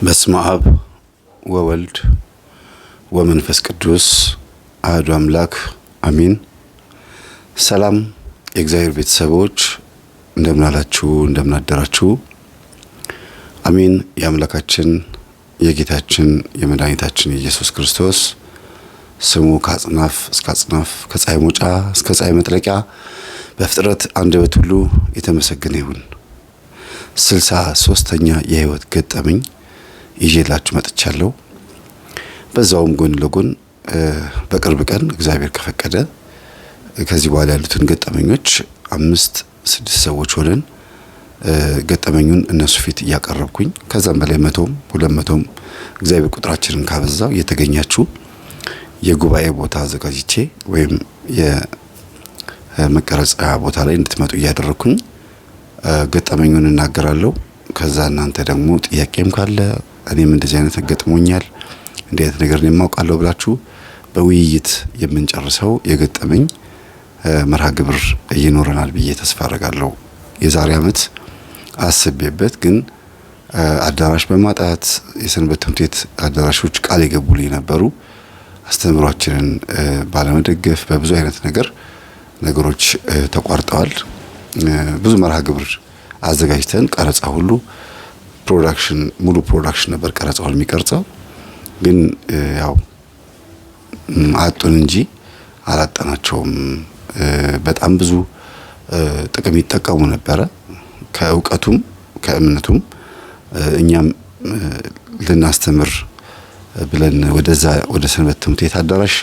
በስመ አብ ወወልድ ወመንፈስ ቅዱስ አሐዱ አምላክ አሜን። ሰላም የእግዚአብሔር ቤተሰቦች እንደምን አላችሁ? እንደምን አደራችሁ? አሜን። የአምላካችን የጌታችን የመድኃኒታችን የኢየሱስ ክርስቶስ ስሙ ከአጽናፍ እስከ አጽናፍ ከፀሐይ መውጫ እስከ ፀሐይ መጥለቂያ በፍጥረት አንደበት ሁሉ የተመሰገነ ይሁን። 63ኛ የህይወት ገጠመኝ ይዤላችሁ መጥቻለሁ። በዛውም ጎን ለጎን በቅርብ ቀን እግዚአብሔር ከፈቀደ ከዚህ በኋላ ያሉትን ገጠመኞች 5-6 ሰዎች ሆነን ገጠመኙን እነሱ ፊት እያቀረብኩኝ ከዛም በላይ 100ም 200ም እግዚአብሔር ቁጥራችንን ካበዛው እየተገኛችሁ የጉባኤ ቦታ አዘጋጅቼ ወይም የመቀረጫ ቦታ ላይ እንድትመጡ እያደረኩኝ ገጠመኙን እናገራለሁ። ከዛ እናንተ ደግሞ ጥያቄም ካለ እኔም እንደዚህ አይነት ገጥሞኛል እንዲህ አይነት ነገር ነው የማውቃለሁ ብላችሁ በውይይት የምንጨርሰው የገጠመኝ መርሃ ግብር ይኖረናል ብዬ ተስፋ አደርጋለሁ። የዛሬ ዓመት አስቤበት ግን አዳራሽ በማጣት የሰንበት ትምህርት ቤት አዳራሾች ቃል የገቡልኝ ነበሩ። አስተምሯችንን ባለመደገፍ በብዙ አይነት ነገሮች ተቋርጠዋል። ብዙ መርሃ ግብር አዘጋጅተን ቀረጻ ሁሉ ሙሉ ፕሮዳክሽን ነበር ቀረጻውን የሚቀርጸው። ግን ያው አጡን እንጂ አላጠናቸውም። በጣም ብዙ ጥቅም ይጠቀሙ ነበረ ከእውቀቱም ከእምነቱም። እኛም ልናስተምር ብለን ወደ ሰንበት ትምህርት ቤት አዳራሽ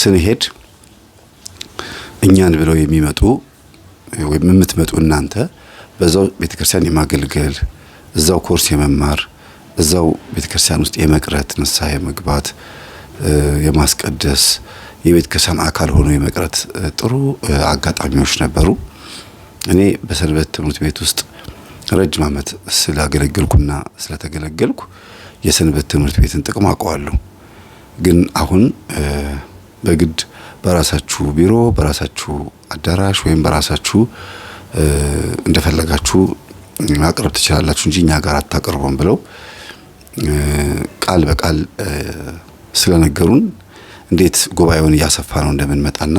ስንሄድ እኛን ብለው የሚመጡ ወይም የምትመጡ እናንተ በዛው ቤተክርስቲያን የማገልገል እዛው ኮርስ የመማር እዛው ቤተክርስቲያን ውስጥ የመቅረት ንስሐ የመግባት የማስቀደስ የቤተክርስቲያን አካል ሆኖ የመቅረት ጥሩ አጋጣሚዎች ነበሩ። እኔ በሰንበት ትምህርት ቤት ውስጥ ረጅም ዓመት ስላገለገልኩና ስለተገለገልኩ የሰንበት ትምህርት ቤትን ጥቅም አውቀዋለሁ። ግን አሁን በግድ በራሳችሁ ቢሮ በራሳችሁ አዳራሽ ወይም በራሳችሁ እንደፈለጋችሁ ማቅረብ ትችላላችሁ እንጂ እኛ ጋር አታቀርቡም ብለው ቃል በቃል ስለነገሩን እንዴት ጉባኤውን እያሰፋ ነው እንደምንመጣና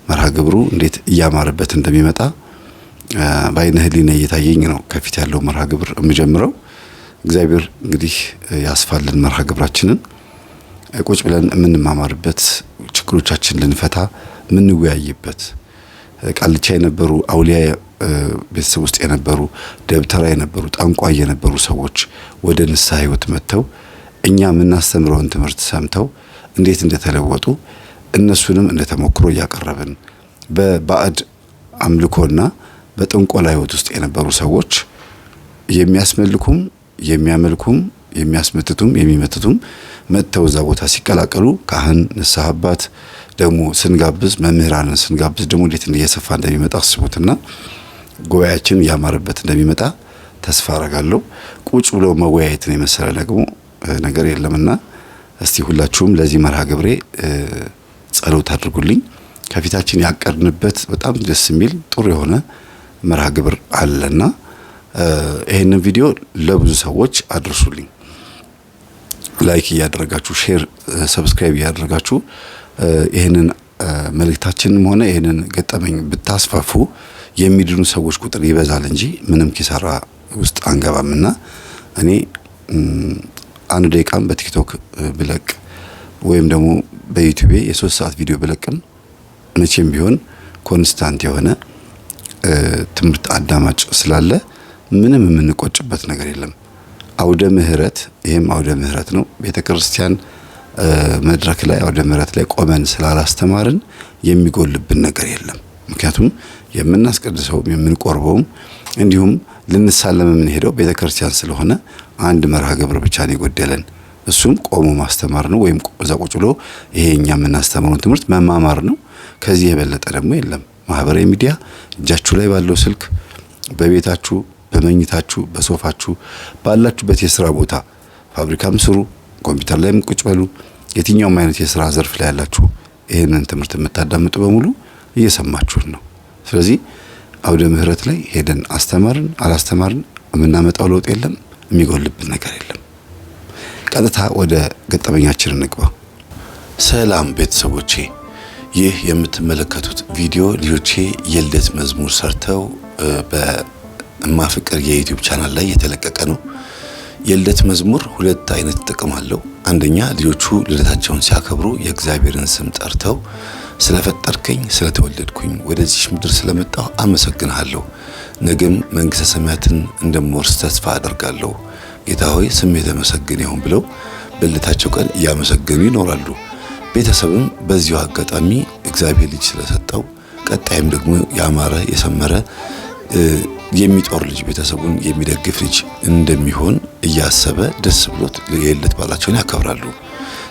መርሃ ግብሩ እንዴት እያማረበት እንደሚመጣ በአይነ ህሊና እየታየኝ ነው ከፊት ያለው መርሃ ግብር የምጀምረው። እግዚአብሔር እንግዲህ ያስፋልን መርሃ ግብራችንን ቁጭ ብለን የምንማማርበት ችግሮቻችን ልንፈታ የምንወያይበት ቃልቻ የነበሩ አውሊያ ቤተሰብ ውስጥ የነበሩ ደብተራ የነበሩ ጠንቋይ የነበሩ ሰዎች ወደ ንስሐ ህይወት መጥተው እኛ የምናስተምረውን ትምህርት ሰምተው እንዴት እንደተለወጡ እነሱንም እንደተሞክሮ እያቀረብን በባዕድ አምልኮና በጥንቆላ ህይወት ውስጥ የነበሩ ሰዎች የሚያስመልኩም የሚያመልኩም የሚያስመትቱም የሚመትቱም መጥተው እዛ ቦታ ሲቀላቀሉ ካህን ንስሐ አባት ደግሞ ስንጋብዝ መምህራንን ስንጋብዝ ደግሞ እንዴት እየሰፋ እንደሚመጣ አስቡትና ጉባኤያችን ያማረበት እንደሚመጣ ተስፋ አደርጋለሁ። ቁጭ ብሎ መወያየትን የመሰለ ነገር የለምና እስቲ ሁላችሁም ለዚህ መርሃ ግብሬ ጸሎት አድርጉልኝ። ከፊታችን ያቀድንበት በጣም ደስ የሚል ጥሩ የሆነ መርሃ ግብር አለና ይሄንን ቪዲዮ ለብዙ ሰዎች አድርሱልኝ። ላይክ እያደረጋችሁ ሼር ሰብስክራይብ እያደረጋችሁ ይሄንን መልእክታችንም ሆነ ይሄንን ገጠመኝ ብታስፋፉ የሚድኑ ሰዎች ቁጥር ይበዛል እንጂ ምንም ኪሳራ ውስጥ አንገባምና እኔ አንድ ደቂቃም በቲክቶክ ብለቅ ወይም ደግሞ በዩቲዩብ የ3 ሰዓት ቪዲዮ ብለቅም መቼም ቢሆን ኮንስታንት የሆነ ትምህርት አዳማጭ ስላለ ምንም የምንቆጭበት ነገር የለም። አውደ ምህረት ይሄም አውደ ምህረት ነው። ቤተክርስቲያን መድረክ ላይ አውደ ምህረት ላይ ቆመን ስላላስተማርን የሚጎልብን ነገር የለም። ምክንያቱም የምናስቀድሰውም የምንቆርበውም እንዲሁም ልንሳለም የምንሄደው ቤተክርስቲያን ስለሆነ አንድ መርሃ ግብር ብቻ ነው የጎደለን። እሱም ቆሞ ማስተማር ነው ወይም እዛ ቁጭ ብሎ ይሄ እኛ የምናስተምረውን ትምህርት መማማር ነው። ከዚህ የበለጠ ደግሞ የለም። ማህበራዊ ሚዲያ እጃችሁ ላይ ባለው ስልክ በቤታችሁ በመኝታችሁ በሶፋችሁ ባላችሁበት የሥራ ቦታ ፋብሪካም ስሩ፣ ኮምፒውተር ላይም ቁጭ በሉ፣ የትኛውም አይነት የሥራ ዘርፍ ላይ ያላችሁ ይሄንን ትምህርት የምታዳምጡ በሙሉ እየሰማችሁን ነው። ስለዚህ አውደ ምህረት ላይ ሄደን አስተማርን አላስተማርን የምናመጣው ለውጥ የለም፣ የሚጎልብን ነገር የለም። ቀጥታ ወደ ገጠመኛችን እንግባ። ሰላም ቤተሰቦቼ፣ ይህ የምትመለከቱት ቪዲዮ ልጆቼ የልደት መዝሙር ሰርተው በእማፍቅር የዩቲዩብ ቻናል ላይ የተለቀቀ ነው። የልደት መዝሙር ሁለት አይነት ጥቅም አለው። አንደኛ ልጆቹ ልደታቸውን ሲያከብሩ የእግዚአብሔርን ስም ጠርተው ስለፈጠርከኝ፣ ስለተወለድኩኝ፣ ወደዚህ ምድር ስለመጣሁ አመሰግንሃለሁ፣ ነገም መንግሥተ ሰማያትን እንደምወርስ ተስፋ አደርጋለሁ፣ ጌታ ሆይ ስም የተመሰገነ ይሁን ብለው በልደታቸው ቀን እያመሰገኑ ይኖራሉ። ቤተሰብም በዚሁ አጋጣሚ እግዚአብሔር ልጅ ስለሰጠው ቀጣይም ደግሞ ያማረ የሰመረ የሚጦር ልጅ ቤተሰቡን የሚደግፍ ልጅ እንደሚሆን እያሰበ ደስ ብሎት የልደት በዓላቸውን ያከብራሉ።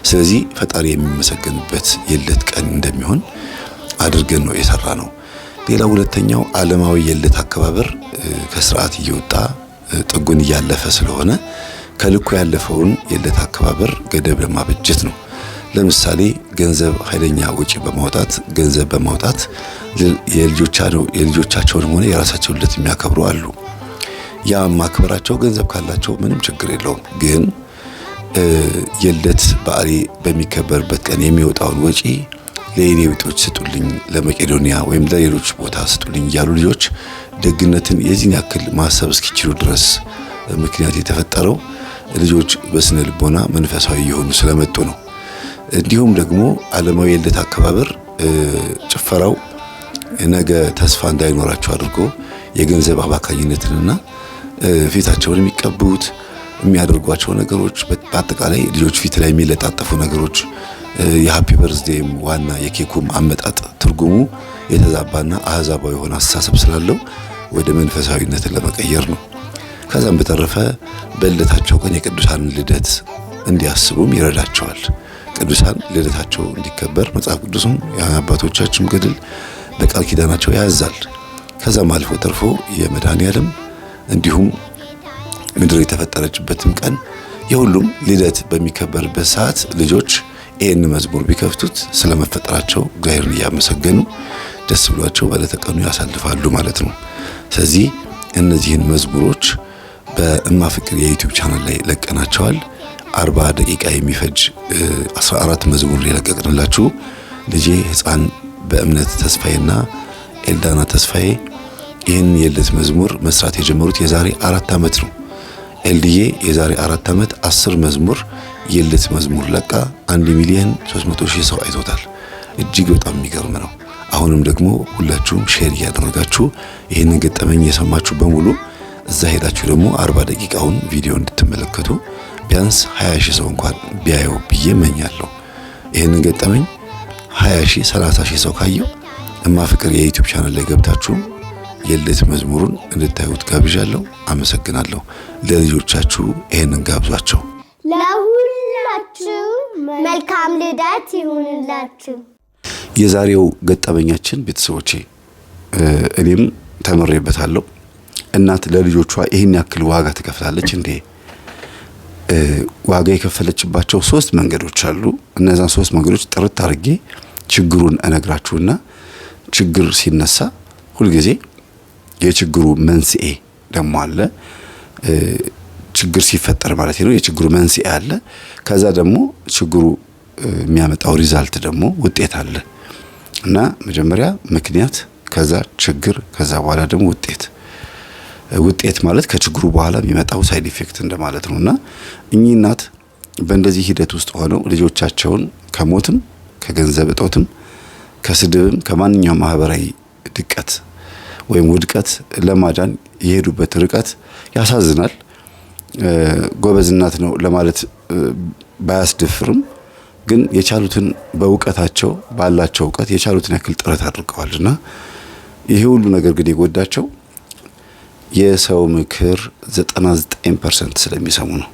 ስለዚህ ፈጣሪ የሚመሰገንበት የልደት ቀን እንደሚሆን አድርገን ነው የሰራ ነው። ሌላ ሁለተኛው ዓለማዊ የልደት አከባበር ከስርዓት እየወጣ ጥጉን እያለፈ ስለሆነ ከልኩ ያለፈውን የልደት አከባበር ገደብ ለማበጀት ነው። ለምሳሌ ገንዘብ ኃይለኛ ወጪ በማውጣት ገንዘብ በማውጣት የልጆቻቸውን ሆነ የራሳቸውን ልደት የሚያከብሩ አሉ። ያ ማክበራቸው ገንዘብ ካላቸው ምንም ችግር የለውም። ግን የልደት በዓሌ በሚከበርበት ቀን የሚወጣውን ወጪ ለኔ ቤቶች ስጡልኝ፣ ለመቄዶንያ ወይም ለሌሎች ቦታ ስጡልኝ እያሉ ልጆች ደግነትን የዚህን ያክል ማሰብ እስኪችሉ ድረስ ምክንያት የተፈጠረው ልጆች በስነ ልቦና መንፈሳዊ የሆኑ ስለመጡ ነው። እንዲሁም ደግሞ ዓለማዊ የልደት አከባበር ጭፈራው ነገ ተስፋ እንዳይኖራቸው አድርጎ የገንዘብ አባካኝነትንና ፊታቸውን የሚቀቡት የሚያደርጓቸው ነገሮች በአጠቃላይ ልጆች ፊት ላይ የሚለጣጠፉ ነገሮች የሃፒ በርዝዴም ዋና የኬኩም አመጣጥ ትርጉሙ የተዛባና አህዛባዊ የሆነ አስተሳሰብ ስላለው ወደ መንፈሳዊነትን ለመቀየር ነው። ከዛም በተረፈ በልደታቸው ቀን የቅዱሳንን ልደት እንዲያስቡም ይረዳቸዋል። ቅዱሳን ልደታቸው እንዲከበር መጽሐፍ ቅዱስም የአባቶቻችን ገድል በቃል ኪዳናቸው ያዛል። ከዛም አልፎ ተርፎ የመድኃኔዓለም እንዲሁም ምድር የተፈጠረችበትም ቀን የሁሉም ልደት በሚከበርበት ሰዓት ልጆች ይህን መዝሙር ቢከፍቱት ስለመፈጠራቸው እግዚአብሔርን እያመሰገኑ ደስ ብሏቸው በዕለተ ቀኑ ያሳልፋሉ ማለት ነው። ስለዚህ እነዚህን መዝሙሮች በእማፍቅር የዩቲዩብ ቻናል ላይ ለቀናቸዋል። 40 ደቂቃ የሚፈጅ 14 መዝሙር የለቀቅንላችሁ ልጄ ሕፃን በእምነት ተስፋዬና ኤልዳና ተስፋዬ ይህን የልደት መዝሙር መስራት የጀመሩት የዛሬ 4 ዓመት ነው። ኤልድዬ የዛሬ 4 ዓመት 10 መዝሙር የልደት መዝሙር ለቃ 1,300,000 ሰው አይቶታል። እጅግ በጣም የሚገርም ነው። አሁንም ደግሞ ሁላችሁም ሼር እያደረጋችሁ ይህንን ገጠመኝ የሰማችሁ በሙሉ እዛ ሄዳችሁ ደግሞ 40 ደቂቃውን ቪዲዮ እንድትመለከቱ ቢያንስ 20,000 ሰው እንኳን ቢያየው ብዬ እመኛለሁ። ይህንን ገጠመኝ 20,000 30,000 ሰው ካየው እማፍቅር የዩቲዩብ ቻናል ላይ ገብታችሁ የልደት መዝሙሩን እንድታዩት ጋብዣለሁ። አመሰግናለሁ። ለልጆቻችሁ ይሄንን ጋብዟቸው። ለሁላችሁ መልካም ልደት ይሁንላችሁ። የዛሬው ገጠመኛችን ቤተሰቦቼ እኔም ተምሬበታለሁ። እናት ለልጆቿ ይህን ያክል ዋጋ ትከፍላለች እንዴ? ዋጋ የከፈለችባቸው 3 መንገዶች አሉ። እነዛን 3 መንገዶች ጥርት አድርጌ ችግሩን እነግራችሁና ችግር ሲነሳ ሁልጊዜ የችግሩ መንስኤ ደግሞ አለ። ችግር ሲፈጠር ማለት ነው የችግሩ መንስኤ አለ። ከዛ ደግሞ ችግሩ የሚያመጣው ሪዛልት ደግሞ ውጤት አለ እና መጀመሪያ ምክንያት፣ ከዛ ችግር፣ ከዛ በኋላ ደግሞ ውጤት ማለት ከችግሩ በኋላ የሚመጣው ሳይድ ኢፌክት እንደማለት ነውና እኚህ እናት በእንደዚህ ሂደት ውስጥ ሆነው ልጆቻቸውን ከሞትም ከገንዘብ እጦትም ከስድብም ከማንኛውም ማህበራዊ ድቀት ወይም ውድቀት ለማዳን የሄዱበት ርቀት ያሳዝናል። ጎበዝ እናት ነው ለማለት ባያስደፍርም ግን የቻሉትን በእውቀታቸው ባላቸው እውቀት የቻሉትን ያክል ጥረት አድርገዋልና ይሄ ሁሉ ነገር ግን የጎዳቸው የሰው ምክር 99% ስለሚሰሙ ነው።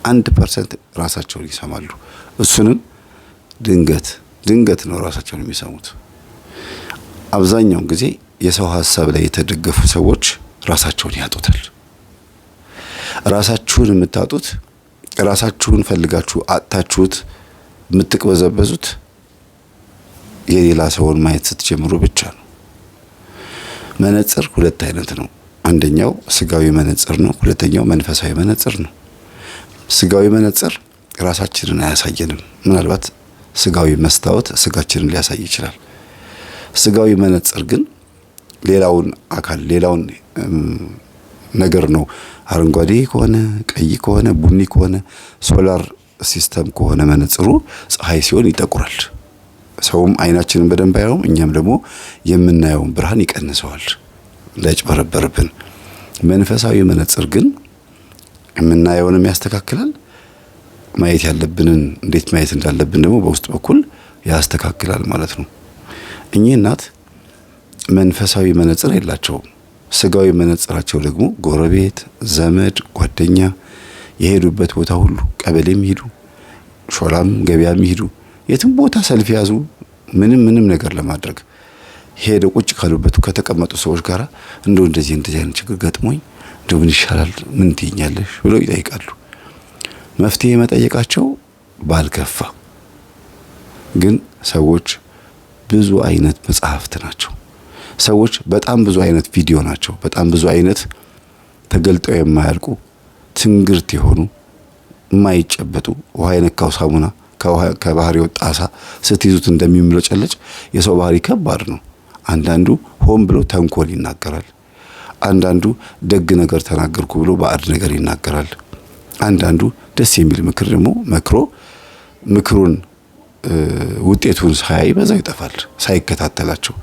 1% ራሳቸውን ይሰማሉ። እሱንም ድንገት ነው ራሳቸውን የሚሰሙት። አብዛኛውን ጊዜ የሰው ሐሳብ ላይ የተደገፉ ሰዎች ራሳቸውን ያጡታል። ራሳችሁን የምታጡት ራሳችሁን ፈልጋችሁ አጣችሁት የምትቅበዘበዙት የሌላ ሰውን ማየት ስትጀምሩ ብቻ ነው። መነጽር 2 አይነት ነው። አንደኛው ስጋዊ መነጽር ነው፣ ሁለተኛው መንፈሳዊ መነጽር ነው። ስጋዊ መነጽር ራሳችንን አያሳየንም። ምናልባት ስጋዊ መስታወት ስጋችንን ሊያሳይ ይችላል። ስጋዊ መነጽር ግን ሌላውን አካል ሌላውን ነገር ነው። አረንጓዴ ከሆነ ቀይ ከሆነ ቡኒ ከሆነ ሶላር ሲስተም ከሆነ መነጽሩ ፀሐይ ሲሆን ይጠቁራል። ሰውም አይናችንን በደንብ አያውም፣ እኛም ደግሞ የምናየውን ብርሃን ይቀንሰዋል እንዳይጭበረበርብን። መንፈሳዊ መነጽር ግን የምናየውንም ያስተካክላል፣ ማየት ያለብንን እንዴት ማየት እንዳለብን ደግሞ በውስጥ በኩል ያስተካክላል ማለት ነው። እኚህ እናት መንፈሳዊ መነጽር የላቸውም። ስጋዊ መነጽራቸው ደግሞ ጎረቤት፣ ዘመድ፣ ጓደኛ የሄዱበት ቦታ ሁሉ ቀበሌም ይሄዱ ሾላም ገበያም ይሄዱ የትም ቦታ ሰልፍ ያዙ ምንም ነገር ለማድረግ ሄደው ቁጭ ካሉበት ከተቀመጡ ሰዎች ጋር እንደዚህ አይነት ችግር ገጥሞኝ እንደው ምን ይሻላል ምን ትይኛለሽ ብለው ይጠይቃሉ። መፍትሄ መጠየቃቸው ባልከፋ፣ ግን ሰዎች ብዙ አይነት መጽሐፍት ናቸው። ሰዎች በጣም ብዙ አይነት ቪዲዮ ናቸው። በጣም ብዙ አይነት ተገልጠው የማያልቁ ትንግርት የሆኑ የማይጨበጡ ውሃ የነካው ሳሙና ከባህር የወጣ አሳ ስትይዙት እንደሚምለጨለጭ የሰው ባህሪ ከባድ ነው። አንዳንዱ ሆን ብሎ ተንኮል ይናገራል። አንዳንዱ ደግ ነገር ተናገርኩ ብሎ ባዕድ ነገር ይናገራል። አንዳንዱ ደስ የሚል ምክር ደግሞ መክሮ ምክሩን ውጤቱን ሳያይ በዛው ይጠፋል ሳይከታተላቸው።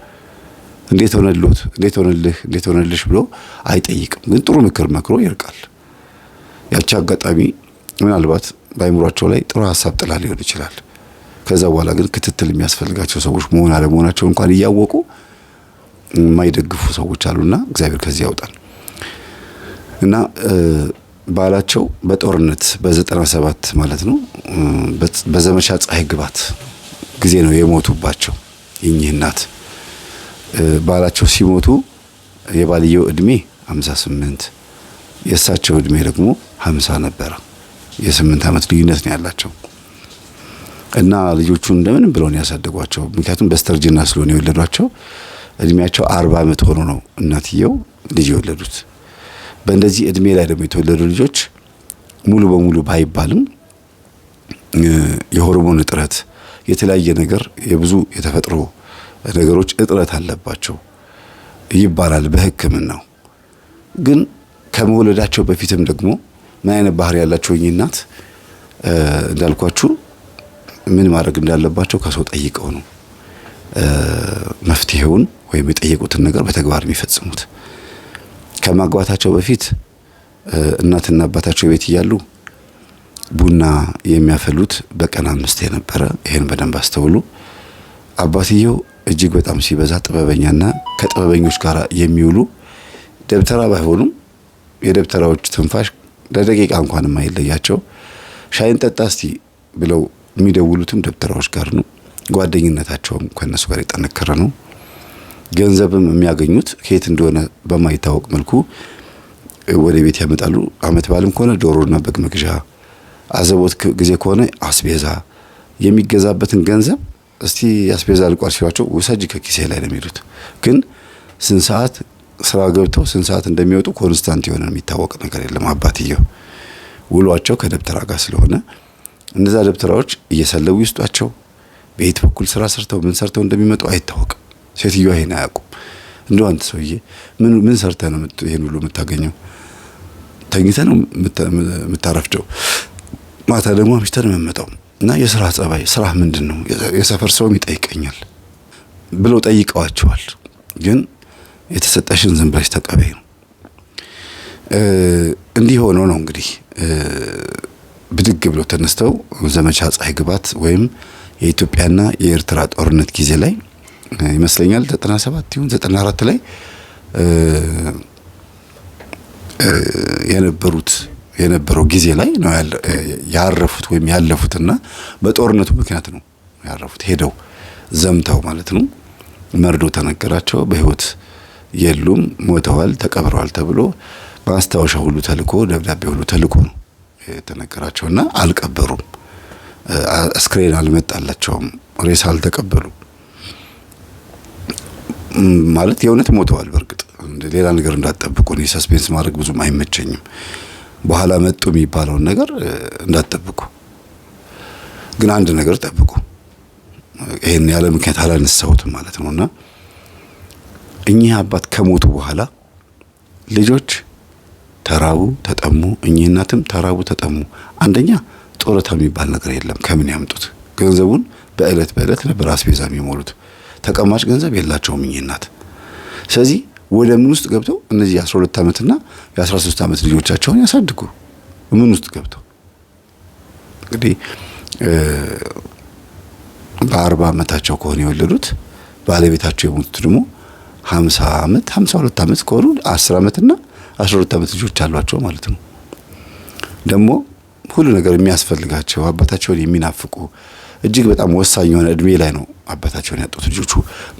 እንዴት ሆነልዎት፣ እንዴት ሆነልህ፣ እንዴት ሆነልሽ ብሎ አይጠይቅም። ግን ጥሩ ምክር መክሮ ይርቃል። ያቺ አጋጣሚ ምናልባት በአይምሯቸው ላይ ጥሩ ሀሳብ ጥላ ሊሆን ይችላል። ከዛ በኋላ ግን ክትትል የሚያስፈልጋቸው ሰዎች መሆን አለመሆናቸው እንኳን እያወቁ የማይደግፉ ሰዎች አሉና እግዚአብሔር ከዚህ ያውጣል። እና ባላቸው በጦርነት በ97 ማለት ነው በዘመቻ ፀሐይ ግባት ጊዜ ነው የሞቱባቸው የኚህ እናት። ባላቸው ሲሞቱ የባልየው እድሜ 58 የእሳቸው እድሜ ደግሞ 50 ነበረ። የ8 ዓመት ልዩነት ነው ያላቸው። እና ልጆቹን እንደምንም ብለው ነው ያሳደጓቸው። ምክንያቱም በስተርጅና ስለሆነ የወለዷቸው እድሜያቸው 40 ዓመት ሆኖ ነው እናትየው ልጅ የወለዱት። በእንደዚህ እድሜ ላይ ደግሞ የተወለዱ ልጆች ሙሉ በሙሉ ባይባልም የሆርሞን እጥረት፣ የተለያየ ነገር የብዙ የተፈጥሮ ነገሮች እጥረት አለባቸው ይባላል በሕክምናው። ግን ከመወለዳቸው በፊትም ደግሞ ምን አይነት ባህሪ ያላቸው እናት እንዳልኳችሁ ምን ማድረግ እንዳለባቸው ከሰው ጠይቀው ነው መፍትሄውን ወይም የጠየቁትን ነገር በተግባር የሚፈጽሙት። ከማግባታቸው በፊት እናትና አባታቸው ቤት እያሉ ቡና የሚያፈሉት በቀን 5 የነበረ። ይሄን በደንብ አስተውሉ። አባትየው እጅግ በጣም ሲበዛ ጥበበኛና ከጥበበኞች ጋር የሚውሉ ደብተራ ባይሆኑም የደብተራዎች ትንፋሽ ለደቂቃ እንኳን የማይለያቸው ሻይን ጠጣ እስቲ ብለው የሚደውሉትም ደብተራዎች ጋር ነው። ጓደኝነታቸውም ከነሱ ጋር የጠነከረ ነው። ገንዘብም የሚያገኙት ከየት እንደሆነ በማይታወቅ መልኩ ወደ ቤት ያመጣሉ። አመት በዓልም ከሆነ ዶሮና በግ መግዣ፣ አዘቦት ጊዜ ከሆነ አስቤዛ የሚገዛበትን ገንዘብ እስቲ አስቤዛ ልቋል ሲሏቸው ውሰጅ ከኪሴ ላይ ነው የሚሉት። ግን ስንት ሰዓት ስራ ገብተው ስንት ሰዓት እንደሚወጡ ኮንስታንት የሆነ የሚታወቅ ነገር የለም። አባትየው ውሏቸው ከደብተራ ጋር ስለሆነ እነዛ ደብተራዎች እየሰለው ይስጧቸው። በየት በኩል ስራ ሰርተው ምን ሰርተው እንደሚመጡ አይታወቅም። ሴትዮዋ ይሄን አያውቁም። እንደው አንተ ሰውዬ ምን ሰርተህ ነው ይሄን ሁሉ የምታገኘው? ተኝተህ ነው የምታረፍደው? ማታ ደግሞ አምሽተህ ነው የምትመጣው? እና የስራ ጸባይ ስራ ምንድነው? የሰፈር ሰውም ይጠይቀኛል ብለው ጠይቀዋቸዋል። ግን የተሰጠሽን ዝም ብለሽ ተቀበይ ነው። እንዲህ ሆኖ ነው እንግዲህ ብድግ ብለው ተነስተው ዘመቻ ፀሐይ ግባት ወይም የኢትዮጵያና የኤርትራ ጦርነት ጊዜ ላይ ይመስለኛል 97 ይሁን 94 ላይ የነበረው ጊዜ ላይ ነው ያረፉት ወይም ያለፉትና በጦርነቱ ምክንያት ነው ያረፉት። ሄደው ዘምተው ማለት ነው። መርዶ ተነገራቸው። በህይወት የሉም፣ ሞተዋል፣ ተቀብረዋል ተብሎ ማስታወሻ ሁሉ ተልኮ ደብዳቤ ሁሉ ተልኮ ነው የተነገራቸውና አልቀበሩም። አስክሬን አልመጣላቸውም። ሬሳ አልተቀበሉም። ማለት የእውነት ሞተዋል። በርግጥ ሌላ ነገር እንዳትጠብቁ፣ እኔ ሰስፔንስ ማድረግ ብዙም አይመቸኝም። በኋላ መጡ የሚባለውን ነገር እንዳትጠብቁ። ግን አንድ ነገር ጠብቁ። ይሄን ያለ ምክንያት አላነሳሁትም ማለት ነውና እኚህ አባት ከሞቱ በኋላ ልጆች ተራቡ ተጠሙ፣ እኚህ እናትም ተራቡ ተጠሙ። አንደኛ ጡረታ የሚባል ነገር የለም። ከምን ያምጡት? ገንዘቡን በእለት ነበር አስቤዛ የሚሞሉት። ተቀማጭ ገንዘብ የላቸውም እኚህ እናት። ስለዚህ ወደ ምን ውስጥ ገብተው እነዚህ 12 ዓመትና የ13 ዓመት ልጆቻቸውን ያሳድጉ? ምን ውስጥ ገብተው እንግዲህ በ40 ዓመታቸው ከሆነ የወለዱት ባለቤታቸው የሞቱት ደግሞ 50 ዓመት 52 ዓመት ከሆኑ 10 ዓመትና 12 ዓመት ልጆች አሏቸው ማለት ነው። ደግሞ ሁሉ ነገር የሚያስፈልጋቸው አባታቸውን የሚናፍቁ እጅግ በጣም ወሳኝ የሆነ እድሜ ላይ ነው አባታቸውን ያጡት ልጆቹ።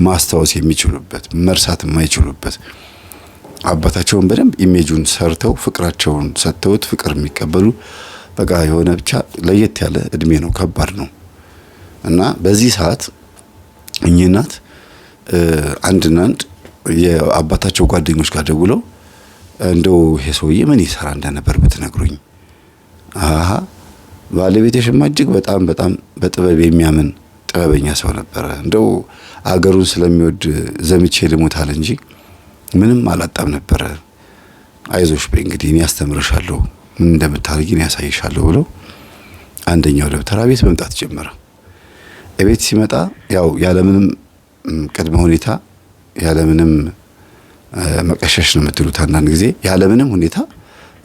ማስታወስ የሚችሉበት መርሳት የማይችሉበት አባታቸውን በደንብ ኢሜጁን ሰርተው ፍቅራቸውን ሰጥተውት ፍቅር የሚቀበሉ በቃ የሆነ ብቻ ለየት ያለ እድሜ ነው። ከባድ ነው። እና በዚህ ሰዓት እኚህ እናት አንድና አንድ የአባታቸው ጓደኞች ጋር ደውለው እንደው ይሄ ሰውዬ ምን ይሰራ እንደነበር ብትነግሩኝ። ባለቤቴሽማ እጅግ በጣም በጥበብ የሚያምን ጥበበኛ ሰው ነበረ። እንደው አገሩን ስለሚወድ ዘምቼ ልሞታል እንጂ ምንም አላጣም ነበረ። አይዞሽ በይ እንግዲህ እኔ አስተምርሻለሁ፣ ምን እንደምታደርጊ እኔ ያሳይሻለሁ ብለው አንደኛው ደብተራ ቤት መምጣት ጀመረ። እቤት ሲመጣ ያው ያለምንም ቅድመ ሁኔታ ያለምንም መቀሸሽ ነው የምትሉት አንዳንድ ጊዜ ያለምንም ሁኔታ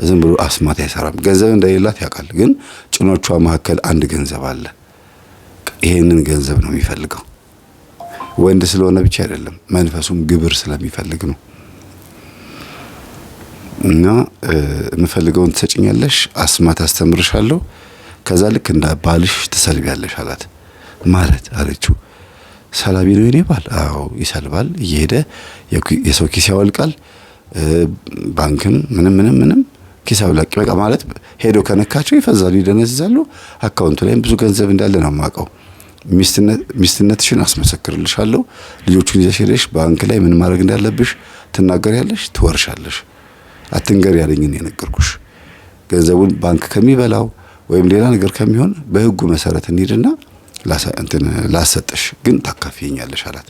ዝም ብሎ አስማት አይሰራም። ገንዘብ እንደሌላት ያውቃል። ግን ጭኖቿ መካከል አንድ ገንዘብ አለ። ይሄንን ገንዘብ ነው የሚፈልገው። ወንድ ስለሆነ ብቻ አይደለም፣ መንፈሱም ግብር ስለሚፈልግ ነው። እና የምፈልገውን ትሰጭኛለሽ፣ አስማት አስተምርሻለሁ፣ ከዛ ልክ እንደ ባልሽ ትሰልቢያለሽ አላት። ማለት አለችው። ሰላቢ ነው የኔ ባል? አዎ ይሰልባል፣ እየሄደ የሰው ኪስ ያወልቃል፣ ባንክም ምንም ኪስ አውላቂ በቃ ማለት ሄዶ ከነካቸው ይፈዛሉ፣ ይደነዝዛሉ። አካውንቱ ላይም ብዙ ገንዘብ እንዳለ ነው የማውቀው። ሚስትነትሽን አስመሰክርልሻለሁ። ልጆቹን ይዘሽ ሄደሽ ባንክ ላይ ምን ማድረግ እንዳለብሽ ትናገሪያለሽ፣ ትወርሻለሽ። አትንገር ያለኝን የነገርኩሽ። ገንዘቡን ባንክ ከሚበላው ወይም ሌላ ነገር ከሚሆን በህጉ መሰረት እንሂድና ላሰጥሽ ግን ታካፊኛለሽ አላት።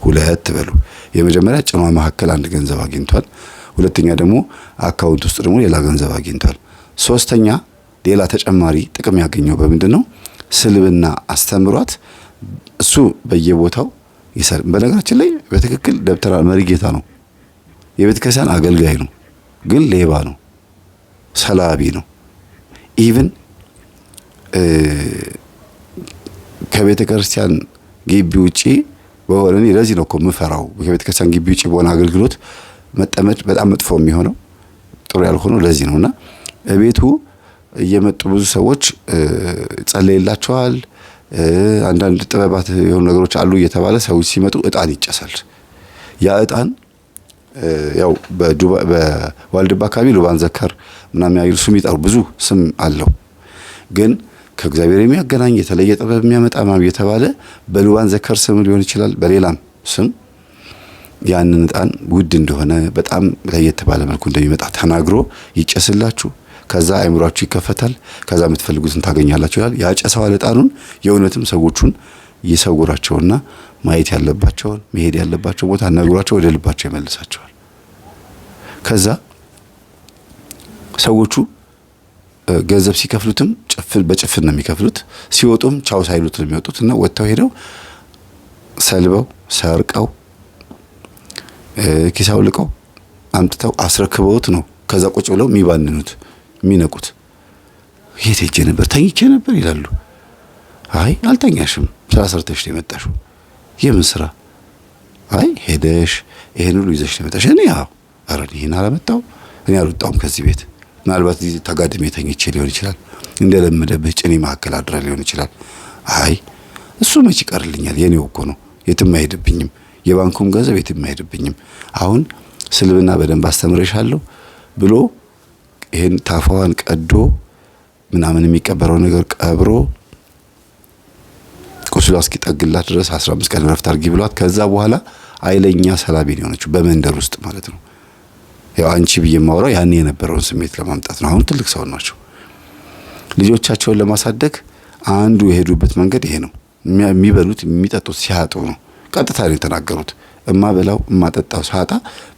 ሁለት በሉ። የመጀመሪያ ጭኗ መካከል አንድ ገንዘብ አግኝቷል። ሁለተኛ ደግሞ አካውንት ውስጥ ደግሞ ሌላ ገንዘብ አግኝቷል። ሶስተኛ ሌላ ተጨማሪ ጥቅም ያገኘው በምንድነው? ስልብና አስተምሯት እሱ በየቦታው ይሰል። በነገራችን ላይ በትክክል ደብተራ መሪጌታ ነው፣ የቤተ ክርስቲያን አገልጋይ ነው፣ ግን ሌባ ነው፣ ሰላቢ ነው። ኢቭን ከቤተ ክርስቲያን ግቢ ውጪ በሆነ ለዚህ ነው እኮ የምፈራው። ከቤተ ክርስቲያን ግቢ ውጪ በሆነ አገልግሎት መጠመድ በጣም መጥፎ የሚሆነው ጥሩ ያልሆነው ለዚህ ነውና ቤቱ እየመጡ ብዙ ሰዎች ጸለይላቸዋል። አንዳንድ ጥበባት የሆኑ ነገሮች አሉ እየተባለ ሰዎች ሲመጡ እጣን ይጨሳል። ያ እጣን ያው በዋልድባ አካባቢ ሉባን ዘከር ምናምን ያይሉ ስም ይጠሩ ብዙ ስም አለው። ግን ከእግዚአብሔር የሚያገናኝ የተለየ ጥበብ የሚያመጣ ማም የተባለ በሉባን ዘከር ስም ሊሆን ይችላል፣ በሌላም ስም ያንን እጣን ውድ እንደሆነ በጣም ለየት ባለ መልኩ እንደሚመጣ ተናግሮ ይጨስላችሁ። ከዛ አይምሯችሁ ይከፈታል። ከዛ የምትፈልጉትን ታገኛላችሁ ይላል። ያጨሰዋል እጣኑን። የእውነትም ሰዎቹን ይሰውራቸውና ማየት ያለባቸውን መሄድ ያለባቸው ቦታ ነግሯቸው ወደ ልባቸው ይመልሳቸዋል። ከዛ ሰዎቹ ገንዘብ ሲከፍሉትም በጭፍን ነው የሚከፍሉት። ሲወጡም ቻው ሳይሉት ነው የሚወጡት እና ወጥተው ሄደው ሰልበው ሰርቀው ኪሳው ልቀው አምጥተው አስረክበውት ነው ከዛ ቁጭ ብለው የሚባንኑት የሚነቁት። የት ሄጄ ነበር? ተኝቼ ነበር ይላሉ። አይ አልተኛሽም፣ ስራ ሰርተሽ ነው የመጣሽው። የምን ስራ? አይ ሄደሽ ይሄን ሁሉ ይዘሽ ነው የመጣሽ። እኔ ያው ኧረ ይሄን አላመጣው፣ እኔ አልወጣሁም ከዚህ ቤት። ምናልባት እዚህ ተጋድሜ ተኝቼ ሊሆን ይችላል፣ እንደለመደብህ ጭኔ መካከል አድራ ሊሆን ይችላል። አይ እሱ መች ይቀርልኛል፣ የኔው እኮ ነው፣ የትም አይሄድብኝም። የባንኩም ገንዘብ የትም አይሄድብኝም። አሁን ስልብና በደንብ አስተምሬሻለሁ ብሎ ይሄን ታፋዋን ቀዶ ምናምን የሚቀበረው ነገር ቀብሮ ቁስሏ እስኪጠግላት ድረስ 15 ቀን ረፍት አድርጊ ብሏት ከዛ በኋላ አይለኛ ሰላቢ ነው የሆነችው በመንደር ውስጥ ማለት ነው። ያው አንቺ ብዬ የማወራው ያኔ የነበረውን ስሜት ለማምጣት ነው። አሁን ትልቅ ሰው ናቸው። ልጆቻቸውን ለማሳደግ አንዱ የሄዱበት መንገድ ይሄ ነው። የሚበሉት የሚጠጡት ሲያጡ ነው። ቀጥታ ነው የተናገሩት። እማበላው እማጠጣው ሳጣ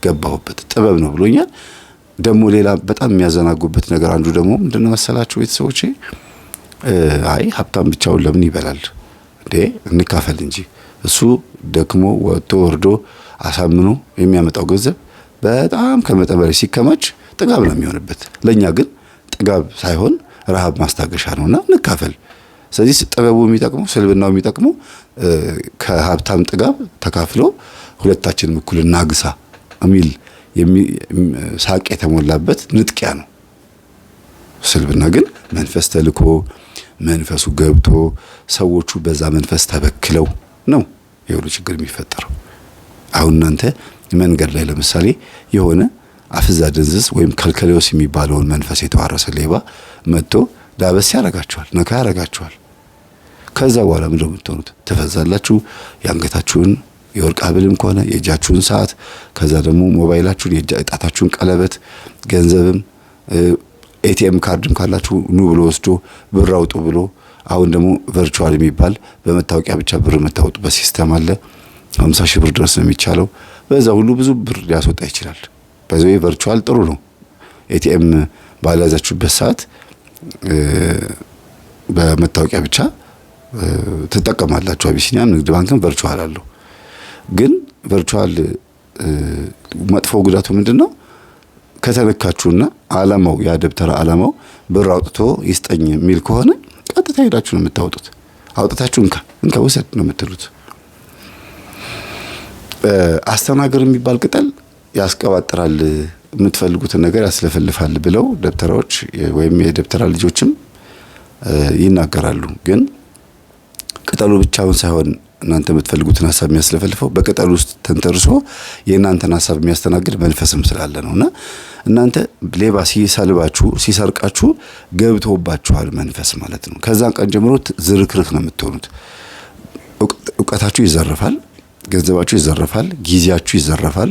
ገባሁበት ጥበብ ነው ብሎኛል። ደግሞ ሌላ በጣም የሚያዘናጉበት ነገር አንዱ ደግሞ ምንድነው መሰላችሁ ቤተሰቦቼ? አይ ሀብታም ብቻውን ለምን ይበላል እንዴ? እንካፈል እንጂ እሱ ደክሞ ወጥቶ ወርዶ አሳምኖ የሚያመጣው ገንዘብ በጣም ከመጠን በላይ ሲከማች ጥጋብ ነው የሚሆንበት። ለኛ ግን ጥጋብ ሳይሆን ረሃብ ማስታገሻ ነውና እንካፈል። ስለዚህ ጥበቡ የሚጠቅመው ስልብናው የሚጠቅመው ከሀብታም ጥጋብ ተካፍሎ ሁለታችንም እኩል እናግሳ የሚል ሳቅ የተሞላበት ንጥቂያ ነው። ስልብና ግን መንፈስ ተልኮ መንፈሱ ገብቶ ሰዎቹ በዛ መንፈስ ተበክለው ነው የሁሉ ችግር የሚፈጠረው። አሁን እናንተ መንገድ ላይ ለምሳሌ የሆነ አፍዛ ደንዝዝ ወይም ከልከሌዎስ የሚባለውን መንፈስ የተዋረሰ ሌባ መጥቶ ዳበስ ያረጋችኋል፣ ነካ ያረጋችኋል። ከዛ በኋላ ምንድነው የምትሆኑት? ትፈዛላችሁ። የአንገታችሁን የወርቅ ሐብልም ከሆነ የእጃችሁን ሰዓት፣ ከዛ ደግሞ ሞባይላችሁን፣ የጣታችሁን ቀለበት፣ ገንዘብም ኤቲኤም ካርድም ካላችሁ ኑ ብሎ ወስዶ ብር አውጡ ብሎ አሁን ደግሞ ቨርቹዋል የሚባል በመታወቂያ ብቻ ብር የምታወጡበት ሲስተም አለ። 50 ሺህ ብር ድረስ ነው የሚቻለው። በዛ ሁሉ ብዙ ብር ሊያስወጣ ይችላል። በዚህ ቨርቹዋል ጥሩ ነው። ኤቲኤም ባላዛችሁበት ሰዓት በመታወቂያ ብቻ ትጠቀማላችሁ። አቢሲኒያም ንግድ ባንክም ቨርቹዋል አለው። ግን ቨርቹዋል መጥፎ ጉዳቱ ምንድነው? ከተነካችሁና አላማው ያ ደብተራ አላማው ብር አውጥቶ ይስጠኝ የሚል ከሆነ ቀጥታ ሄዳችሁ ነው የምታወጡት። አውጥታችሁ እንካ ውሰድ ነው የምትሉት። አስተናገር የሚባል ቅጠል ያስቀባጥራል፣ የምትፈልጉትን ነገር ያስለፈልፋል ብለው ደብተራዎች ወይም የደብተራ ልጆችም ይናገራሉ። ግን ቅጠሉ ብቻውን ሳይሆን እናንተ የምትፈልጉትን ሐሳብ የሚያስለፈልፈው በቅጠሉ ውስጥ ተንተርሶ የእናንተን ሐሳብ የሚያስተናግድ መንፈስም ስላለ ነውና እናንተ ሌባ ሲሰልባችሁ ሲሰርቃችሁ ገብቶባችኋል መንፈስ ማለት ነው። ከዛን ቀን ጀምሮ ዝርክርክ ነው የምትሆኑት። እውቀታችሁ ይዘረፋል፣ ገንዘባችሁ ይዘረፋል፣ ጊዜያችሁ ይዘረፋል፣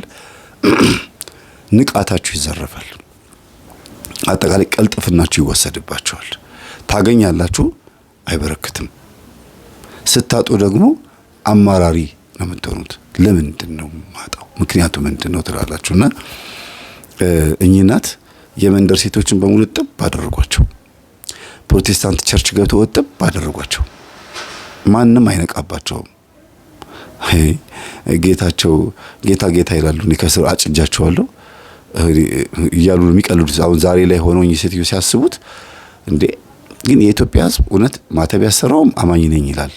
ንቃታችሁ ይዘረፋል። አጠቃላይ ቀልጥፍናችሁ ይወሰድባችኋል። ታገኛላችሁ፣ አይበረክትም። ስታጡ ደግሞ አማራሪ ነው የምትሆኑት። ለምንድን ነው ማጣው? ምክንያቱ ምንድነው ትላላችሁና እኚህ እናት የመንደር ሴቶችን በሙሉ ጥብ አደረጓቸው። ፕሮቴስታንት ቸርች ገብተው ጥብ አደረጓቸው። ማንም አይነቃባቸውም። ጌታቸው ጌታ ይላሉ። እኔ ከስር አጭጃቸዋለሁ እያሉ የሚቀልዱት አሁን ዛሬ ላይ ሆነው እኚህ ሴትዮ ሲያስቡት እንዴ ግን የኢትዮጵያ ሕዝብ እውነት ማተብ ያሰራውም አማኝ ነኝ ይላል።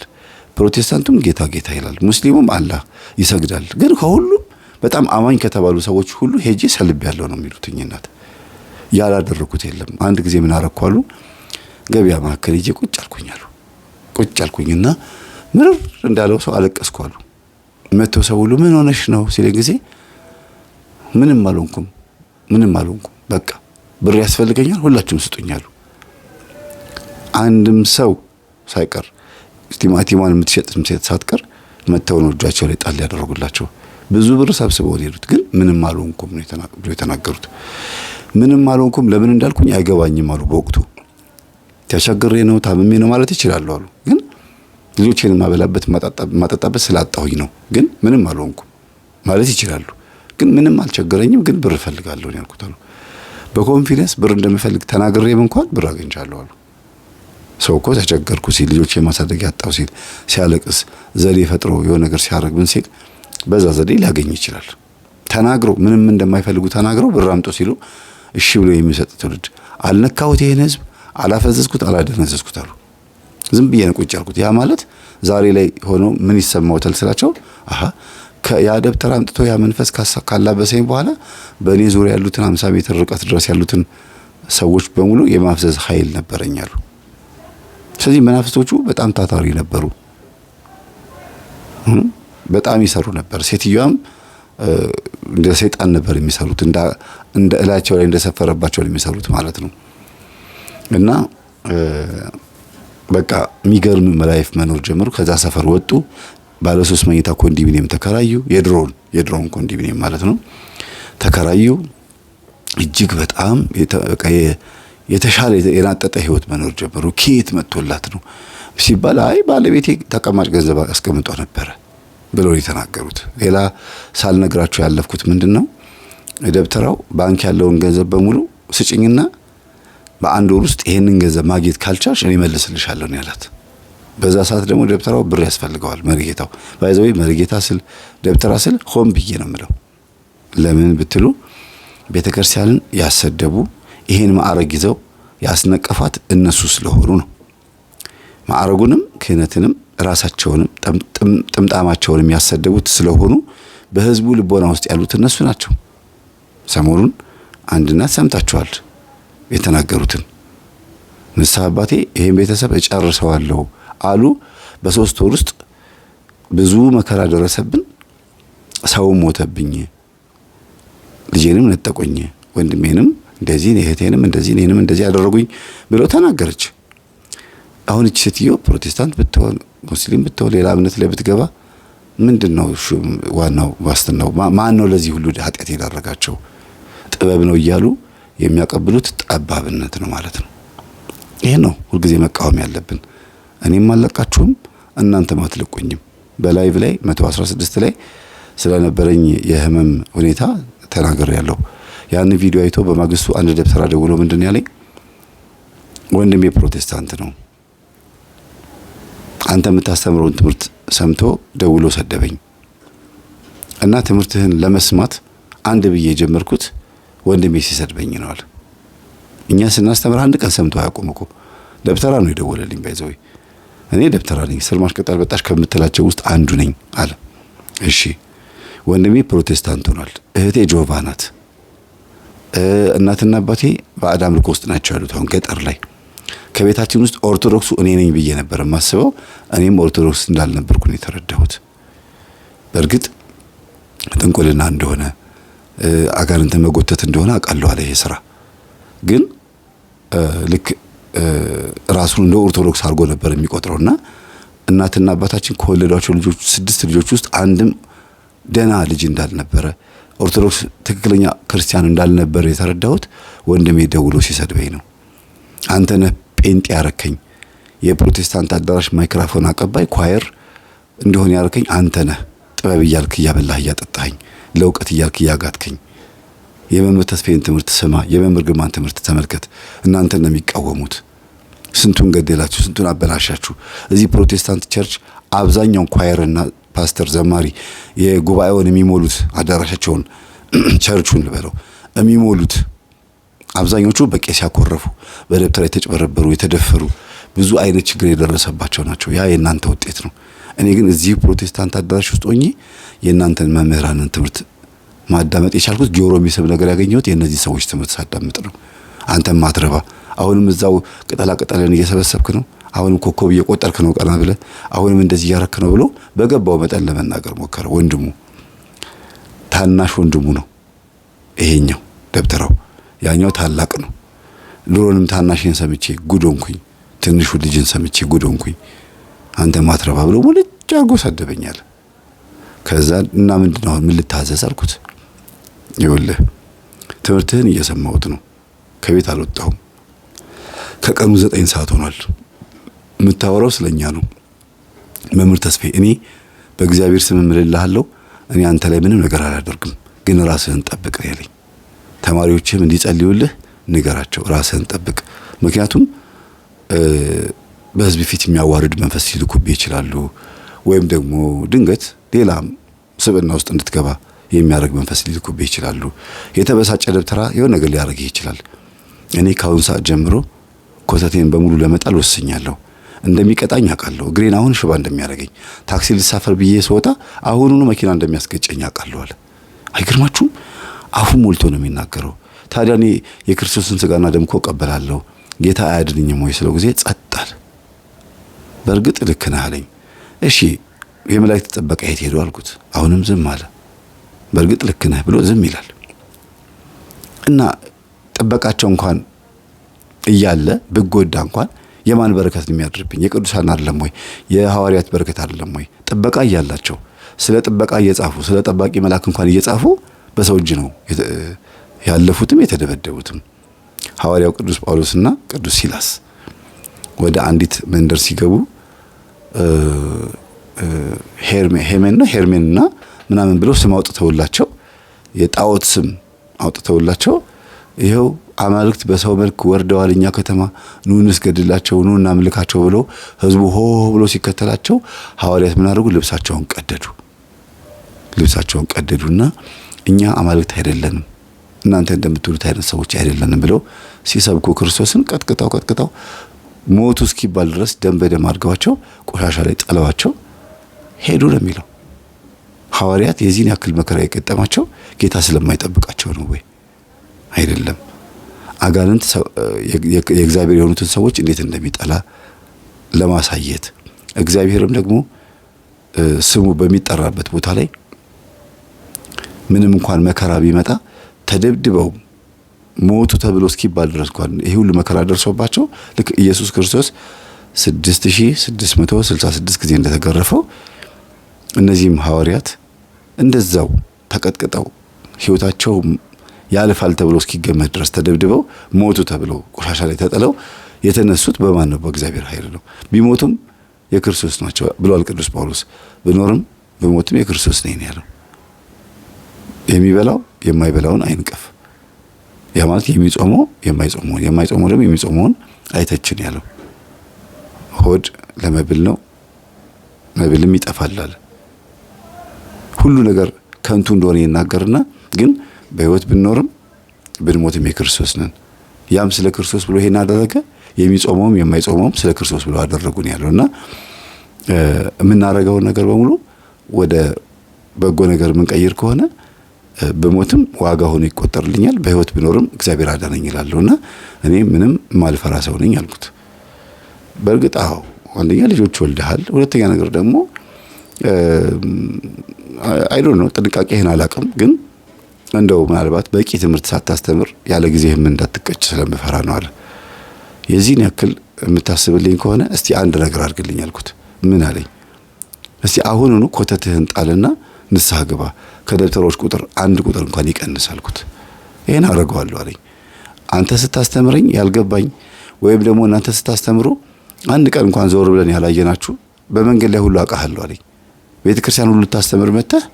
ፕሮቴስታንቱም ጌታ ይላል። ሙስሊሙም አላህ ይሰግዳል። ግን ከሁሉም በጣም አማኝ ከተባሉ ሰዎች ሁሉ ሄጄ ሰልብ ያለው ነው የሚሉት እኚህ እናት። ያላደረኩት የለም። አንድ ጊዜ ምን አረኳሉ? ገበያ መካከል ሄጄ ቁጭ አልኩኝና ምርር እንዳለው ሰው አለቀስኳሉ። መጥቶ ሰው ሁሉ ምን ሆነሽ ነው ሲለኝ ጊዜ ምንም አልሆንኩም፣ በቃ ብር ያስፈልገኛል፣ ሁላችሁም ስጡኛሉ። አንድም ሰው ሳይቀር ቲማቲማን የምትሸጥም ሴት ሳትቀር መተው ነው እጃቸው ላይ ጣል ያደረጉላቸው። ብዙ ብር ሰብስበው ሄዱት። ግን ምንም አልሆንኩም ነው የተናገሩት። ምንም አልሆንኩም ለምን እንዳልኩኝ አይገባኝም አሉ። በወቅቱ ተቸግሬ ነው ታምሜ ነው ማለት ይችላሉ አሉ። ግን ልጆቼን ማበላበት ማጠጣበት ስላጣሁኝ ነው። ግን ምንም አልሆንኩም ማለት ይችላሉ። ግን ምንም አልቸገረኝም፣ ግን ብር እፈልጋለሁ ነው ያልኩት አሉ። በኮንፊደንስ ብር እንደምፈልግ ተናግሬም እንኳን ብር አግኝቻለሁ አሉ። ሰው እኮ ተቸገርኩ ሲል ልጆቼ ማሳደግ ያጣው ሲል ሲያለቅስ ዘዴ ፈጥሮ የሆነ ነገር ሲያረግ ምን ሲል በዛ ዘዴ ሊያገኝ ይችላል። ተናግረው ምንም እንደማይፈልጉ ተናግረው ብር አምጡ ሲሉ እሺ ብሎ የሚሰጥ ትውልድ አልነካሁት፣ ይሄን ህዝብ አላፈዘዝኩት፣ አላደነዘዝኩት አሉ። ዝም ብዬ ነው ቁጭ ያልኩት። ያ ማለት ዛሬ ላይ ሆኖ ምን ይሰማውታል ስላቸው ያ ደብተር አምጥቶ ያ መንፈስ ካላበሰኝ በኋላ በእኔ ዙሪያ ያሉትን 50 ሜትር ርቀት ድረስ ያሉትን ሰዎች በሙሉ የማፍዘዝ ኃይል ነበረኛሉ። ስለዚህ መናፍስቶቹ በጣም ታታሪ ነበሩ፣ በጣም ይሰሩ ነበር። ሴትዮዋም እንደ ሰይጣን ነበር የሚሰሩት፣ እንደ እላቸው ላይ እንደሰፈረባቸው የሚሰሩት ማለት ነው። እና በቃ የሚገርም ላይፍ መኖር ጀመሩ። ከዛ ሰፈር ወጡ። ባለ 3 መኝታ ኮንዶሚኒየም ተከራዩ። የድሮን ኮንዶሚኒየም ማለት ነው። ተከራዩ። እጅግ በጣም የተሻለ የናጠጠ ህይወት መኖር ጀመሩ። ከየት መጥቶላት ነው ሲባል አይ ባለቤቴ ተቀማጭ ገንዘብ አስቀምጦ ነበረ ብለው የተናገሩት። ሌላ ሳልነግራችሁ ያለፍኩት ምንድነው ደብተራው ባንክ ያለውን ገንዘብ በሙሉ ስጭኝና በአንድ ወር ውስጥ ይሄንን ገንዘብ ማግኘት ካልቻልሽ እኔ መልስልሻለሁ ነው ያላት። በዛ ሰዓት ደግሞ ደብተራው ብር ያስፈልገዋል። መሪጌታው ባይዘው መሪጌታ ስል ደብተራ ስል ሆም ብዬ ነው የምለው። ለምን ብትሉ ቤተክርስቲያንን ያሰደቡ ይሄን ማዕረግ ይዘው ያስነቀፋት እነሱ ስለሆኑ ነው። ማዕረጉንም ክህነትንም ራሳቸውንም ጥምጣማቸውንም ያሰደቡት ስለሆኑ በህዝቡ ልቦና ውስጥ ያሉት እነሱ ናቸው። ሰሞኑን አንድ እናት ሰምታችኋል የተናገሩትን። ንስሐ አባቴ ይሄን ቤተሰብ እጨርሰዋለሁ አሉ። በ3 ወር ውስጥ ብዙ መከራ ደረሰብን፣ ሰው ሞተብኝ፣ ልጄንም ነጠቆኝ፣ ወንድሜንም እንደዚህ እህቴንም እንደዚህ እኔንም እንደዚህ ያደረጉኝ ብሎ ተናገረች። አሁን እቺ ሴትዮ ፕሮቴስታንት ብትሆን ሙስሊም ብትሆን ሌላ እምነት ላይ ብትገባ ምንድነው ዋናው ዋስትናው? ማን ነው ለዚህ ሁሉ ኃጢአት የዳረጋቸው? ጥበብ ነው እያሉ የሚያቀብሉት ጠባብነት ነው ማለት ነው። ይሄ ነው ሁልጊዜ መቃወም ያለብን። እኔም አለቃችሁም እናንተም አትለቁኝም። በላይቭ ላይ 116 ላይ ስለነበረኝ የህመም ሁኔታ ተናግሬያለሁ። ያን ቪዲዮ አይቶ በማግስቱ አንድ ደብተራ ደውሎ ምንድነው ያለኝ? ወንድሜ ፕሮቴስታንት ነው፣ አንተ የምታስተምረውን ትምህርት ሰምቶ ደውሎ ሰደበኝ እና ትምህርትህን ለመስማት አንድ ብዬ ጀመርኩት ወንድሜ ሲሰድበኝ ነው አለ። እኛ ስናስተምር አንድ ቀን ሰምቶ አያውቁም እኮ። ደብተራ ነው የደወለልኝ። ባይዘው እኔ ደብተራ ነኝ፣ ስልማሽ ቅጠል በጣሽ ከምትላቸው ውስጥ አንዱ ነኝ አለ። እሺ ወንድሜ ፕሮቴስታንት ሆኗል፣ እህቴ ጆቫ ናት፣ እናትና አባቴ ባዕድ አምልኮ ውስጥ ናቸው ያሉት። አሁን ገጠር ላይ ከቤታችን ውስጥ ኦርቶዶክሱ እኔ ነኝ ብዬ ነበር የማስበው። እኔም ኦርቶዶክስ እንዳልነበርኩ ነው የተረዳሁት። በእርግጥ ጥንቁልና እንደሆነ አጋንንት መጎተት እንደሆነ አውቃለሁ አለ። ይሄ ስራ ግን ልክ ራሱን እንደ ኦርቶዶክስ አድርጎ ነበር የሚቆጥረውና እናትና አባታችን ከወለዷቸው ልጆች 6 ልጆች ውስጥ አንድም ደና ልጅ እንዳልነበረ ኦርቶዶክስ ትክክለኛ ክርስቲያን እንዳልነበረ የተረዳሁት ወንድሜ ደውሎ ሲሰድበኝ ነው። አንተ ነህ ጴንጤ ያረከኝ፣ የፕሮቴስታንት አዳራሽ ማይክሮፎን አቀባይ ኳየር እንደሆነ ያረከኝ አንተ ነህ። ጥበብ እያልክ እያበላህ እያጠጣኸኝ፣ ለእውቀት እያልክ እያጋጥከኝ። የመምህር ተስፋዬን ትምህርት ስማ፣ የመምህር ግርማን ትምህርት ተመልከት። እናንተ ነው የሚቃወሙት። ስንቱን ገደላችሁ፣ ስንቱን አበላሻችሁ። እዚህ ፕሮቴስታንት ቸርች አብዛኛው ኳየርና ፓስተር ዘማሪ የጉባኤውን የሚሞሉት አዳራሻቸውን ቸርቹን ልበለው የሚሞሉት አብዛኞቹ በቄስ ያኮረፉ፣ በደብተራ የተጨበረበሩ፣ የተደፈሩ ብዙ አይነት ችግር የደረሰባቸው ናቸው። ያ የእናንተ ውጤት ነው። እኔ ግን እዚህ ፕሮቴስታንት አዳራሽ ውስጥ ሆኜ የእናንተን መምህራንን ትምህርት ማዳመጥ የቻልኩት ጆሮ የሚስብ ነገር ያገኘሁት የእነዚህ ሰዎች ትምህርት ሳዳምጥ ነው። አንተም ማትረባ አሁንም እዛው ቅጠላ ቅጠልን እየሰበሰብክ ነው። አሁንም ኮከብ እየቆጠርክ ነው ቀና ብለህ፣ አሁንም እንደዚህ እያረክ ነው ብሎ በገባው መጠን ለመናገር ሞከረ። ወንድሙ ታናሽ ወንድሙ ነው ይሄኛው ደብተራው፣ ያኛው ታላቅ ነው። ድሮንም ታናሽን ሰምቼ ጉዶንኩኝ፣ ትንሹ ልጅን ሰምቼ ጉዶንኩኝ። አንተ ማትረባ ብሎ ሙልጭ አርጎ ሰደበኛል። ከዛ እና ምንድነው ምን ልታዘዝ አልኩት። ይኸውልህ ትምህርትህን እየሰማሁት ነው፣ ከቤት አልወጣሁም። ከቀኑ 9 ሰዓት ሆኗል። የምታወራው ስለኛ ነው። መምህር ተስፋዬ እኔ በእግዚአብሔር ስም እምልልሃለሁ፣ እኔ አንተ ላይ ምንም ነገር አላደርግም፣ ግን ራስህን ጠብቅ ያለኝ። ተማሪዎችህም እንዲጸልዩልህ ንገራቸው፣ ራስህን ጠብቅ። ምክንያቱም በህዝብ ፊት የሚያዋርድ መንፈስ ሊልኩብህ ይችላሉ፣ ወይም ደግሞ ድንገት ሌላም ስብዕና ውስጥ እንድትገባ የሚያደርግ መንፈስ ሊልኩብህ ይችላሉ። የተበሳጨ ደብተራ የሆነ ነገር ሊያደርግህ ይችላል። እኔ ከአሁን ሰዓት ጀምሮ ኮተቴን በሙሉ ለመጣል ወስኛለሁ። እንደሚቀጣኝ አውቃለሁ። እግሬን አሁን ሽባ እንደሚያደርገኝ፣ ታክሲ ልሳፈር ብዬ ስወጣ አሁኑኑ መኪና እንደሚያስገጨኝ አውቃለሁ አለ። አይገርማችሁም? አፉ ሞልቶ ነው የሚናገረው። ታዲያ እኔ የክርስቶስን ስጋና ደም እኮ እቀበላለሁ፣ ጌታ አያድንኝም ወይ ስለው ጊዜ ጸጥ አለ። በእርግጥ ልክ ነህ አለኝ። እሺ የመላእክት ጥበቃ የት ሄዱ አልኩት። አሁንም ዝም አለ። በእርግጥ ልክ ነህ ብሎ ዝም ይላል። እና ጥበቃቸው እንኳን እያለ ብጎዳ እንኳን የማን በረከት ነው የሚያድርብኝ? የቅዱሳን አይደለም ወይ? የሐዋርያት በረከት አይደለም ወይ? ጥበቃ እያላቸው ስለ ጥበቃ እየጻፉ ስለ ጠባቂ መልአክ እንኳን እየጻፉ በሰው እጅ ነው ያለፉትም የተደበደቡትም። ሐዋርያው ቅዱስ ጳውሎስና ቅዱስ ሲላስ ወደ አንዲት መንደር ሲገቡ ሄርሜንና ምናምን ብለው ስም አውጥተውላቸው የጣዖት ስም አውጥተውላቸው ይኸው አማልክት በሰው መልክ ወርደዋል እኛ ከተማ ኑ እንስገድላቸው ኑ እናምልካቸው ብሎ ህዝቡ ሆ ብሎ ሲከተላቸው ሐዋርያት ምን አደረጉ? ልብሳቸውን ቀደዱና እኛ አማልክት አይደለንም እናንተ እንደምትሉት አይነት ሰዎች አይደለንም ብለው ሲሰብኩ ክርስቶስን ቀጥቅጠው ሞቱ እስኪባል ድረስ ደም በደም አድርገዋቸው ቆሻሻ ላይ ጠለዋቸው ሄዱ ነው የሚለው። ሐዋርያት የዚህን ያክል መከራ የገጠማቸው ጌታ ስለማይጠብቃቸው ነው ወይ? አይደለም። አጋንንት የእግዚአብሔር የሆኑትን ሰዎች እንዴት እንደሚጠላ ለማሳየት እግዚአብሔርም ደግሞ ስሙ በሚጠራበት ቦታ ላይ ምንም እንኳን መከራ ቢመጣ ተደብድበው ሞቱ ተብሎ እስኪባል ድረስ እንኳን ይሄ ሁሉ መከራ ደርሶባቸው ልክ ኢየሱስ ክርስቶስ 6666 ጊዜ እንደተገረፈው እነዚህም ሐዋርያት እንደዛው ተቀጥቅጠው ሕይወታቸው ያልፋል ተብሎ እስኪገመት ድረስ ተደብድበው ሞቱ ተብለው ቆሻሻ ላይ ተጥለው የተነሱት በማን ነው? በእግዚአብሔር ኃይል ነው። ቢሞቱም የክርስቶስ ናቸው ብሏል ቅዱስ ጳውሎስ። ብኖርም በሞትም የክርስቶስ ነኝ ያለው። የሚበላው የማይበላውን አይንቀፍ። ያ ማለት የሚጾመው የማይጾመውን የማይጾመው ደግሞ የሚጾመውን አይተችን ያለው። ሆድ ለመብል ነው መብልም ይጠፋል አለ። ሁሉ ነገር ከንቱ እንደሆነ ይናገርና ግን በሕይወት ብንኖርም ብንሞትም የክርስቶስ ነን። ያም ስለ ክርስቶስ ብሎ ይሄን አደረገ። የሚጾመውም የማይጾመውም ስለ ክርስቶስ ብሎ አደረጉን ያለውና የምናደርገውን ነገር በሙሉ ወደ በጎ ነገር የምንቀይር ከሆነ በሞትም ዋጋ ሆኖ ይቆጠርልኛል፣ በሕይወት ብኖርም እግዚአብሔር አዳነኝ ይላለውና እኔ ምንም ማልፈራ ሰው ነኝ አልኩት። በእርግጥ አዎ አንደኛ ልጆች ወልደሃል፣ ሁለተኛ ነገር ደግሞ አይዶን ነው ጥንቃቄህን አላቅም፣ ግን እንደው ምናልባት በቂ ትምህርት ሳታስተምር ያለ ጊዜህም እንዳትቀጭ ስለምፈራ ነው አለ። የዚህን ያክል የምታስብልኝ ከሆነ እስቲ አንድ ነገር አድርግልኝ አልኩት። ምን አለኝ? እስቲ አሁኑኑ ኮተትህን ጣልና ንስሐ ግባ፣ ከደብተሮች ቁጥር አንድ ቁጥር እንኳን ይቀንስ አልኩት። ይሄን አደርገዋለሁ አለኝ። አንተ ስታስተምረኝ ያልገባኝ ወይም ደግሞ እናንተ ስታስተምሩ አንድ ቀን እንኳን ዞር ብለን ያላየናችሁ በመንገድ ላይ ሁሉ አውቃለሁ አለኝ። ቤተክርስቲያን ሁሉ ታስተምር መተህ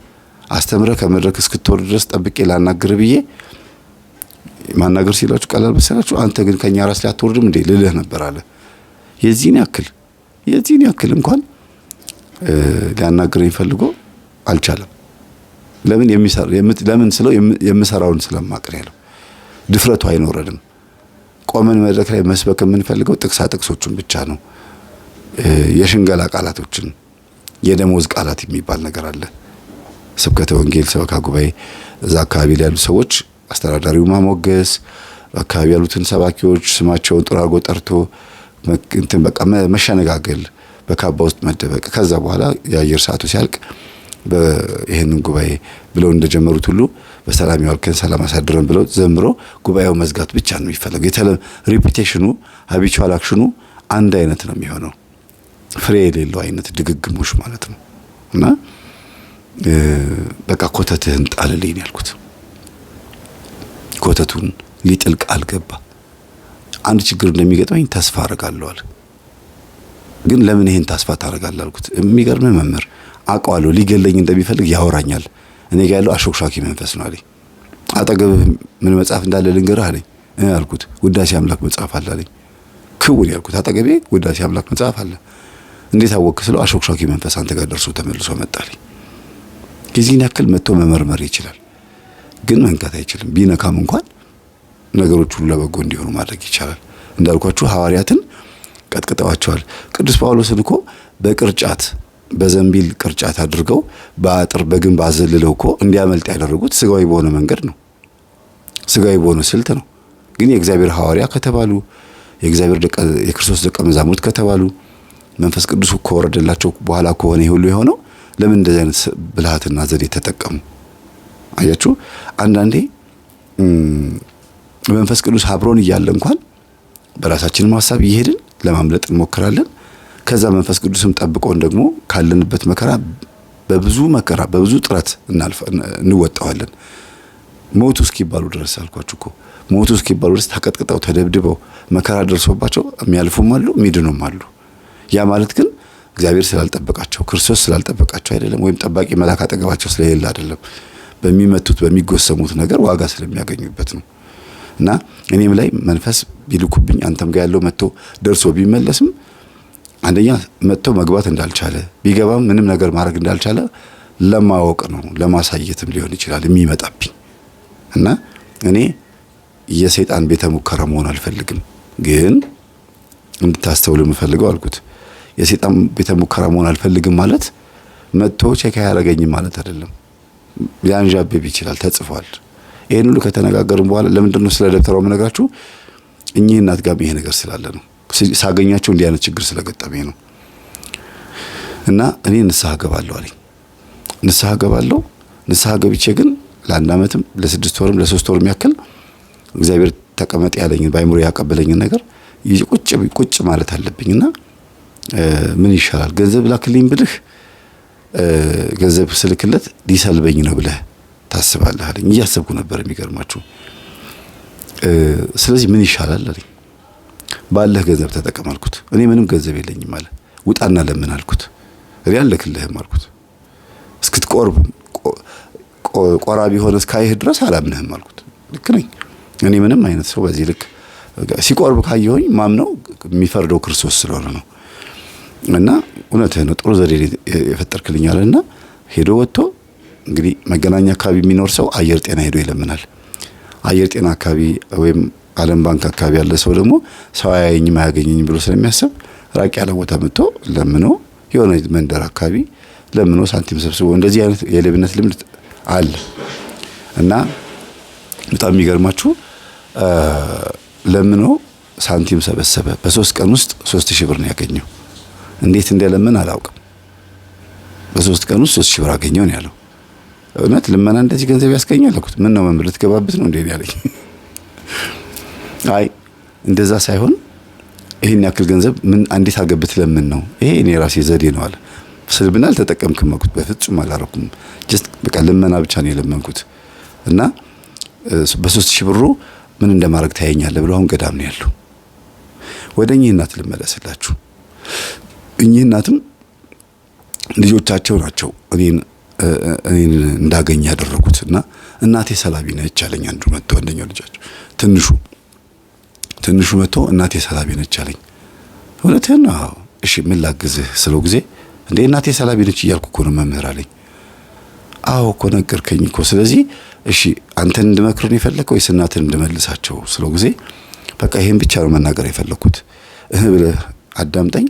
አስተምረ ከመድረክ እስክትወርድ ድረስ ጠብቄ ላናግር ብዬ ማናገር ሲላችሁ ቀላል መሰላችሁ? አንተ ግን ከኛ ራስ ላይ አትወርድም እንዴ ልልህ ነበር አለ። የዚህን ያክል እንኳን ሊያናግረኝ ፈልጎ አልቻለም። ለምን ስለው የምሰራውን ስለማቅር ያለው ድፍረቱ አይኖረንም። ቆመን መድረክ ላይ መስበክ የምንፈልገው ጥቅሳ ጥቅሶቹን ብቻ ነው። የሽንገላ ቃላቶችን የደሞዝ ቃላት የሚባል ነገር አለ። ስብከተ ወንጌል ሰበካ ጉባኤ እዛ አካባቢ ላይ ያሉ ሰዎች አስተዳዳሪው ማሞገስ፣ አካባቢ ያሉትን ሰባኪዎች ስማቸውን ጥሩ አድርጎ ጠርቶ እንትን በቃ መሸነጋገል፣ በካባ ውስጥ መደበቅ፣ ከዛ በኋላ የአየር ሰዓቱ ሲያልቅ ይሄንን ጉባኤ ብለው እንደጀመሩት ሁሉ በሰላም ያዋልከን ሰላም አሳድረን ብለው ዘምሮ ጉባኤው መዝጋት ብቻ ነው የሚፈለገው። ሪፒቴሽኑ ሀቢቹዋል አክሽኑ አንድ አይነት ነው የሚሆነው፣ ፍሬ የሌለው አይነት ድግግሞሽ ማለት ነው። እና በቃ ኮተትህን ጣልልኝ ያልኩት። ኮተቱን ሊጥል ቃል ገባ። አንድ ችግር እንደሚገጥመኝ ተስፋ አደርጋለሁ አለ። ግን ለምን ይሄን ተስፋ ታደርጋለህ አልኩት። የሚገርም መምህር አውቀዋለሁ፣ ሊገለኝ እንደሚፈልግ ያወራኛል። እኔ ጋር ያለው አሾክሻኪ መንፈስ ነው አለኝ። አጠገብህ ምን መጽሐፍ እንዳለ ልንገርህ አለኝ። አልኩት ውዳሴ አምላክ መጽሐፍ አለ አለኝ። ክውን ያልኩት አጠገቤ ውዳሴ አምላክ መጽሐፍ አለ። እንዴት አወቅህ ስለው አሾክሻኪ መንፈስ አንተ ጋር ደርሶ ተመልሶ መጣልኝ። የዚህን ያክል መጥቶ መመርመር ይችላል፣ ግን መንካት አይችልም። ቢነካም እንኳን ነገሮች ሁሉ ለበጎ እንዲሆኑ ማድረግ ይቻላል። እንዳልኳችሁ ሐዋርያትን ቀጥቅጠዋቸዋል። ቅዱስ ጳውሎስን እኮ በቅርጫት በዘንቢል ቅርጫት አድርገው በአጥር በግንብ አዘልለው እኮ እንዲያመልጥ ያደረጉት ስጋዊ በሆነ መንገድ ነው፣ ስጋዊ በሆነ ስልት ነው። ግን የእግዚአብሔር ሐዋርያ ከተባሉ የክርስቶስ ደቀ መዛሙርት ከተባሉ መንፈስ ቅዱስ ከወረደላቸው በኋላ ከሆነ ይሁሉ የሆነው ለምን እንደዚህ አይነት ብልሃትና ዘዴ ተጠቀሙ? አያችሁ፣ አንዳንዴ መንፈስ ቅዱስ አብሮን እያለ እንኳን በራሳችንም ሐሳብ እየሄድን ለማምለጥ እንሞክራለን። ከዛ መንፈስ ቅዱስም ጠብቆን ደግሞ ካለንበት መከራ በብዙ ጥረት እንወጣዋለን። ሞቱ እስኪባሉ ድረስ አልኳችሁ እኮ ሞቱ እስኪባሉ ድረስ ተቀጥቅጠው ተደብድበው መከራ ደርሶባቸው የሚያልፉም አሉ የሚድኑም አሉ። ያ ማለት ግን እግዚአብሔር ስላልጠበቃቸው ክርስቶስ ስላልጠበቃቸው አይደለም፣ ወይም ጠባቂ መልአክ አጠገባቸው ስለሌለ አይደለም። በሚመቱት በሚጎሰሙት ነገር ዋጋ ስለሚያገኙበት ነው። እና እኔም ላይ መንፈስ ቢልኩብኝ አንተም ጋር ያለው መጥቶ ደርሶ ቢመለስም አንደኛ መጥቶ መግባት እንዳልቻለ ቢገባም ምንም ነገር ማድረግ እንዳልቻለ ለማወቅ ነው፣ ለማሳየትም ሊሆን ይችላል የሚመጣብኝ። እና እኔ የሰይጣን ቤተ ሙከራ መሆን አልፈልግም። ግን እንድታስተውል የምፈልገው አልኩት የሰይጣን ቤተ ሙከራ መሆን አልፈልግም ማለት መጥቶ ቼክ አያደርገኝም ማለት አይደለም። ሊያንዣብብ ይችላል፣ ተጽፏል። ይሄን ሁሉ ከተነጋገርን በኋላ ለምንድን ነው ስለ ደብተራው የምነግራችሁ? እኚህ እናት ጋር ይሄ ነገር ስላለ ነው። ሳገኛቸው እንዲህ አይነት ችግር ስለገጠመኝ ነው። እና እኔ ንስሐ ገባለሁ አለኝ። ንስሐ ገባለሁ። ንስሐ ገብቼ ግን ለአንድ ዓመትም ለ6 ወርም ለ3 ወርም ያክል እግዚአብሔር ተቀመጥ ያለኝን በአይምሮ ያቀበለኝን ነገር ቁጭ ማለት አለብኝና ምን ይሻላል ገንዘብ ላክልኝ ብልህ ገንዘብ ስልክለት ሊሰልበኝ ነው ብለህ ታስባለህ አለኝ። እያሰብኩ ነበር የሚገርማችሁ። ስለዚህ ምን ይሻላል አለኝ። ባለህ ገንዘብ ተጠቀም አልኩት። እኔ ምንም ገንዘብ የለኝም አለ። ውጣና ለምን አልኩት። እኔ አልልክልህም አልኩት። እስክትቆርብ ቆራቢ ሆነ እስካይህ ድረስ አላምንህም አልኩት። ልክ ነኝ። እኔ ምንም አይነት ሰው በዚህ ልክ ሲቆርብ ካየሁኝ ማምነው የሚፈርደው ክርስቶስ ስለሆነ ነው። እና እውነትህ ነው ጥሩ ዘዴ የፈጠርክልኝ አለና ሄዶ ወጥቶ እንግዲህ መገናኛ አካባቢ የሚኖር ሰው አየር ጤና ሄዶ ይለምናል። አየር ጤና አካባቢ ወይም ዓለም ባንክ አካባቢ ያለ ሰው ደግሞ ሰው አያየኝም አያገኘኝም ብሎ ስለሚያስብ ራቅ ያለ ቦታ መጥቶ ለምኖ የሆነ መንደር አካባቢ ለምኖ ሳንቲም ሰብስቦ እንደዚህ አይነት የሌብነት ልምድ አለ። እና በጣም የሚገርማችሁ ለምኖ ሳንቲም ሰበሰበ። በ3 ቀን ውስጥ 3000 ብር ነው ያገኘው። እንዴት እንደለምን አላውቅም። በ3 ቀን ውስጥ 3000 ብር አገኘው ነው ያለው። እውነት ልመና እንደዚህ ገንዘብ ያስገኛል አልኩት። ምን ነው መምህር ልትገባበት ነው እንዴ ያለኝ። አይ እንደዛ ሳይሆን ይሄን ያክል ገንዘብ ምን አንዴት አገብት ለምን ነው ይሄ እኔ ራሴ ዘዴ ነው አለ። ስልብና አልተጠቀምክም አልኩት። በፍጹም አላረኩም። ጀስት በቃ ልመና ብቻ ነው የለመንኩት። እና በ3000 ብሩ ምን እንደማድረግ ታየኛለህ ብሎ አሁን ገዳም ነው ያለው። ወደኚህ እናት ልመለስላችሁ። እኚህ እናትም ልጆቻቸው ናቸው እኔን እንዳገኝ ያደረጉት። እና እናቴ ሰላቢ ነች አለኝ አንዱ መጥቶ፣ አንደኛው ልጃቸው ትንሹ መጥቶ እናቴ ሰላቢ ነች አለኝ። እውነትህን ነው? አዎ። እሺ ምን ላግዝህ ስለው ጊዜ እንዴ እናቴ ሰላቢ ነች እያልኩ እኮ ነው መምህር አለኝ። አዎ እኮ ነገርከኝ እኮ። ስለዚህ እሺ አንተን እንድመክር ነው የፈለከው ወይስ እናትን እንድመልሳቸው ስለው ጊዜ በቃ ይሄን ብቻ ነው መናገር የፈለኩት ብለህ አዳምጠኝ፣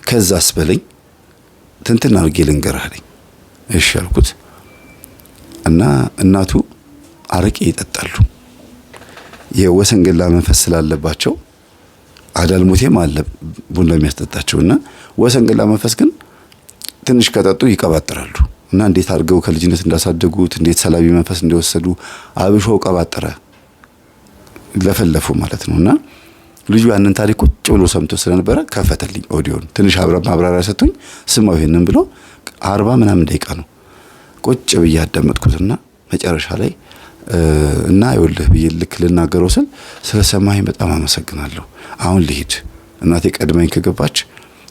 ከዛስ በለኝ ትንትን አድርጌ ልንገርህ አለኝ። እሺ አልኩት። እና እናቱ አረቄ ይጠጣሉ። የወሰንገላ መንፈስ ስላለባቸው አዳልሞቴም አለ ቡና የሚያስጠጣቸውና ወሰንገላ መንፈስ ግን ትንሽ ከጠጡ ይቀባጥራሉ። እና እንዴት አድርገው ከልጅነት እንዳሳደጉት እንዴት ሰላቢ መንፈስ እንደወሰዱ አብሾ ቀባጠረ ለፈለፉ ማለት ነውና ልጁ ያንን ታሪክ ቁጭ ብሎ ሰምቶ ስለነበረ ከፈተልኝ ኦዲዮን። ትንሽ ማብራሪያ ሰጥቶኝ ስማው ይሄንን ብሎ 40 ምናምን ደቂቃ ነው ቁጭ ብዬ አዳመጥኩትና መጨረሻ ላይ እና ይኸውልህ ብዬ ልክ ልናገረው ስል ስለሰማኸኝ በጣም አመሰግናለሁ። አሁን ልሂድ፣ እናቴ ቀድመኝ ከገባች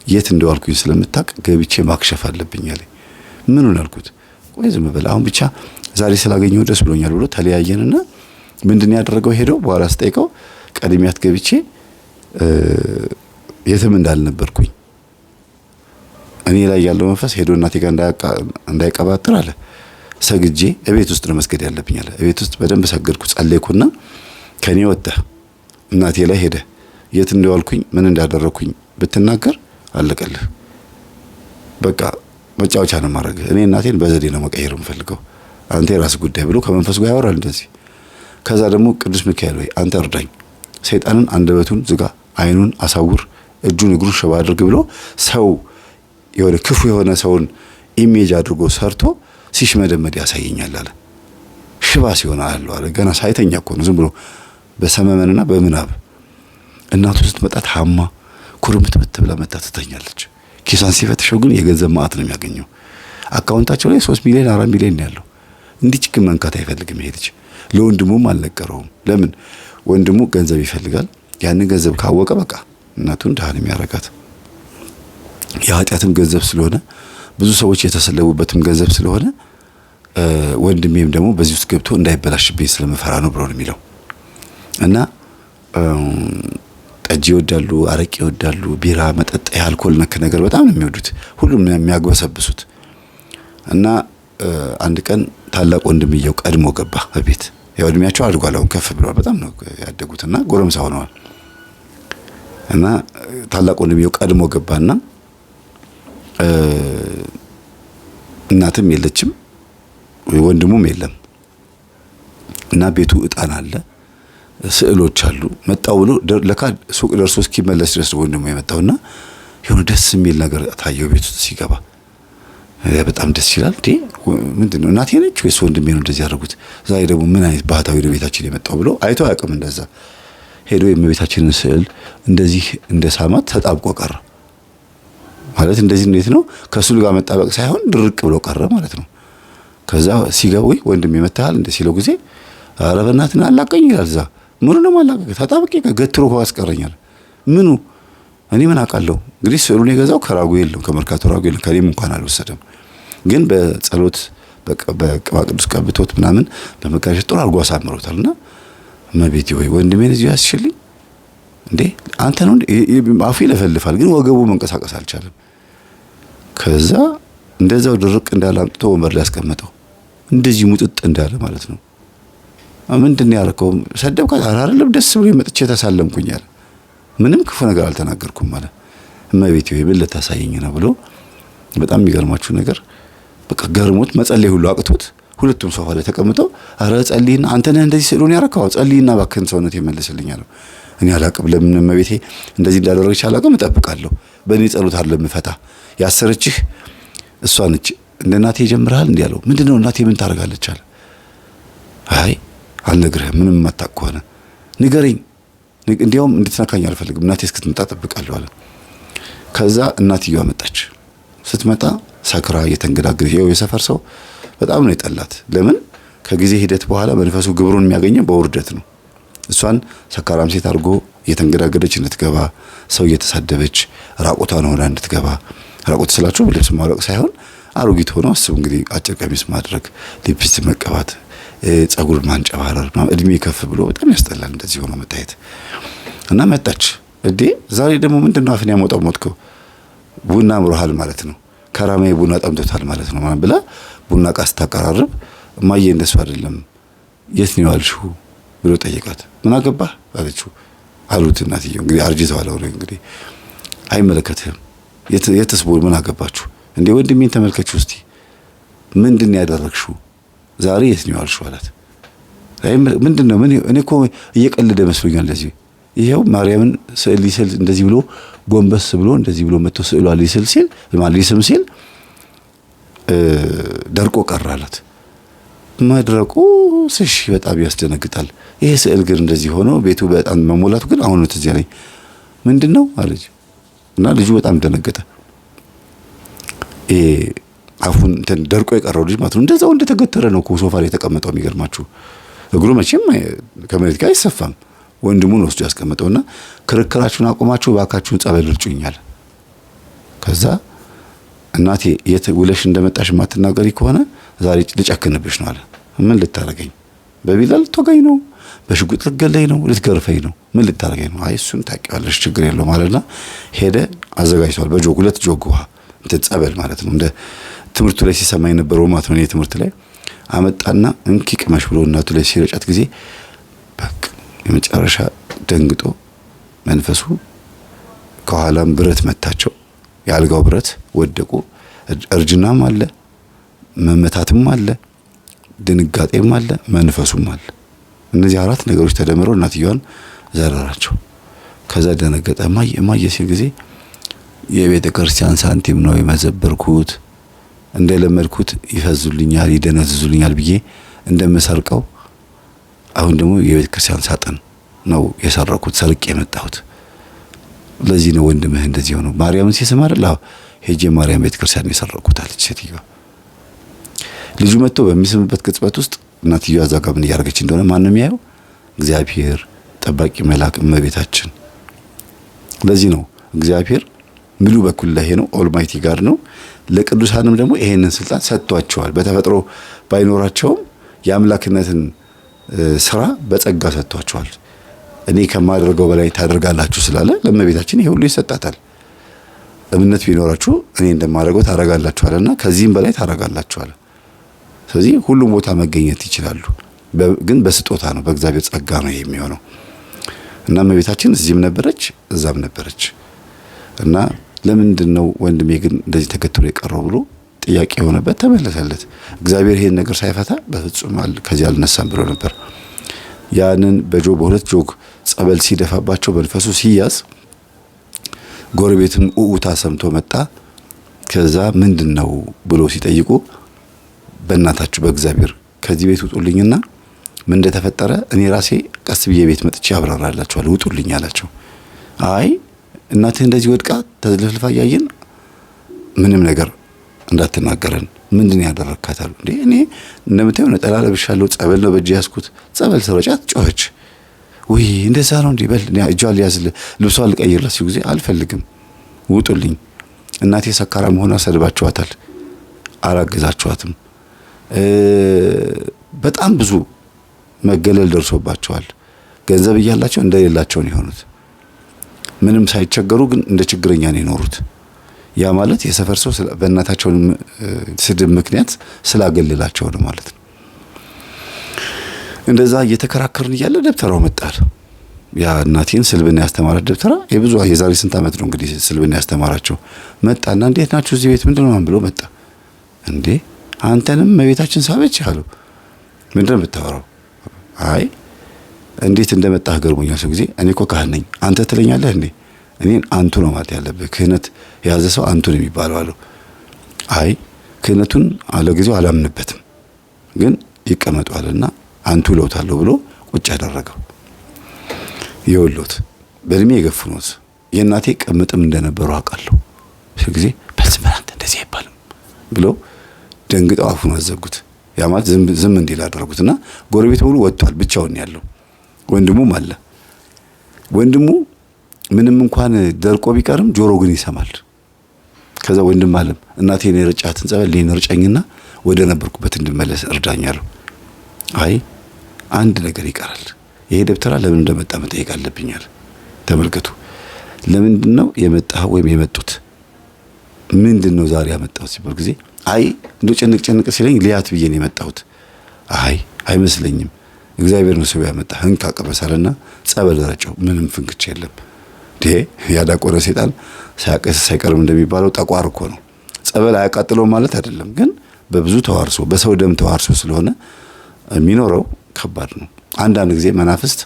የት እንደዋልኩኝ ስለምታውቅ ገብቼ ማክሸፍ አለብኝ አለኝ። ምኑን አልኩት። ቆይ ዝም በል አሁን ብቻ ዛሬ ስላገኘሁ ደስ ብሎኛል ብሎ ተለያየንና ምንድን ያደረገው ሄዶ በኋላ ስጠይቀው ቀድሚያት ገብቼ የትም እንዳልነበርኩኝ እኔ ላይ ያለው መንፈስ ሄዶ እናቴ ጋር እንዳይቀባጥር አለ። ሰግጄ እቤት ውስጥ ነው መስገድ ያለብኝ አለ። እቤት ውስጥ በደንብ ሰገድኩ፣ ጸለይኩና ከኔ ወጣ እናቴ ላይ ሄደ። የት እንደዋልኩኝ ምን እንዳደረኩኝ ብትናገር አለቀልህ። በቃ መጫወቻ ነው ማድረግ። እኔ እናቴን በዘዴ ነው መቀየር የምፈልገው። አንተ የራስ ጉዳይ ብሎ ከመንፈስ ጋር ያወራል እንደዚህ። ከዛ ደግሞ ቅዱስ ሚካኤል ወይ አንተ እርዳኝ፣ ሰይጣንን አንደበቱን ዝጋ፣ አይኑን አሳውር፣ እጁን እግሩን ሽባ አድርግ ብሎ ሰው የሆነ ክፉ የሆነ ሰውን ኢሜጅ አድርጎ ሰርቶ ሲሽመደመድ ያሳየኛል አለ። ሽባ ሲሆን አለው አለ። ገና ሳይተኛ እኮ ነው ዝም ብሎ በሰመመንና በምናብ እናቱ ስትመጣ ታማ ኩርምትምት ብላ መታ ትተኛለች። ኪሳን ሲፈትሸው ግን የገንዘብ ማዕት ነው የሚያገኘው። አካውንታቸው ላይ 3 ሚሊዮን 4 ሚሊዮን ነው ያለው። እንዲህ ችግር መንካት አይፈልግም ይሄ ልጅ። ለወንድሙም አልነገረውም። ለምን? ወንድሙ ገንዘብ ይፈልጋል። ያንን ገንዘብ ካወቀ በቃ እናቱን ድሃ ነው የሚያረጋት። የኃጢአትም ገንዘብ ስለሆነ ብዙ ሰዎች የተሰለቡበትም ገንዘብ ስለሆነ ወንድሜም ደግሞ በዚህ ውስጥ ገብቶ እንዳይበላሽብኝ ስለምፈራ ነው ብሎ ነው የሚለው። እና ጠጅ ይወዳሉ፣ አረቄ ይወዳሉ፣ ቢራ፣ መጠጥ፣ የአልኮል ነክ ነገር በጣም ነው የሚወዱት። ሁሉም የሚያግበሰብሱት። እና አንድ ቀን ታላቅ ወንድምየው ቀድሞ ገባ በቤት። ያው እድሜያቸው አድጓል፣ አሁን ከፍ ብለዋል፣ በጣም ነው ያደጉትና ጎረምሳ ሆነዋል። እና ታላቅ ወንድምየው ቀድሞ ገባና እናትም የለችም ወንድሙም የለም። እና ቤቱ እጣን አለ፣ ስዕሎች አሉ። መጣው ብሎ ለካ ሱቅ ደርሶ እስኪመለስ ድረስ ወንድሙ የመጣውና የሆነ ደስ የሚል ነገር ታየው ቤት ውስጥ ሲገባ። በጣም ደስ ይላል። ምንድነው እናቴ ነች ወይስ ወንድሜ ነው እንደዚህ ያደረጉት? ዛሬ ደግሞ ምን አይነት ባህታዊ ወደ ቤታችን የመጣው ብሎ አይቶ አያውቅም። እንደዛ ሄዶ የእመቤታችንን ስዕል እንደዚህ እንደ ሳማት ተጣብቆ ቀረ ማለት። እንደዚህ እንዴት ነው ከስዕሉ ጋር መጣበቅ ሳይሆን ድርቅ ብሎ ቀረ ማለት ነው። ከዛ ሲገባ ወይ ወንድሜ መታሃል እንደ ሲለው ጊዜ ኧረ በእናትህ አላቀኝ ይላል። እዛ ምኑ ነው ማላቀቅ? ተጣብቄ ገትሮ ያስቀረኛል። ምኑ እኔ ምን አውቃለሁ? እንግዲህ ስዕሉን የገዛው ከራጉኤል ነው፣ ከመርካቶ ራጉኤል ነው። ከኔም እንኳን አልወሰደም። ግን በጸሎት በቅባ ቅዱስ ቀብቶት ምናምን በመጋረጃ ጥሩ አድርጎ አሳምሮታልና እመቤቴ ወይ ወንድሜን እዚሁ ያስችልኝ እንዴ አንተ ነው አፉ ይለፈልፋል፣ ግን ወገቡ መንቀሳቀስ አልቻለም። ከዛ እንደዛው ድርቅ እንዳለ አምጥቶ ወንበር ላይ ያስቀመጠው፣ እንደዚህ ሙጥጥ እንዳለ ማለት ነው። ምንድን ያደረከው? ሰደብካት? አይደለም ደስ ብሎ መጥቼ ተሳለምኩኝ አለ። ምንም ክፉ ነገር አልተናገርኩም ማለት። እመቤቴ ወይ ምን ልታሳየኝ ነው ብሎ በጣም የሚገርማችሁ ነገር በቃ ገርሞት መጸለይ ሁሉ አቅቶት ሁለቱም ሶፋ ላይ ተቀምጠው አረ ጸልይና አንተ ነህ እንደዚህ ስዕሉን ያረካው ጸልይና እባክህን ሰውነት ይመልስልኝ አለው። እኔ አላቅም ለምን እመቤቴ እንደዚህ እንዳደረገች አላቅም፣ እጠብቃለሁ። በእኔ ጸሎት አይደለም ፈታ ያሰረችህ እሷ ነች። እንደ እናቴ ጀምረሃል እንዲህ አለው። ምንድነው እናቴ ምን ታደርጋለች አለ። አይ አልነግርህም፣ ምንም የማታውቅ ከሆነ ንገረኝ፣ እንዲያውም እንድትነካኝ አልፈልግም፣ እናቴ እስክትመጣ እጠብቃለሁ አለ። ከዛ እናትየዋ መጣች። ስትመጣ ሰክራ እየተንገዳገደች፣ ይኸው የሰፈር ሰው በጣም ነው የጠላት። ለምን? ከጊዜ ሂደት በኋላ መንፈሱ ግብሩን የሚያገኘው በውርደት ነው። እሷን ሰካራም ሴት አድርጎ እየተንገዳገደች እንድትገባ፣ ሰው እየተሳደበች ራቆቷን ሆና እንድትገባ፣ ራቆት ስላችሁ ልብስ ማውለቅ ሳይሆን አሮጊት ሆኖ አስቡ እንግዲህ አጭር ቀሚስ ማድረግ፣ ሊፕስቲክ መቀባት፣ ጸጉር ማንጨባረር፣ እድሜ ከፍ ብሎ በጣም ያስጠላል እንደዚህ ሆኖ መታየት። እና መጣች። እዴ ዛሬ ደግሞ ምንድነው አፍን ያሞጣው ሞትከው? ቡና አምሮሃል ማለት ነው፣ ከራማዬ ቡና ጠምቶታል ማለት ነው ማለት ብላ ቡና ቃ ስታቀራርብ እማዬ እንደሱ አይደለም የት ነው ያልሽው ብሎ ጠየቃት። ምን አገባህ አለችው። አሉት እናትየው እንግዲህ አርጅተዋል። አሁን እንግዲህ አይመለከትህም፣ የትስ ቦል ምን አገባችሁ እንዴ? ወንድሜን ተመልከችው እስቲ ምንድን ያደረግሽው ዛሬ የት ነው ያልሽው አላት። ምንድነው? ምን እኔ እኮ እየቀለደ መስሎኛል እንደዚህ። ይሄው ማርያምን ስዕል ሊስል እንደዚህ ብሎ ጎንበስ ብሎ እንደዚህ ብሎ መጥቶ ስዕሏ ሊስል ሲል ሊስም ሲል ደርቆ ቀረ አላት። መድረቁ ስሽ በጣም ያስደነግጣል። ይሄ ስዕል ግን እንደዚህ ሆኖ ቤቱ በጣም መሞላቱ ግን አሁን ነው ትዝ ያለኝ። ምንድነው አለች እና ልጁ በጣም ደነገጠ። አፉን ደርቆ የቀረው ልጅ ማለት ነው እንደዛው እንደተገተረ ነው ሶፋ ላይ የተቀመጠው። የሚገርማችሁ እግሩ መቼም ከመሬት ጋር አይሰፋም። ወንድሙን ወስዶ ያስቀመጠውና ክርክራችሁን አቆማችሁ ባካችሁን ጸበል እርጩኛል። ከዛ እናቴ የት ውለሽ እንደመጣሽ ማትናገሪ ከሆነ ዛሬ ልጨክንብሽ ነው አለ። ምን ልታረገኝ? በቢላ ልትወጋኝ ነው? በሽጉጥ ልትገለኝ ነው? ልትገርፈኝ ነው? ምን ልታረገኝ ነው? አይ እሱን ታውቂዋለሽ ችግር የለው ማለትና ሄደ። አዘጋጅቷል በጆግ 2 ጆግ ውሃ ጸበል ማለት ነው። እንደ ትምህርቱ ላይ ሲሰማ የነበረው ማለት ነው። ትምህርት ላይ አመጣና እንኪ ቅመሽ ብሎ እናቱ ላይ ሲረጫት ጊዜ በቃ የመጨረሻ ደንግጦ መንፈሱ ከኋላም ብረት መታቸው። የአልጋው ብረት ወደቁ። እርጅናም አለ፣ መመታትም አለ፣ ድንጋጤም አለ፣ መንፈሱም አለ። እነዚህ 4 ነገሮች ተደምረው እናትየዋን ዘረራቸው። ከዛ ደነገጠ። እማዬ ሲል ጊዜ የቤተ ክርስቲያን ሳንቲም ነው የመዘበርኩት፣ እንደለመድኩት ይፈዙልኛል ይደነዝዙልኛል ብዬ እንደምሰርቀው አሁን ደግሞ የቤተ ክርስቲያን ሳጥን ነው የሰረኩት፣ ሰርቄ የመጣሁት። ለዚህ ነው ወንድምህ እንደዚህ ሆኖ ማርያምን ሲስም አይደል? ሄጄ ማርያም ቤተ ክርስቲያን የሰረኩት አለች ሴትዮዋ። ልጁ መጥቶ በሚስምበት ቅጽበት ውስጥ እናትየዋ እዛ ጋር ምን እያደረገች እንደሆነ ማን ነው የሚያየው? እግዚአብሔር ጠባቂ መልአክ እመቤታችን። ለዚህ ነው እግዚአብሔር ሙሉ በኩል ላይ ነው፣ ኦልማይቲ ጋር ነው። ለቅዱሳንም ደግሞ ይሄንን ስልጣን ሰጥቷቸዋል። በተፈጥሮ ባይኖራቸውም የአምላክነትን ስራ በጸጋ ሰጥቷቸዋል። እኔ ከማደርገው በላይ ታደርጋላችሁ ስላለ ለእመቤታችን ይሄ ሁሉ ይሰጣታል። እምነት ቢኖራችሁ እኔ እንደማደርገው ታደርጋላችኋልና ከዚህም በላይ ታደርጋላችኋል። ስለዚህ ሁሉም ቦታ መገኘት ይችላሉ። ግን በስጦታ ነው፣ በእግዚአብሔር ጸጋ ነው የሚሆነው። እና እመቤታችን እዚህም ነበረች እዛም ነበረች። እና ለምንድን ነው ወንድሜ ግን እንደዚህ ተከትሎ የቀረው ብሎ ጥያቄ የሆነበት ተመለሰለት። እግዚአብሔር ይሄን ነገር ሳይፈታ በፍጹም ከዚህ አልነሳም ብሎ ነበር። ያንን በሁለት ጆግ ጸበል ሲደፋባቸው መንፈሱ ሲያዝ ጎረቤትም ኡኡታ ሰምቶ መጣ። ከዛ ምንድነው ብሎ ሲጠይቁ በእናታችሁ በእግዚአብሔር ከዚህ ቤት ውጡልኝና ምን እንደተፈጠረ እኔ ራሴ ቀስ ብዬ ቤት መጥቼ አብራራላችኋለሁ ውጡልኝ አላቸው። አይ እናትህ እንደዚህ ወድቃ ተዝለፍልፋ ያየን ምንም ነገር እንዳትናገረን ምንድን ያደረካታል እንዴ? እኔ እንደምታየው ነጠላ ለብሻለሁ፣ ጸበል ነው በእጄ ያዝኩት። ጸበል ስረጫት ጮኸች። ወይ እንደዛ ነው እንዴ? በል እኔ እጇን ሊያዝል ልብሷን ልቀይርላት ሲሉ ጊዜ አልፈልግም ውጡልኝ። እናቴ ሰካራ መሆኗ ሰድባችኋታል፣ አላገዛችኋትም። በጣም ብዙ መገለል ደርሶባቸዋል። ገንዘብ እያላቸው እንደሌላቸው ነው የሆኑት። ምንም ሳይቸገሩ ግን እንደ ችግረኛ ነው የኖሩት። ያ ማለት የሰፈር ሰው በእናታቸው ስድብ ምክንያት ስላገለላቸው ነው ማለት ነው። እንደዛ እየተከራከርን እያለ ደብተራው መጣል። ያ እናቴን ስልብና ያስተማራት ደብተራ የዛሬ ስንት ዓመት ነው እንግዲህ ስልብና ያስተማራቸው። መጣና እንዴት ናችሁ እዚህ ቤት ምንድነው ማን ብሎ መጣ። እንዴ አንተንም መቤታችን ሳበች አሉ። ምንድነው የምታወራው? አይ እንዴት እንደመጣህ ገርሞኛል። ሰው ጊዜ እኔ እኮ ካህን ነኝ አንተ ትለኛለህ እንዴ? እኔን አንቱ ነው ማለት ያለብህ። ክህነት የያዘ ሰው አንቱ ነው የሚባለው አለው። አይ ክህነቱን አለ ጊዜው አላምንበትም፣ ግን ይቀመጣልና አንቱ ለውታለሁ ብሎ ቁጭ ያደረገው። ይወሉት በእድሜ የገፉት የእናቴ ቅምጥም እንደነበሩ አውቃለሁ። ሰው ጊዜ በስመ አብ እንደዚህ አይባልም ብሎ ደንግጠው አፉን አዘጉት። ያ ማለት ዝም እንዲል አደረጉትና ጎረቤት ሁሉ ወጥቷል። ብቻውን ያለው ወንድሙም አለ። ወንድሙ ምንም እንኳን ደርቆ ቢቀርም ጆሮ ግን ይሰማል። ከዛ ወንድም አለም እናቴን የረጫትን ጸበል ለኔ ረጨኝና ወደ ነበርኩበት እንድመለስ እርዳኛለሁ። አይ አንድ ነገር ይቀራል። ይሄ ደብተራ ለምን እንደመጣ መጠየቅ አለብኛል። ተመልከቱ። ለምንድን ነው የመጣው ወይም የመጡት ምንድን ነው ዛሬ ያመጣው ሲባል ጊዜ አይ እንዶ ጭንቅ ሲለኝ ሊያት ብዬ ነው የመጣሁት። አይ አይመስለኝም እግዚአብሔር ነው ሰው ያመጣ። ህንካ ቀበሳለና ጸበል ረጨው። ምንም ፍንክች የለም። ያዳቆረ ሰይጣን ሳያቀስ ሳይቀርም እንደሚባለው ጠቋር እኮ ነው። ጸበል አያቃጥለው ማለት አይደለም፣ ግን በብዙ ተዋርሶ በሰው ደም ተዋርሶ ስለሆነ የሚኖረው ከባድ ነው። አንዳንድ ጊዜ መናፍስት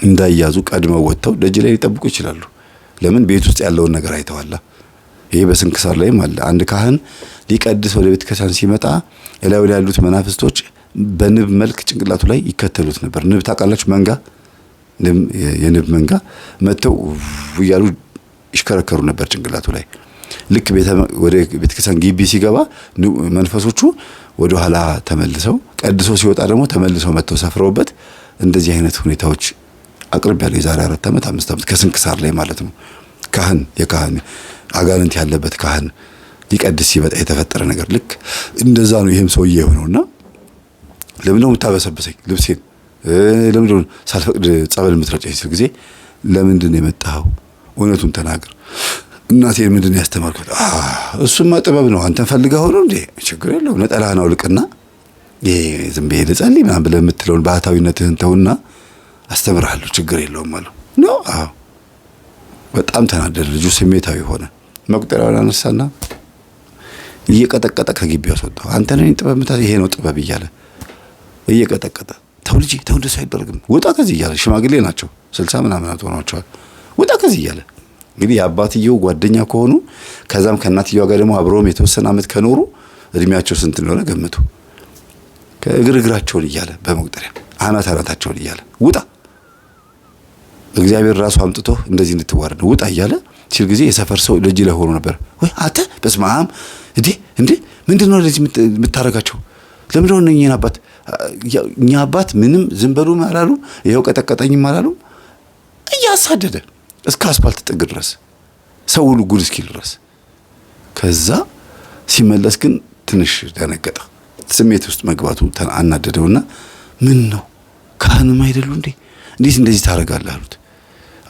እንዳይያዙ ቀድመው ወጥተው ደጅ ላይ ሊጠብቁ ይችላሉ። ለምን? ቤት ውስጥ ያለውን ነገር አይተዋላ። ይሄ በስንክሳር ላይም አለ። አንድ ካህን ሊቀድስ ወደ ቤተ ክርስቲያን ሲመጣ እላዩ ላይ ያሉት መናፍስቶች በንብ መልክ ጭንቅላቱ ላይ ይከተሉት ነበር። ንብ ታውቃላችሁ? መንጋ የንብ መንጋ መተው እያሉ ይሽከረከሩ ነበር ጭንቅላቱ ላይ። ልክ ወደ ቤተ ክርስቲያን ግቢ ሲገባ መንፈሶቹ ወደ ኋላ ተመልሰው ቀድሶ ሲወጣ ደግሞ ተመልሰው መተው ሰፍረውበት እንደዚህ አይነት ሁኔታዎች አቅርቤያለሁ። የዛሬ 4 ዓመት 5 ዓመት ከስንክሳር ላይ ማለት ነው። የካህን አጋንንት ያለበት ካህን ሊቀድስ ሲመጣ የተፈጠረ ነገር ልክ እንደዛ ነው። ይሄም ሰውዬ የሆነውና ለምን ነው የምታበሰብሰኝ ልብሴን ለምን ነው ሳልፈቅድ ጸበል የምትረጨኝ ሲል ጊዜ ለምንድን ነው የመጣኸው? እውነቱን ተናገር። እናቴ ምንድን ነው ያስተማርኩት? እሱማ ጥበብ ነው። አንተን ፈልገኸው ነው እንዴ? ችግር የለውም ነጠላህን አውልቅና ዝም ብዬ ልጸልይ ምናምን ብለህ የምትለውን ባህታዊነትህን ተውና አስተምርሃለሁ፣ ችግር የለውም አለው። ነው አዎ። በጣም ተናደደ ልጁ፣ ስሜታዊ ሆነ። መቁጠሪያውን አነሳና እየቀጠቀጠ ከግቢው አስወጣው። አንተ ነህ ጥበብ የምታሳይ፣ ይሄ ነው ጥበብ እያለ እየቀጠቀጠ ተው ልጄ ተው፣ እንደሱ አይደረግም፣ ውጣ ከዚህ እያለ ሽማግሌ ናቸው 60 ምናምን ሆኗቸዋል። ውጣ ከዚህ እያለ እንግዲህ የአባትየው ጓደኛ ከሆኑ ከዛም ከእናትየዋ ጋር ደግሞ አብረውም የተወሰነ ዓመት ከኖሩ እድሜያቸው ስንት እንደሆነ ገምቱ። ከእግራቸውን እያለ በመቁጠሪያ አናታቸውን እያለ ውጣ፣ እግዚአብሔር ራሱ አምጥቶ እንደዚህ እንድትዋረድ ውጣ እያለ ሲል ጊዜ የሰፈር ሰው ልጅ ላይ ሆኖ ነበር። ወይ አንተ በስመ አብ እንዴ እንዴ ምንድነው ለዚህ የምታረጋቸው? ለምንድነው እኛን አባት እኛ አባት ምንም ዝም በሉ አላሉ፣ ይሄው ቀጠቀጠኝም አላሉ። እያሳደደ እስከ አስፋልት ጥግ ድረስ ሰው ሁሉ ጉድ እስኪል ድረስ። ከዛ ሲመለስ ግን ትንሽ ደነገጠ። ስሜት ውስጥ መግባቱ አናደደውና ምን ነው ካህንም አይደሉ እንዴ እንዴት እንደዚህ ታረጋለህ አሉት።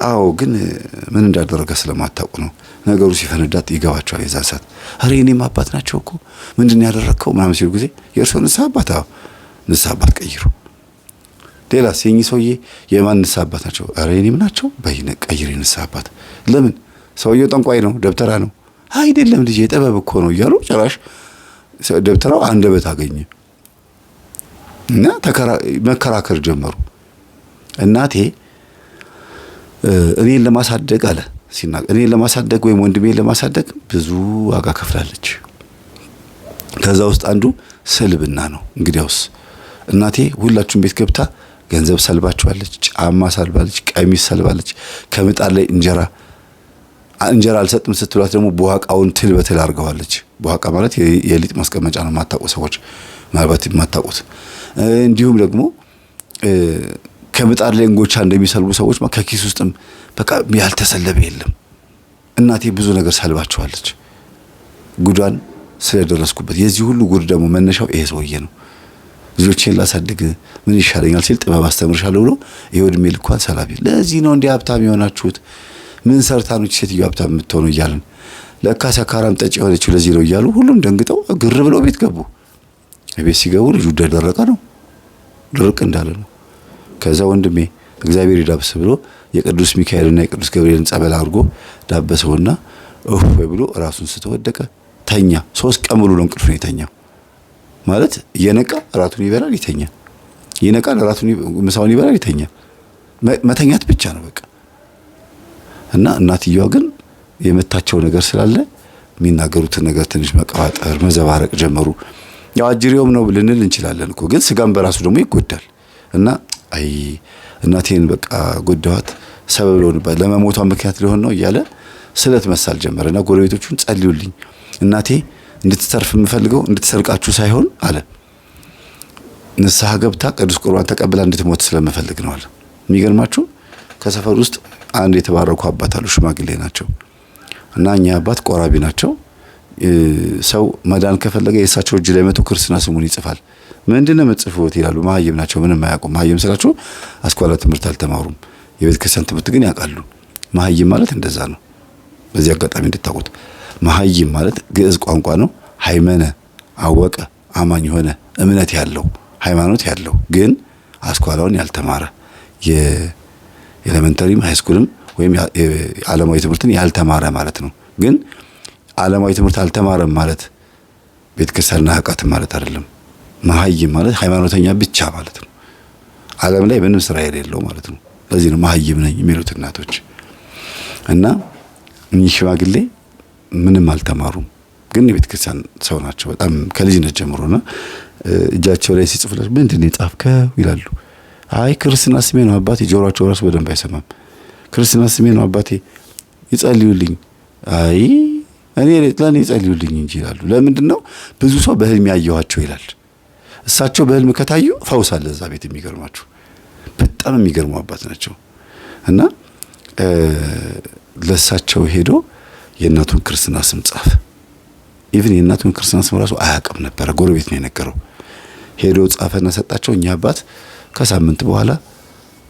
አዎ ግን ምን እንዳደረገ ስለማታውቁ ነው። ነገሩ ሲፈነዳት ይገባቸዋል። የዛን ሰዓት አሬ እኔም አባት ናቸው እኮ ምንድነው ያደረከው ምናምን ሲሉ ጊዜ የእርሶ ንስሐ አባት? አዎ ንስሐ አባት ቀይሩ። ሌላስ የእኚህ ሰውዬ የማን ንስሐ አባት ናቸው? አሬ እኔም ናቸው። በይነ ቀይሪ ንስሐ አባት። ለምን? ሰውየው ጠንቋይ ነው፣ ደብተራ ነው። አይደለም ልጄ ጥበብ እኮ ነው እያሉ ጭራሽ ደብተራው አንደበት አገኘ እና መከራከር ጀመሩ። እናቴ እኔን ለማሳደግ አለ ሲናገር እኔን ለማሳደግ ወይም ወንድሜን ለማሳደግ ብዙ ዋጋ ከፍላለች። ከዛ ውስጥ አንዱ ስልብና ነው። እንግዲያውስ እናቴ ሁላችሁም ቤት ገብታ ገንዘብ ሰልባችኋለች፣ ጫማ ሰልባለች፣ ቀሚስ ሰልባለች። ከምጣድ ላይ እንጀራ አልሰጥም ስትሏት ደግሞ በዋቃውን ትል በትል አድርገዋለች። በዋቃ ማለት የሊጥ ማስቀመጫ ነው። የማታውቁ ሰዎች ምናልባት የማታውቁት። እንዲሁም ደግሞ ከምጣድ ላይ እንጎቻ እንደሚሰልቡ ሰዎች ከኪስ ውስጥም በቃ ያልተሰለበ የለም። እናቴ ብዙ ነገር ሰልባቸዋለች። ጉዷን ስለደረስኩበት የዚህ ሁሉ ጉድ ደግሞ መነሻው ይሄ ሰውዬ ነው። ልጆቼን ላሳድግ ምን ይሻለኛል ሲል ጥበብ አስተምርሻለሁ ብሎ ይሄ ዕድሜ ልኳን ሰላቢ። ለዚህ ነው እንዲህ ሀብታም የሆናችሁት። ምን ሰርታ ነው ሴትዮ ሀብታም የምትሆነው እያልን ለካ ሰካራም ጠጭ የሆነችው ለዚህ ነው እያሉ ሁሉም ደንግጠው ግር ብለው ቤት ገቡ። ቤት ሲገቡ ልጁ ደረቀ ነው፣ ድርቅ እንዳለ ነው። ከዛ ወንድሜ እግዚአብሔር ይዳብስ ብሎ የቅዱስ ሚካኤልና የቅዱስ ገብርኤልን ጸበል አድርጎ ዳበሰውና ብሎ ራሱን ስተወደቀ ተኛ። 3 ቀን ሙሉ ነው እንቅልፍ ነው የተኛው። ማለት እየነቃ ራቱን ይበላል ይተኛ፣ ይነቃል ራቱን ምሳውን ይበላል ይተኛ። መተኛት ብቻ ነው በቃ። እና እናትየዋ ግን የመታቸው ነገር ስላለ የሚናገሩትን ነገር ትንሽ መቀባጠር መዘባረቅ ጀመሩ። ያው አጅሪውም ነው ልንል እንችላለን እኮ ግን ስጋም በራሱ ደግሞ ይጎዳል። እና አይ እናቴን በቃ ጎዳዋት ሰበብ ሊሆንባት ለመሞቷ ምክንያት ሊሆን ነው እያለ ስለት መሳል ጀመረና ጎረቤቶቹን ጸልዩልኝ፣ እናቴ እንድትተርፍ የምፈልገው እንድትሰርቃችሁ ሳይሆን አለ ንስሐ ገብታ ቅዱስ ቁርባን ተቀብላ እንድትሞት ስለምፈልግ ነው አለ። የሚገርማችሁ ከሰፈር ውስጥ አንድ የተባረኩ አባት አሉ። ሽማግሌ ናቸው እና እኛ አባት ቆራቢ ናቸው። ሰው መዳን ከፈለገ የእሳቸው እጅ ላይ መቶ ክርስትና ስሙን ይጽፋል። ምንድነው የምትጽፉት ይላሉ። መሀይም ናቸው፣ ምንም አያውቁም። መሀይም ስላቸው አስኳላ ትምህርት አልተማሩም፣ የቤተ ክርስቲያን ትምህርት ግን ያውቃሉ። መሀይም ማለት እንደዛ ነው። በዚህ አጋጣሚ እንድታውቁት መሀይም ማለት ግዕዝ ቋንቋ ነው። ሃይመነ አወቀ፣ አማኝ ሆነ፣ እምነት ያለው ሃይማኖት ያለው ግን አስኳላውን ያልተማረ የኤሌመንተሪም ሃይስኩልም ወይም ዓለማዊ ትምህርትን ያልተማረ ማለት ነው። ግን ዓለማዊ ትምህርት አልተማረም ማለት ቤተክርስቲያንና አያውቃትም ማለት አይደለም። መሀይም ማለት ሃይማኖተኛ ብቻ ማለት ነው። ዓለም ላይ ምንም ስራ የሌለው ማለት ነው። ለዚህ ነው መሀይም ነኝ የሚሉት እናቶች። እና እኚህ ሽማግሌ ምንም አልተማሩም፣ ግን የቤተክርስቲያን ሰው ናቸው በጣም ከልጅነት ጀምሮና እጃቸው ላይ ሲጽፉለት ምንድነው የጻፍከው ይላሉ። አይ ክርስትና ስሜ ነው አባቴ። ጆሮአቸው ራሱ በደንብ አይሰማም። ክርስትና ስሜ ነው አባቴ ይጸልዩልኝ። አይ እኔ ለኔ ይጸልዩልኝ እንጂ ይላሉ። ለምንድን ነው ብዙ ሰው በህልም ያየዋቸው ይላል። እሳቸው በህልም ከታዩ ፈውስ አለ እዛ ቤት። የሚገርማችሁ በጣም የሚገርሙ አባት ናቸው። እና ለእሳቸው ሄዶ የእናቱን ክርስትና ስም ጻፈ። ኢቭን የእናቱን ክርስትና ስም ራሱ አያውቅም ነበረ። ጎረቤት ነው የነገረው። ሄዶ ጻፈና ሰጣቸው። እኛ አባት ከሳምንት በኋላ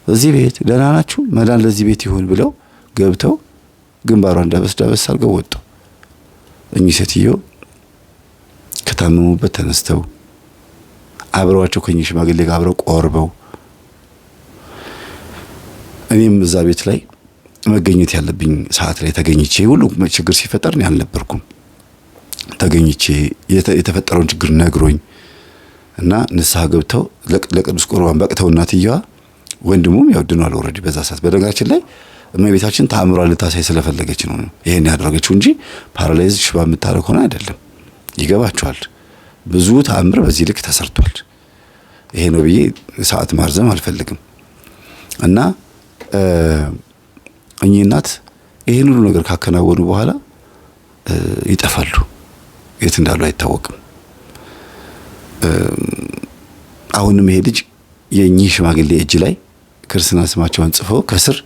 እዚህ ቤት ደህና ናችሁ መዳን ለዚህ ቤት ይሁን ብለው ገብተው ግንባሯን ዳበስ አድርገው ወጡ። እኚህ ሴትዮ ከታመሙበት ተነስተው አብረዋቸው ከኚህ ሽማግሌ ጋር አብረው ቆርበው እኔም እዛ ቤት ላይ መገኘት ያለብኝ ሰዓት ላይ ተገኝቼ ሁሉ ችግር ሲፈጠር እኔ አልነበርኩም። ተገኝቼ የተፈጠረውን ችግር ነግሮኝ እና ንስሐ ገብተው ለቅዱስ ቁርባን በቅተው እናትየዋ ወንድሙም ያው ድኗል ኦልሬዲ በዛ ሰዓት። በነገራችን ላይ እመቤታችን ተአምሯን ልታሳይ ስለፈለገች ነው ይሄን ያደረገችው እንጂ ፓራላይዝ ሽባ የምታረግ ሆነ አይደለም። ይገባችኋል። ብዙ ተአምር በዚህ ልክ ተሰርቷል። ይሄ ነው ብዬ ሰዓት ማርዘም አልፈልግም። እና እኚህ እናት ይሄን ሁሉ ነገር ካከናወኑ በኋላ ይጠፋሉ። የት እንዳሉ አይታወቅም። አሁንም ይሄ ልጅ የኚህ ሽማግሌ እጅ ላይ ክርስትና ስማቸውን ጽፈው ከስር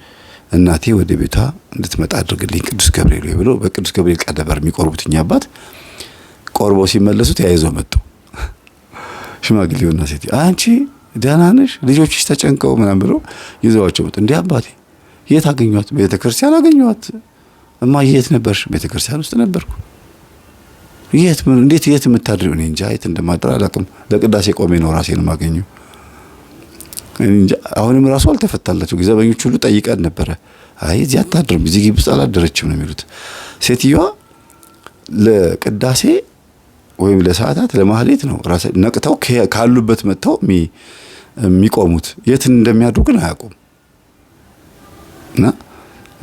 እናቴ ወደ ቤቷ እንድትመጣ አድርግልኝ ቅዱስ ገብርኤል ብሎ በቅዱስ ገብርኤል ቃል ነበር የሚቆርቡት እኛ አባት። ቆርበው ሲመለሱ ተያይዘው መጡ ሽማግሌውና ሴት። አንቺ ደህና ነሽ? ልጆችሽ ተጨንቀው ምናምን ብሎ ይዘዋቸው መጡ። እንዴ አባቴ የት አገኘኋት? ቤተክርስቲያን አገኘኋት። እማዬ የት ነበርሽ? ቤተክርስቲያን ውስጥ ነበርኩ። የት እንዴት የት የምታድሪው? እኔ እንጃ የት እንደማድር አላውቅም። ለቅዳሴ ቆሜ ነው ራሴን ማገኘው እንጃ። አሁንም ራሱ አልተፈታላቸው። ዘበኞች ሁሉ ጠይቀን ነበረ። አይ እዚህ አታድርም፣ እዚህ ግቢ ውስጥ አላደረችም ነው የሚሉት። ሴትዮዋ ለቅዳሴ ወይም ለሰዓታት ለማህሌት ነው ራስ ነቅተው ካሉበት መጥተው የሚቆሙት። የት እንደሚያድሩ ግን አያውቁም። እና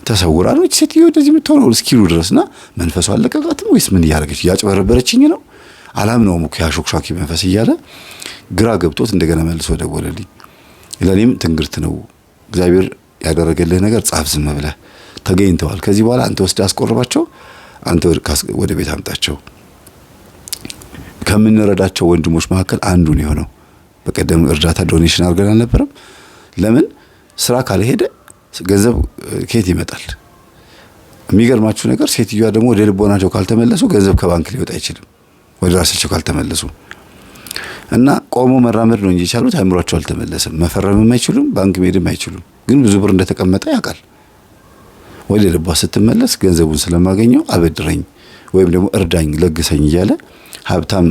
ተሰውራ ነው ሴትዮ እንደዚህ የምትሆነው እስኪሉ ድረስና መንፈሷ አለቀቃትም ወይስ ምን እያደረገች ያጭበረበረችኝ ነው አላምነውም እኮ ያሾክሻኪ መንፈስ እያለ ግራ ገብቶት እንደገና መልሶ ደወለልኝ። ለኔም ትንግርት ነው እግዚአብሔር ያደረገልህ ነገር ጻፍ ዝም ብለህ ተገኝተዋል። ከዚህ በኋላ አንተ ወስደህ አስቆርባቸው፣ አንተ ወደ ቤት አምጣቸው። ከምንረዳቸው ወንድሞች መካከል አንዱ ነው የሆነው። በቀደም እርዳታ ዶኔሽን አድርገን አልነበረም? ለምን ስራ ካልሄደ ገንዘብ ከየት ይመጣል? የሚገርማችሁ ነገር ሴትዮዋ ደግሞ ወደ ልቦናቸው ካልተመለሱ ገንዘብ ከባንክ ሊወጣ አይችልም፣ ወደ ራሳቸው ካልተመለሱ እና ቆሞ መራመድ ነው እንጂ የቻሉት አእምሯቸው አልተመለሰም። መፈረምም አይችሉም፣ ባንክ መሄድም አይችሉም። ግን ብዙ ብር እንደተቀመጠ ያውቃል። ወደ ልቧ ስትመለስ ገንዘቡን ስለማገኘው አበድረኝ ወይም ደግሞ እርዳኝ ለግሰኝ እያለ ሀብታም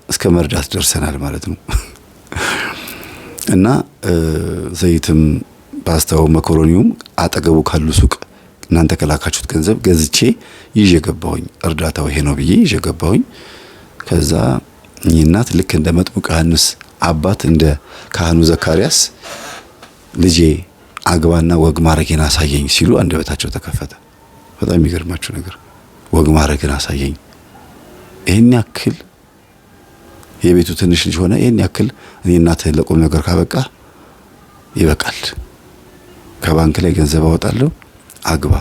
እስከ መርዳት ደርሰናል ማለት ነው። እና ዘይትም ፓስታው መኮሮኒውም አጠገቡ ካሉ ሱቅ እናንተ ከላካችሁት ገንዘብ ገዝቼ ይዤ ገባሁኝ። እርዳታው ይሄ ነው ብዬ ይዤ ገባሁኝ። ከዛ እኚህ እናት ልክ እንደ መጥምቁ ዮሐንስ አባት እንደ ካህኑ ዘካርያስ ልጄ አግባና ወግ ማረግን አሳየኝ ሲሉ አንደበታቸው ተከፈተ። በጣም የሚገርማችሁ ነገር ወግ ማረግን አሳየኝ። ይሄን ያክል የቤቱ ትንሽ ልጅ ሆነ ይሄን ያክል እኔ እናትህ ለቁም ነገር ካበቃ ይበቃል። ከባንክ ላይ ገንዘብ አወጣለሁ፣ አግባ፣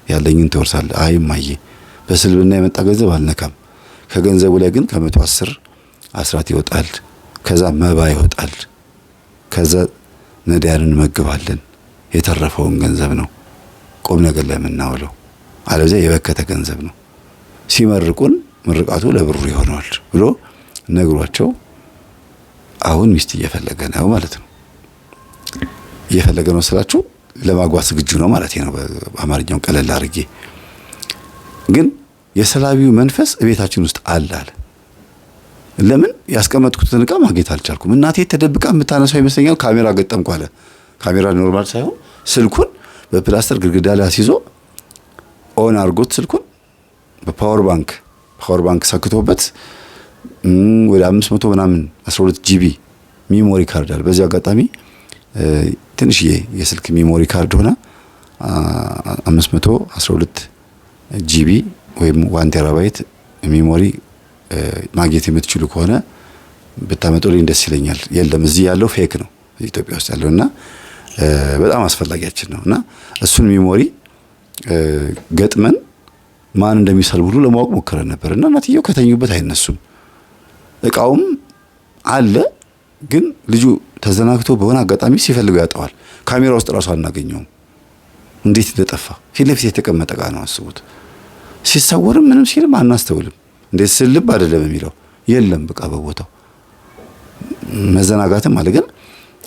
ያለኝን ትወርሳለህ። አይ እማዬ በስልብና የመጣ ገንዘብ አልነካም። ከገንዘቡ ላይ ግን ከ110 አስራት ይወጣል፣ ከዛ መባ ይወጣል፣ ከዛ ነዳያንን እንመግባለን። የተረፈውን ገንዘብ ነው ቁም ነገር ላይ የምናውለው፣ አለበለዚያ የበከተ ገንዘብ ነው። ሲመርቁን ምርቃቱ ለብሩ ይሆናል ብሎ ነግሯቸው አሁን ሚስት እየፈለገ ነው ማለት ነው። እየፈለገ ነው ስላችሁ ለማግባት ዝግጁ ነው ማለት ነው በአማርኛው ቀለል አድርጌ። ግን የሰላቢው መንፈስ እቤታችን ውስጥ አለ። ለምን ያስቀመጥኩትን ዕቃ ማግኘት አልቻልኩም? እናቴ ተደብቃ የምታነሳው ይመስለኛል። ካሜራ ገጠምኩ አለ። ካሜራ ኖርማል ሳይሆን ስልኩን በፕላስተር ግድግዳ ላይ አስይዞ ኦን አድርጎት ስልኩን በፓወር ባንክ ሰክቶበት ወደ 500 ምናምን 12 ጂቢ ሚሞሪ ካርድ አለ። በዚህ አጋጣሚ ትንሽዬ የስልክ ሚሞሪ ካርድ ሆና 512 ጂቢ ወይም 1 ቴራባይት ሚሞሪ ማግኘት የምትችሉ ከሆነ ብታመጡልኝ ደስ ይለኛል። የለም እዚህ ያለው ፌክ ነው ኢትዮጵያ ውስጥ ያለውና በጣም አስፈላጊያችን ነውና እሱን ሚሞሪ ገጥመን ማን እንደሚሰልብ ሁሉ ለማወቅ ሞክረን ነበርና እናትየው ከተኙበት አይነሱም። እቃውም አለ ግን ልጁ ተዘናግቶ በሆነ አጋጣሚ ሲፈልገው ያጠዋል። ካሜራ ውስጥ ራሱ አናገኘውም። እንዴት እንደጠፋ ፊት ለፊት የተቀመጠ እቃ ነው። አስቡት። ሲሰወርም ምንም ሲልም አናስተውልም። እንዴት ስልብ አይደለም የሚለው የለም በቃ በቦታው መዘናጋትም አለ። ግን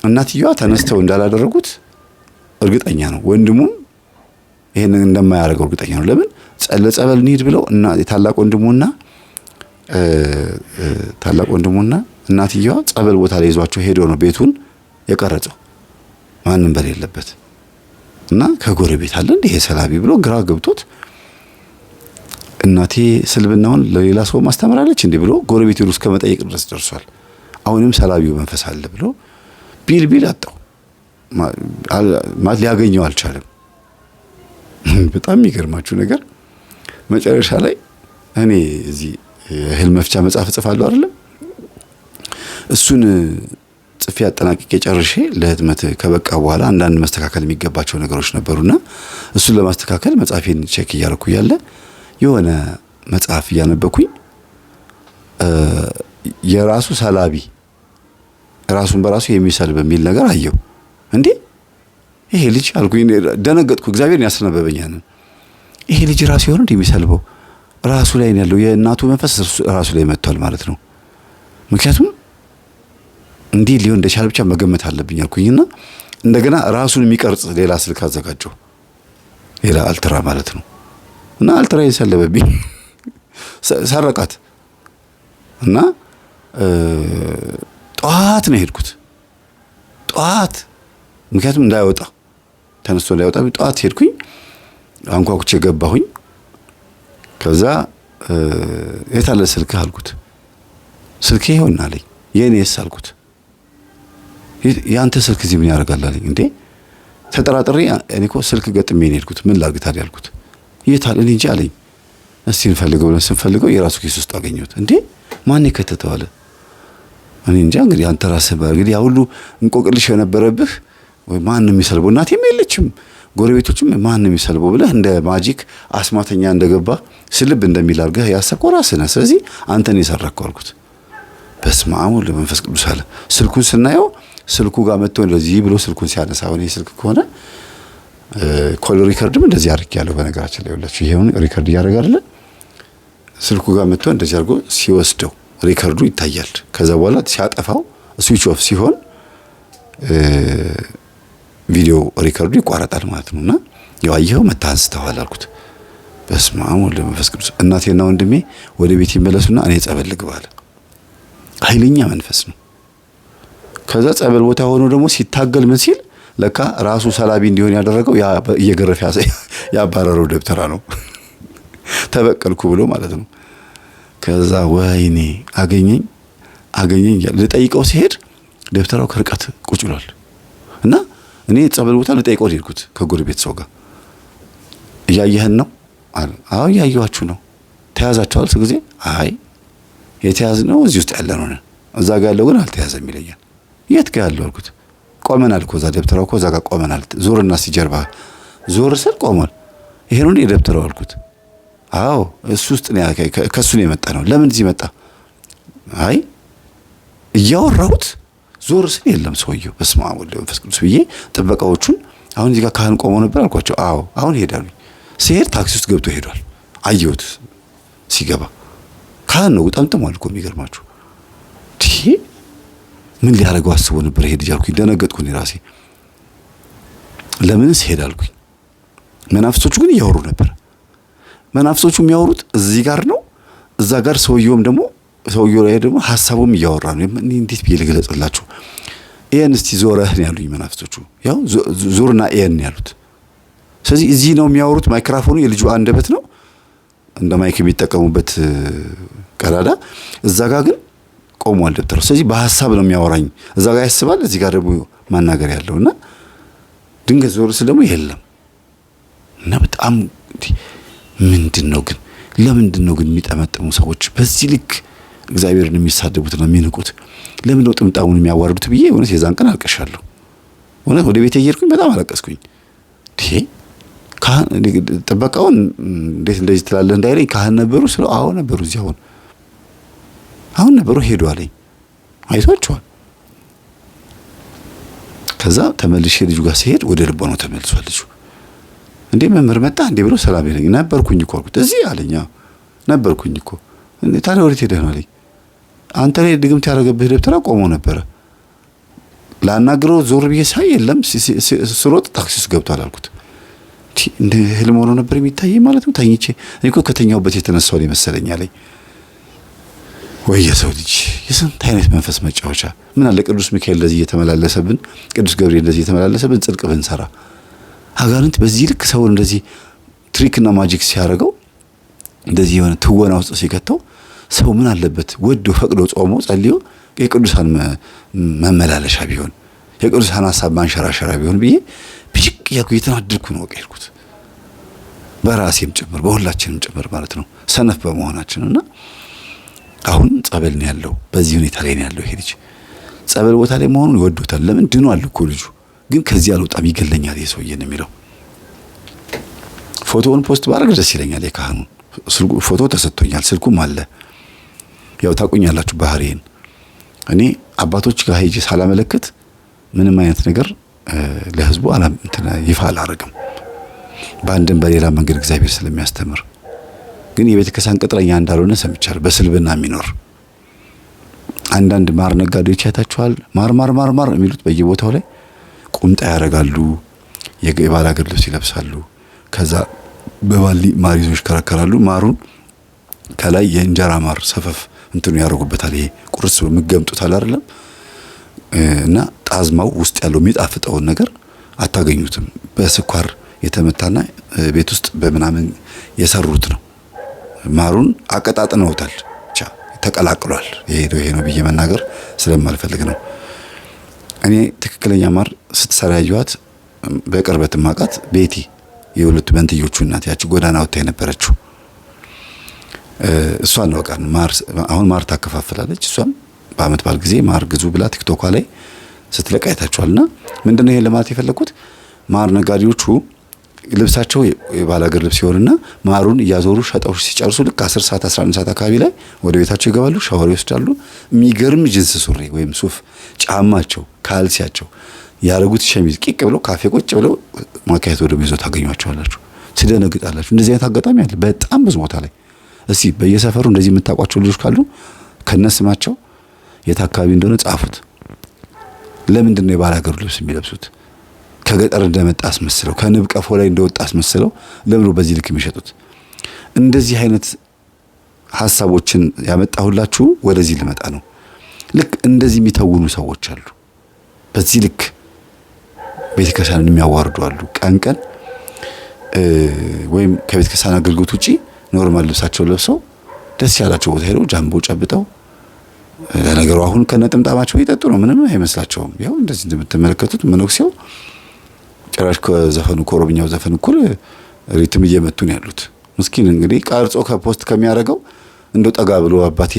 እናትየዋ ተነስተው እንዳላደረጉት እርግጠኛ ነው። ወንድሙም ይሄንን እንደማያደርገው እርግጠኛ ነው። ለምን ጸበል እንሂድ ብለው እና ታላቅ ወንድሙና እናትየዋ ጸበል ቦታ ላይ ይዟቸው ሄዶ ነው ቤቱን የቀረጸው ማንም በሌለበት። እና ከጎረቤት አለ እንደ ሰላቢ ብሎ ግራ ገብቶት እናቴ ስልብናውን ለሌላ ሰው ማስተምራለች እንዴ ብሎ ጎረቤት ይሩስ ከመጠየቅ ድረስ ደርሷል። አሁንም ሰላቢው መንፈስ አለ ብሎ ቢል አጣው ማለት ሊያገኘው አልቻለም። በጣም የሚገርማችሁ ነገር መጨረሻ ላይ እኔ እዚህ እህል መፍቻ መጽሐፍ እጽፋለሁ አይደለም፣ እሱን ጽፌ አጠናቅቄ ጨርሼ ለህትመት ከበቃ በኋላ አንዳንድ መስተካከል የሚገባቸው ነገሮች ነበሩና እሱን ለማስተካከል መጽሐፌን ቼክ እያደረኩ ያለ የሆነ መጽሐፍ እያነበኩኝ የራሱ ሰላቢ ራሱን በራሱ የሚሰልብ የሚል ነገር አየው። እንዴ ይሄ ልጅ አልኩኝ። ደነገጥኩ። እግዚአብሔርን ያስነበበኛል። ይሄ ልጅ ራሱ ይሆን እንደሚሰልበው ራሱ ላይ ነው ያለው። የእናቱ መንፈስ ራሱ ላይ መጥቷል ማለት ነው። ምክንያቱም እንዲህ ሊሆን እንደቻለ ብቻ መገመት አለብኝ አልኩኝና እንደገና ራሱን የሚቀርጽ ሌላ ስልክ አዘጋጀው። ሌላ አልትራ ማለት ነው። እና አልትራ ይሰለበብኝ ሰረቃት እና ጧት ነው ሄድኩት። ጧት ምክንያቱም እንዳይወጣ ተነስቶ እንዳይወጣ ጧት ሄድኩኝ። አንኳኩቼ ገባሁኝ። ከዛ የታለ ስልክ አልኩት። ስልኬ ይሆን አለኝ። የኔስ አልኩት። ያንተ ስልክ እዚህ ምን ያደርጋል አለኝ። እንዴ ተጠራጥሬ እኔ እኮ ስልክ ገጥሜ ነው ሄድኩት። ምን ላድርግ ታዲያ አልኩት። የታለ እኔ እንጂ አለኝ። እስቲ እንፈልገው ብለን ስንፈልገው የራሱ ኪስ ውስጥ አገኘሁት። እንዴ ማን የከተተው አለ። እኔ እንጃ እንግዲህ አንተ ራስህ እንግዲህ ያ ሁሉ እንቆቅልሽ የነበረብህ ወይ ማን ነው የሚሰልበው? እናቴም የለችም ጎረቤቶችም ማን ነው የሚሰልበው ብለህ እንደ ማጂክ አስማተኛ እንደገባ ስልብ እንደሚል አድርገህ ያሰብከው ራስህ ነህ። ስለዚህ አንተ ነው የሰረከው አልኩት። በስመ አብ ወወልድ ወመንፈስ ቅዱስ አለ። ስልኩን ስናየው ስልኩ ጋር መጥቶ እንደዚህ ብሎ ስልኩን ሲያነሳ አሁን ይሄ ስልክ ከሆነ ኮል ሪከርድም እንደዚህ አድርጌያለሁ። በነገራችን ላይ ሁላችሁ ይሄውን ሪከርድ እያደረገ አይደለ? ስልኩ ጋር መጥቶ እንደዚህ አድርጎ ሲወስደው ሪከርዱ ይታያል። ከዛ በኋላ ሲያጠፋው ስዊች ኦፍ ሲሆን ቪዲዮ ሪከርዱ ይቋረጣል ማለት ነውና ያው አየኸው መታ አንስተዋል አልኩት። በስመ አብ ወወልድ ወመንፈስ ቅዱስ። እናቴና ወንድሜ ወደ ቤት ይመለሱና እኔ ጸበል ልግባ አለ። ኃይለኛ መንፈስ ነው። ከዛ ጸበል ቦታ ሆኖ ደግሞ ሲታገል ምን ሲል ለካ ራሱ ሰላቢ እንዲሆን ያደረገው ያ እየገረፈ ያባረረው ደብተራ ነው። ተበቀልኩ ብሎ ማለት ነው። ከዛ ወይኔ አገኘኝ ልጠይቀው ሲሄድ ደብተራው ከርቀት ቁጭ ብሏል። እና እኔ ጸበል ቦታ ልጠይቀው ሄድኩት ከጎረቤት ሰው ጋር። እያየህን ነው አለ። አዎ እያየኋችሁ ነው። ተያዛችኋል ጊዜ? አይ የተያዝነው እዚህ ውስጥ ያለ ነው። እዛ ጋር ያለው ግን አልተያዘም ይለኛል። የት ጋር ያለው አልኩት። ቆመናል እኮ እዛ ደብተራው እኮ እዛ ጋር ቆመናል። ዞርና ሲጀርባ ዞር ስል ቆሟል። ይሄ ነው እንዴ ደብተራው አልኩት። አዎ እሱ ውስጥ ነው ከሱ ነው የመጣ ነው። ለምን እዚህ መጣ? አይ እያወራሁት ዞር ስል የለም ሰውየው። በስመ አብ ወወልድ ወመንፈስ ቅዱስ ብዬ ጥበቃዎቹን አሁን እዚህ ጋር ካህን ቆሞ ነበር አልኳቸው። አዎ አሁን ይሄዳሉ። ሲሄድ ታክሲ ውስጥ ገብቶ ሄዷል። አየሁት ሲገባ። ካህን ነው ጠምጥሟል እኮ የሚገርማችሁ። ምን ሊያደርገው አስቦ ነበር ይሄ ልጅ አልኩኝ። ደነገጥኩኝ ራሴ። ለምንስ ሄድ አልኩኝ። መናፍሶቹ ግን እያወሩ ነበር። መናፍሶቹ የሚያወሩት እዚህ ጋር ነው። እዛ ጋር ሰውየው ላይ ደግሞ ሐሳቡም እያወራ ነው። እንዴት ብዬ ልግለጽላችሁ? ይሄን እስቲ ዞረህ ነው ያሉኝ መናፍሶቹ። ያው ዞርና ይሄን ያሉት። ስለዚህ እዚህ ነው የሚያወሩት። ማይክሮፎኑ የልጁ አንደበት ነው እንደ ማይክ የሚጠቀሙበት ቀዳዳ። እዛ ጋር ግን ቆሟል ደብተራው። ስለዚህ በሐሳብ ነው የሚያወራኝ። እዛ ጋር ያስባል፣ እዚህ ጋር ደግሞ ማናገር ያለውና ድንገት ዞር ስል ደግሞ የለም። እና በጣም ምንድነው ግን ለምንድነው ግን የሚጠመጥሙ ሰዎች በዚህ ልክ እግዚአብሔርን የሚሳደቡት ነው የሚንቁት? ለምንድነው ጥምጣሙን የሚያዋርዱት ብዬ እውነት የዛን ቀን አልቀሻለሁ። እውነት ወደ ቤት እየሄድኩኝ በጣም አለቀስኩኝ። ካህን ጥበቃውን እንዴት እንደዚህ ትላለህ እንዳይለኝ ካህን ነበሩ ስለው አዎ ነበሩ እዚህ አሁን ነበሩ ሄዱ አለኝ። አይቷቸዋል። ከዛ ተመልሼ ልጁ ጋር ሲሄድ ወደ ልቦ ነው ተመልሷል ልጁ። እንዴ መምህር መጣ እንዴ ብሎ ሰላም ይለኝ። ነበርኩኝ እኮ አልኩት። እዚህ አለኝ። ነበርኩኝ እኮ። እንዴ ታዲያ ወዴት ሄደህ ነው አለኝ። አንተ ላይ ድግምት ያደረገብህ ደብተራ ቆሞ ነበረ። ላናግረው ዞር ብዬ ሳይ የለም። ስሮጥ ታክሲ ውስጥ ገብቷል አልኩት። እንደ ህልም ሆኖ ነበር የሚታየኝ ማለት ነው። ተኝቼ እኔ እኮ ከተኛውበት የተነሳው ነው መሰለኝ አለኝ። ወይ የሰው ልጅ የስንት አይነት መንፈስ መጫወቻ። ምን አለ ቅዱስ ሚካኤል እንደዚህ እየተመላለሰብን፣ ቅዱስ ገብርኤል እንደዚህ እየተመላለሰብን ጽድቅ ብንሰራ። አጋንንት በዚህ ልክ ሰው እንደዚህ ትሪክና ማጂክ ሲያደርገው፣ እንደዚህ የሆነ ትወና ውስጥ ሲከተው ሰው ምን አለበት ወዶ ፈቅዶ ጾሞ ጸልዮ የቅዱሳን መመላለሻ ቢሆን፣ የቅዱሳን ሐሳብ ማንሸራሸራ ቢሆን ብዬ ብሽቅ ያልኩ እየተናደድኩ ነው ቀርኩት። በራሴም ጭምር በሁላችንም ጭምር ማለት ነው ሰነፍ በመሆናችንና አሁን ጸበል ነው ያለው። በዚህ ሁኔታ ላይ ነው ያለው። ይሄ ልጅ ጸበል ቦታ ላይ መሆኑን ይወዶታል። ለምን ድኗል እኮ ልጁ። ግን ከዚህ አልወጣም ይገለኛል የሰውዬ ነው የሚለው። ፎቶውን ፖስት ባደርግ ደስ ይለኛል። የካህኑን ፎቶ ተሰጥቶኛል፣ ስልኩም አለ። ያው ታቁኛላችሁ ባህሪዬን። እኔ አባቶች ጋር ሄጄ ሳላመለክት ምንም አይነት ነገር ለህዝቡ ይፋ አላረግም። በአንድም በሌላ መንገድ እግዚአብሔር ስለሚያስተምር። ግን የቤተ ክርስቲያን ቅጥረኛ እንዳልሆነ ሰምቻለሁ። በስልብና የሚኖር አንዳንድ ማር ነጋዴዎች አይታችኋል። ማር የሚሉት በየቦታው ላይ ቁምጣ ያደርጋሉ፣ የባል ሀገር ልብስ ይለብሳሉ። ከዛ በባሊ ማር ይዘው ይሽከረከራሉ። ማሩን ከላይ የእንጀራ ማር ሰፈፍ ያደርጉበታል። ይሄ ቁርስ የምትገምጡታል አይደለም? እና ጣዝማው ውስጥ ያለው የሚጣፍጠውን ነገር አታገኙትም። በስኳር የተመታና ቤት ውስጥ በምናምን የሰሩት ነው። ማሩን አቀጣጥነውታል፣ ብቻ ተቀላቅሏል። ይሄ ነው ብዬ መናገር ስለማልፈልግ ነው። እኔ ትክክለኛ ማር ስትሰራ ያየኋት በቅርበት ማቃት ቤቲ የሁለቱ መንትዮቹ እናት ያቺ ጎዳና ወጣ የነበረችው እሷን ነው። አሁን ማር ታከፋፍላለች። እሷም በአመት ባል ጊዜ ማር ግዙ ብላ ቲክቶኳ ላይ ስትለቅ አይታችኋልና ምንድነው ይሄን ለማለት የፈለኩት? ማር ነጋዴዎቹ ልብሳቸው የባል ሀገር ልብስ ይሆንና ማሩን እያዞሩ ሸጠው ሲጨርሱ ልክ 10 ሰዓት 11 ሰዓት አካባቢ ላይ ወደ ቤታቸው ይገባሉ፣ ሻወር ይወስዳሉ። የሚገርም ጅንስ ሱሪ ወይም ሱፍ ጫማቸው፣ ካልሲያቸው ያረጉት ሸሚዝ ቂቅ ብለው ካፌ ቁጭ ብለው ማካየት ወደ ቤዞ ታገኟቸዋላችሁ። ትደነግጣላችሁ። እንደዚህ አይነት አጋጣሚ አለ በጣም ብዙ ቦታ ላይ። እስቲ በየሰፈሩ እንደዚህ የምታውቋቸው ልጆች ካሉ ከነስማቸው የት አካባቢ እንደሆነ ጻፉት። ለምንድን ነው የባል ሀገር ልብስ የሚለብሱት? ከገጠር እንደመጣ አስመስለው ከንብ ቀፎ ላይ እንደወጣ አስመስለው ለምን በዚህ ልክ የሚሸጡት? እንደዚህ አይነት ሐሳቦችን ያመጣሁላችሁ ወደዚህ ልመጣ ነው። ልክ እንደዚህ የሚተውኑ ሰዎች አሉ። በዚህ ልክ ቤተክርስቲያንን የሚያዋርዱ አሉ። ቀን ወይም ከቤተክርስቲያን አገልግሎት ውጪ ኖርማል ልብሳቸው ለብሰው ደስ ያላቸው ቦታ ሄደው ጃምቦ ጨብጠው ለነገሩ አሁን ከነጥምጣማቸው ይጠጡ ነው። ምንም አይመስላቸውም። ያው እንደዚህ እንደምትመለከቱት መነኩሴው ጭራሽ ከዘፈኑ ከኦሮምኛው ዘፈን እኩል ሪትም እየመቱ ነው ያሉት። ምስኪን እንግዲህ ቀርጾ ከፖስት ከሚያደርገው እንደው ጠጋ ብሎ አባቴ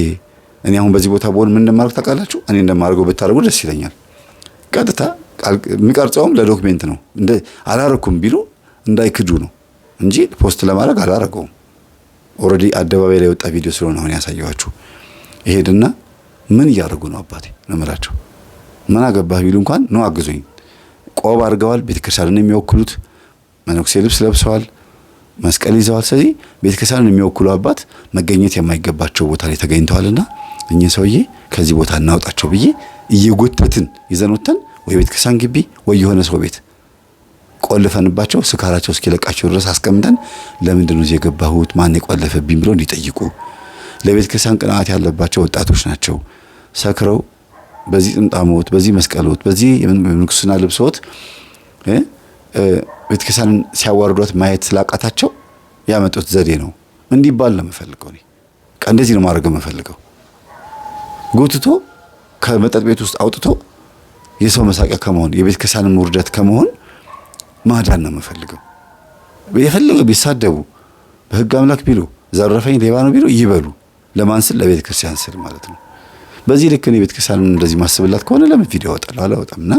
እኔ አሁን በዚህ ቦታ ብሆን ምን እንደማደርግ ታውቃላችሁ? እኔ እንደማደርገው ብታደርጉ ደስ ይለኛል። ቀጥታ የሚቀርጸውም ለዶክሜንት ነው። አላረኩም ቢሉ እንዳይክዱ ነው እንጂ ፖስት ለማድረግ አላረገውም። ኦሬዲ አደባባይ ላይ ወጣ ቪዲዮ ስለሆነ አሁን ያሳየኋችሁ። ይሄድና ምን እያደረጉ ነው አባቴ ነው የምላቸው። ምን አገባህ ቢሉ እንኳን ነው አግዙኝ። ቆብ አድርገዋል። ቤተክርስቲያንን የሚወክሉት መነኩሴ ልብስ ለብሰዋል፣ መስቀል ይዘዋል። ስለዚህ ቤተክርስቲያንን የሚወክሉ አባት መገኘት የማይገባቸው ቦታ ላይ ተገኝተዋልና እኚህ ሰውዬ ከዚህ ቦታ እናውጣቸው ብዬ እየጎተትን ይዘን ወተን ወይ ቤተክርስቲያን ግቢ ወይ የሆነ ሰው ቤት ቆልፈንባቸው ስካራቸው እስኪለቃቸው ድረስ አስቀምጠን ለምንድን ነው የገባሁት ማን የቆለፈብኝ ብለው እንዲጠይቁ። ለቤተክርስቲያን ቅንዓት ያለባቸው ወጣቶች ናቸው። ሰክረው በዚህ ጥምጣሞት፣ በዚህ መስቀሎት፣ በዚህ የምንኩስና ልብሶት ቤተክርስቲያንን ሲያዋርዷት ማየት ስላቃታቸው ያመጡት ዘዴ ነው እንዲባል ነው የምፈልገው። እኔ እንደዚህ ነው ማድረግ የምፈልገው። ጎትቶ ከመጠጥ ቤት ውስጥ አውጥቶ የሰው መሳቂያ ከመሆን የቤተክርስቲያንን ውርደት ከመሆን ማዳን ነው የምፈልገው። የፈለገው ቢሳደቡ በህግ አምላክ ቢሉ ዘረፈኝ ሌባ ነው ቢሉ ይበሉ። ለማን ስል? ለቤተክርስቲያን ስል ማለት ነው። በዚህ ልክ ነው ቤተክርስቲያንን እንደዚህ ማስብላት ከሆነ ለምን ቪዲዮ አወጣለሁ? አላወጣምና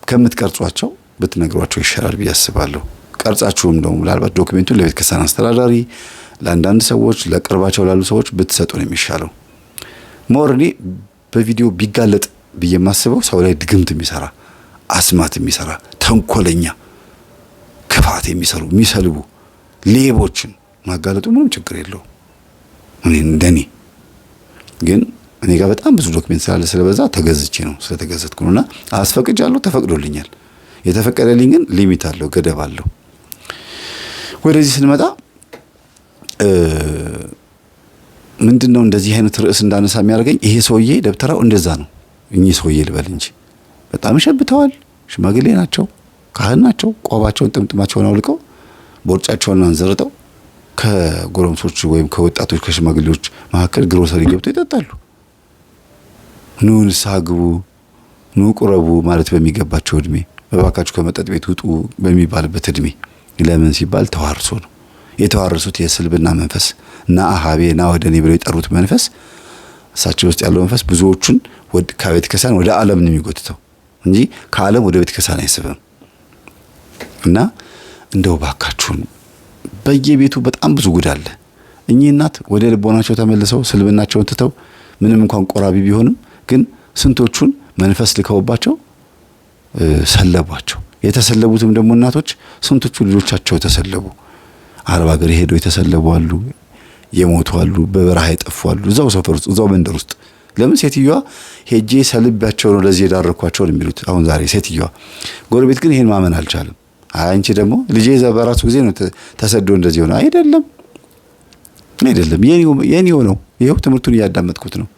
ከምትቀርጿቸው ብትነግሯቸው ይሻላል ብዬ አስባለሁ። ቀርጻችሁም ደግሞ ምናልባት ዶክሜንቱን ለቤተክርስቲያን አስተዳዳሪ፣ ለአንዳንድ ሰዎች፣ ለቅርባቸው ላሉ ሰዎች ብትሰጡ ነው የሚሻለው። ሞርኒ በቪዲዮ ቢጋለጥ ብዬ የማስበው ሰው ላይ ድግምት የሚሰራ አስማት የሚሰራ ተንኮለኛ ክፋት የሚሰሩ የሚሰልቡ ሌቦችን ማጋለጡ ምንም ችግር የለው። እንደኔ ግን እኔ ጋር በጣም ብዙ ዶክሜንት ስላለ ስለበዛ ተገዝቼ ነው ስለተገዘትኩ ነውና አስፈቅጃለሁ፣ ተፈቅዶልኛል። የተፈቀደልኝ ግን ሊሚት አለው፣ ገደብ አለው። ወደዚህ ስንመጣ ምንድነው እንደዚህ አይነት ርዕስ እንዳነሳ የሚያደርገኝ ይሄ ሰውዬ ደብተራው እንደዛ ነው። እኚህ ሰውዬ ልበል እንጂ በጣም ይሸብተዋል። ሽማግሌ ናቸው፣ ካህን ናቸው። ቆባቸውን ጥምጥማቸውን አውልቀው ቦርጫቸውን አንዘርጠው ከጎረምሶች ወይም ከወጣቶች ከሽማግሌዎች መካከል ግሮሰሪ ገብተው ይጠጣሉ። ኑ ንስሐ ግቡ፣ ኑ ቁረቡ ማለት በሚገባቸው እድሜ በባካችሁ ከመጠጥ ቤት ውጡ በሚባልበት እድሜ ለምን ሲባል ተዋርሶ ነው። የተዋረሱት የስልብና መንፈስ እና አሃቤ ና ወደኔ ብለው የጠሩት መንፈስ እሳቸው ውስጥ ያለው መንፈስ ብዙዎቹን ከቤተ ክርስቲያን ወደ ዓለም ነው የሚጎትተው እንጂ ከዓለም ወደ ቤተ ክርስቲያን አይስብም። እና እንደው ባካችሁን በየቤቱ በጣም ብዙ ጉድ አለ። እኚህ እናት ወደ ልቦናቸው ተመልሰው ስልብናቸውን ትተው ምንም እንኳን ቆራቢ ቢሆንም ግን ስንቶቹን መንፈስ ልከውባቸው ሰለቧቸው። የተሰለቡትም ደግሞ እናቶች ስንቶቹ ልጆቻቸው ተሰለቡ። አረብ ሀገር ሄደው የተሰለቡ አሉ፣ የሞቱ አሉ፣ በበረሃ የጠፉ አሉ፣ እዛው ሰፈር ውስጥ እዛው መንደር ውስጥ። ለምን ሴትዮዋ ሄጄ ሰልቢያቸው ነው ለዚህ የዳረኳቸው ነው የሚሉት አሁን ዛሬ ሴትዮዋ። ጎረቤት ግን ይሄን ማመን አልቻለም። አንቺ ደግሞ ልጄ በራሱ ጊዜ ነው ተሰዶ እንደዚህ ሆነ። አይደለም የኔው ነው፣ ይኸው ትምህርቱን እያዳመጥኩት ነው፣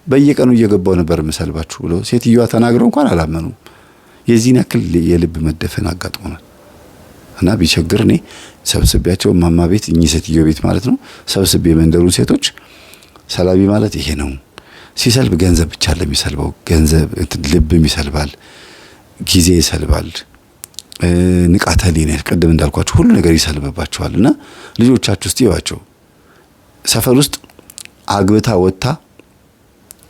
በየቀኑ እየገባው ነበር መሰልባችሁ ብሎ ሴትዮዋ ተናግረው እንኳን አላመኑም። የዚህን ያክል የልብ መደፈን አጋጥሞናል። እና ቢቸግር እኔ ሰብስቤያቸው ማማ ቤት እኚህ ሴትዮ ቤት ማለት ነው ሰብስቤ መንደሩን ሴቶች ሰላቢ ማለት ይሄ ነው። ሲሰልብ ገንዘብ ብቻ ለሚሰልበው ገንዘብ ልብም ይሰልባል፣ ጊዜ ይሰልባል፣ ንቃተ ህሊና ቀደም እንዳልኳችሁ ሁሉ ነገር ይሰልብባቸዋል። እና ልጆቻችሁ እስቲ ይዋቸው ሰፈር ውስጥ አግብታ ወጣ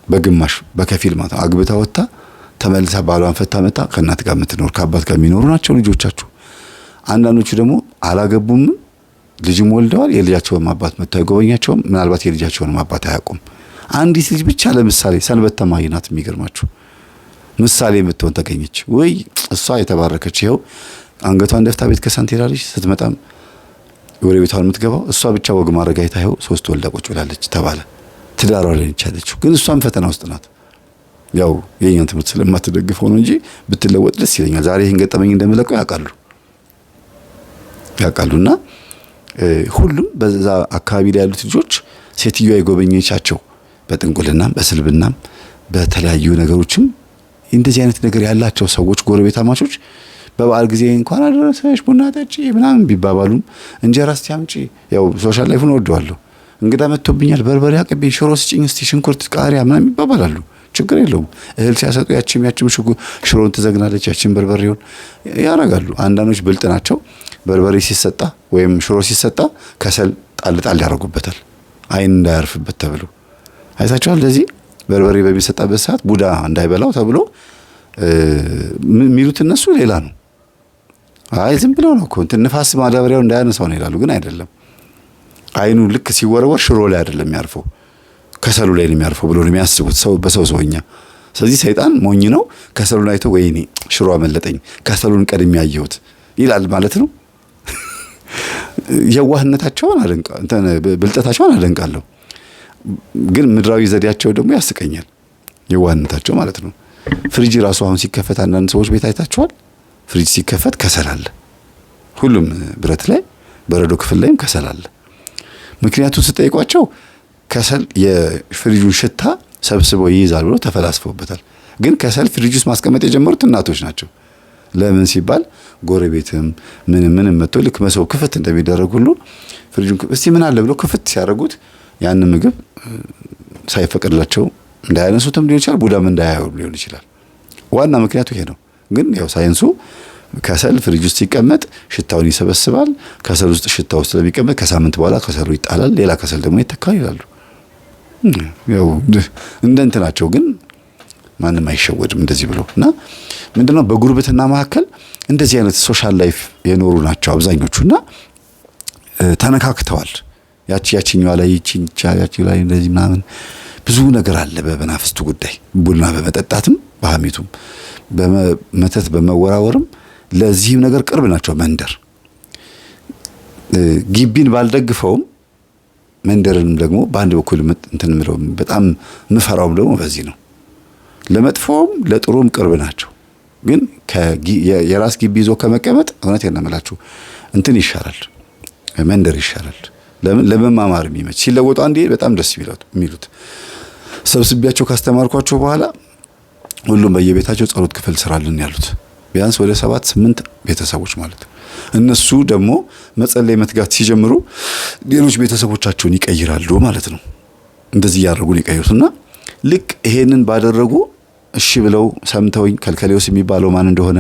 በግማሽ በከፊል ማለት አግብታ ወጣ ተመልሳ ባሏን ፈታ መጣ ከእናት ጋር የምትኖር ከአባት ጋር የሚኖሩ ናቸው ልጆቻችሁ። አንዳንዶቹ ደግሞ አላገቡም ልጅም ወልደዋል። የልጃቸውን አባት መጥተው አይጎበኛቸውም። ምናልባት የልጃቸውን አባት አያውቁም። አንዲት ልጅ ብቻ ለምሳሌ ሰንበት ተማሪ ናት። የሚገርማችሁ ምሳሌ የምትሆን ተገኘች ወይ እሷ የተባረከች ይኸው አንገቷን ደፍታ ቤተ ክርስቲያን ትሄዳለች። ስትመጣም ወደ ቤቷን የምትገባው እሷ ብቻ ወግ ማድረግ አይታ ይኸው 3 ወልዳ ቁጭ ብላለች ተባለ። ትዳሯ ላይ ነች ያለችው፣ ግን እሷም ፈተና ውስጥ ናት። ያው የኛን ትምህርት ስለማትደግፈው ነው እንጂ ብትለወጥ ደስ ይለኛል። ዛሬ ይሄን ገጠመኝ እንደምለቀው ያውቃሉና ሁሉም በዛ አካባቢ ላይ ያሉት ልጆች ሴትዮዋ የጎበኘቻቸው በጥንቁልናም በስልብናም በተለያዩ ነገሮችም እንደዚህ አይነት ነገር ያላቸው ሰዎች ጎረቤታማቾች በበዓል ጊዜ እንኳን አደረሰሽ ቡና ጠጪ ምናምን ቢባባሉም እንጀራ እስቲ አምጪ፣ ያው ሶሻል ላይፉን ወደዋለሁ፣ እንግዳ መጥቶብኛል፣ በርበሬ አቅቤ፣ ሽሮ ስጭኝ እስቲ፣ ሽንኩርት፣ ቃሪያ ምናምን ይባባላሉ። ችግር የለውም። እህል ሲያሰጡ ያቺም ሽሮን ትዘግናለች፣ ያቺም በርበሬውን ያረጋሉ። አንዳንዶች ብልጥ ናቸው። በርበሬ ሲሰጣ ወይም ሽሮ ሲሰጣ ከሰል ጣል ያረጉበታል አይን እንዳያርፍበት ተብሎ አይታችኋል። ለዚህ በርበሬ በሚሰጣበት ሰዓት ቡዳ እንዳይበላው ተብሎ የሚሉት እነሱ ሌላ ነው። አይ ዝም ብለው ነው እኮ እንትን ንፋስ ማዳበሪያው እንዳያነሳው ነው ይላሉ። ግን አይደለም። አይኑ ልክ ሲወረወር ሽሮ ላይ አይደለም የሚያርፈው ከሰሉ ላይ ነው የሚያርፈው ብሎ ነው የሚያስቡት ሰው በሰውኛ። ስለዚህ ሰይጣን ሞኝ ነው። ከሰሉን አይቶ ወይኔ ሽሮ አመለጠኝ ከሰሉን ቀድሜ ያየሁት ይላል ማለት ነው። የዋህነታቸውን ብልጠታቸውን አደንቃለሁ። ግን ምድራዊ ዘዴያቸው ደግሞ ያስቀኛል። የዋህነታቸው ማለት ነው። ፍሪጅ ራሱ አሁን ሲከፈት አንዳንድ ሰዎች ቤት አይታችኋል። ፍሪጅ ሲከፈት ከሰል አለ። ሁሉም ብረት ላይ በረዶ ክፍል ላይም ከሰል አለ። ምክንያቱም ስጠይቋቸው ከሰል የፍሪጁን ሽታ ሰብስበው ይይዛል ብሎ ተፈላስፈውበታል። ግን ከሰል ፍሪጅ ውስጥ ማስቀመጥ የጀመሩት እናቶች ናቸው። ለምን ሲባል ጎረቤትም ምንም መጥቶ ልክ መሰው ክፍት እንደሚደረግ ሁሉ ፍሪጁን እስቲ ምን አለ ብሎ ክፍት ሲያደርጉት ያን ምግብ ሳይፈቀድላቸው እንዳያነሱትም ሊሆን ይችላል፣ ቡዳም እንዳያዩ ሊሆን ይችላል። ዋና ምክንያቱ ይሄ ነው። ግን ያው ሳይንሱ ከሰል ፍሪጅ ውስጥ ሲቀመጥ ሽታውን ይሰበስባል። ከሰል ውስጥ ሽታው ስለሚቀመጥ ከሳምንት በኋላ ከሰሉ ይጣላል፣ ሌላ ከሰል ደግሞ ይተካል ይላሉ። ያው እንደንትናቸው ግን ማንም አይሸወድም እንደዚህ ብሎ እና ምንድነው በጉርብትና መካከል እንደዚህ አይነት ሶሻል ላይፍ የኖሩ ናቸው አብዛኞቹና ተነካክተዋል። ያቺኛዋ ላይ ያቺ ላይ እንደዚህ ምናምን ብዙ ነገር አለ በመናፍስቱ ጉዳይ። ቡና በመጠጣትም በሐሜቱም በመተት በመወራወርም ለዚህም ነገር ቅርብ ናቸው። መንደር ግቢን ባልደግፈውም መንደርንም ደግሞ በአንድ በኩል እንትን ምለው በጣም ምፈራውም ደግሞ በዚህ ነው። ለመጥፎም ለጥሩም ቅርብ ናቸው። ግን የራስ ግቢ ይዞ ከመቀመጥ እውነት የነመላችሁ እንትን ይሻላል፣ መንደር ይሻላል። ለመማማር የሚመች ሲለወጡ አንዴ በጣም ደስ የሚሉት ሰብስቢያቸው ካስተማርኳቸው በኋላ ሁሉም በየቤታቸው ጸሎት ክፍል ስራልን ያሉት ቢያንስ ወደ 7-8 ቤተሰቦች ማለት እነሱ ደግሞ መጸለይ መትጋት ሲጀምሩ ሌሎች ቤተሰቦቻቸውን ይቀይራሉ ማለት ነው። እንደዚህ ያደርጉን ይቀይሩትና ልክ ይሄንን ባደረጉ እሺ ብለው ሰምተውኝ ከልከሌውስ የሚባለው ማን እንደሆነ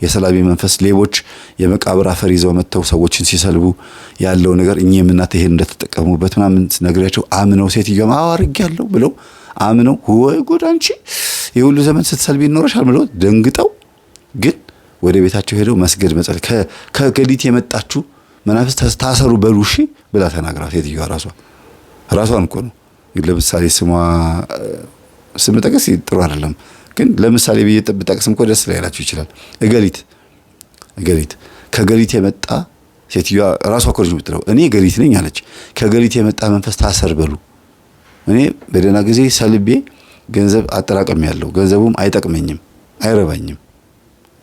የሰላቢ መንፈስ ሌቦች የመቃብር አፈር ይዘው መተው ሰዎችን ሲሰልቡ ያለው ነገር እኚህም እናት ይሄን እንደተጠቀሙበት ምናምን ነግሬያቸው አምነው ሴትዮዋ አዋርግ ያለው ብለው አምነው ወይ ጉድ አንቺ የሁሉ ዘመን ስትሰልቢ ይኖርሻል ብለው ደንግጠው ግን ወደ ቤታቸው ሄደው መስገድ መጸለይ ከገዲት የመጣችሁ መናፍስት ታሰሩ በሉ እሺ ብላ ተናግራ ሴትዮዋ ራሷ ራሷን እኮ ነው። ለምሳሌ ስም ጠቅስ ጥሩ አይደለም፣ ግን ለምሳሌ ብዬ ብጠቅስም እኮ ደስ ላይላችሁ ይችላል። እገሊት ከገሊት የመጣ ሴትዮዋ ራሷ እኮ ልጅ የምትለው እኔ ገሊት ነኝ አለች። ከገሊት የመጣ መንፈስ ታሰር በሉ። እኔ በደህና ጊዜ ሰልቤ ገንዘብ አጠራቀም ያለው ገንዘቡም አይጠቅመኝም አይረባኝም፣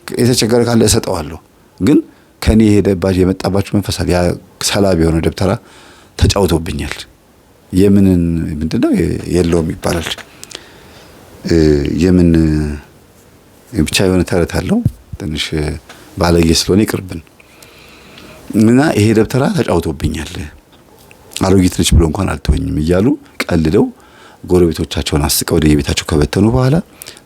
የተቸገረ ካለ እሰጠዋለሁ። ግን ከኔ የመጣባችሁ መንፈስ ያ ሰላቢ የሆነ ደብተራ ተጫውቶብኛል። ምንድነው የለውም ይባላል። ብቻ የሆነ ተረት አለው ትንሽ ባለጌ ስለሆነ ይቅርብን እና ይሄ ደብተራ ተጫውቶብኛል፣ አሮጊት ነች ብሎ እንኳን አልተወኝም እያሉ ቀልደው ጎረቤቶቻቸውን አስቀው ወደ የቤታቸው ከበተኑ በኋላ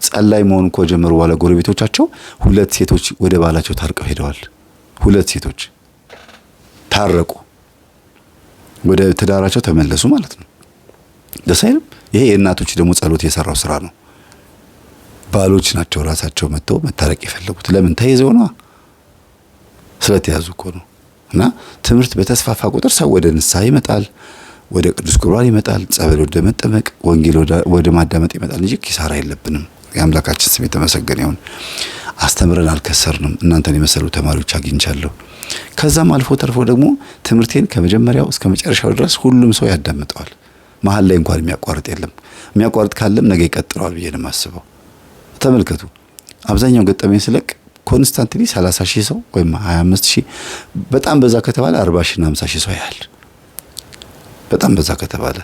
ጸላይ መሆኑን ከጀመሩ በኋላ ጎረቤቶቻቸው 2 ሴቶች ወደ ባላቸው ታርቀው ሄደዋል። 2 ሴቶች ታረቁ፣ ወደ ትዳራቸው ተመለሱ ማለት ነው። ደስ አይልም? ይሄ የእናቶች ደግሞ ጸሎት የሰራው ስራ ነው። ባሎች ናቸው ራሳቸው መጥተው መታረቅ የፈለጉት። ለምን? ተይዘው ነው፣ ስለተያዙ እኮ ነው። እና ትምህርት በተስፋፋ ቁጥር ሰው ወደ ንስሐ ይመጣል፣ ወደ ቅዱስ ቁርባን ይመጣል፣ ጸበል ወደ መጠመቅ፣ ወንጌል ወደ ማዳመጥ ይመጣል እንጂ ኪሳራ የለብንም። የአምላካችን ስም የተመሰገነ ይሁን። አስተምረን አልከሰርንም። እናንተን የመሰሉ ተማሪዎች አግኝቻለሁ። ከዛም አልፎ ተርፎ ደግሞ ትምህርቴን ከመጀመሪያው እስከ መጨረሻው ድረስ ሁሉም ሰው ያዳምጠዋል። መሀል ላይ እንኳን የሚያቋርጥ የለም። የሚያቋርጥ ካለም ነገ ይቀጥለዋል ብዬ ነው የማስበው። ተመልከቱ፣ አብዛኛው ገጠመኝ ስለቅ ኮንስታንትሊ 30,000 ሰው ወይም 25,000 በጣም በዛ ከተባለ 40,000 እና 50,000 ሰው ያህል፣ በጣም በዛ ከተባለ፣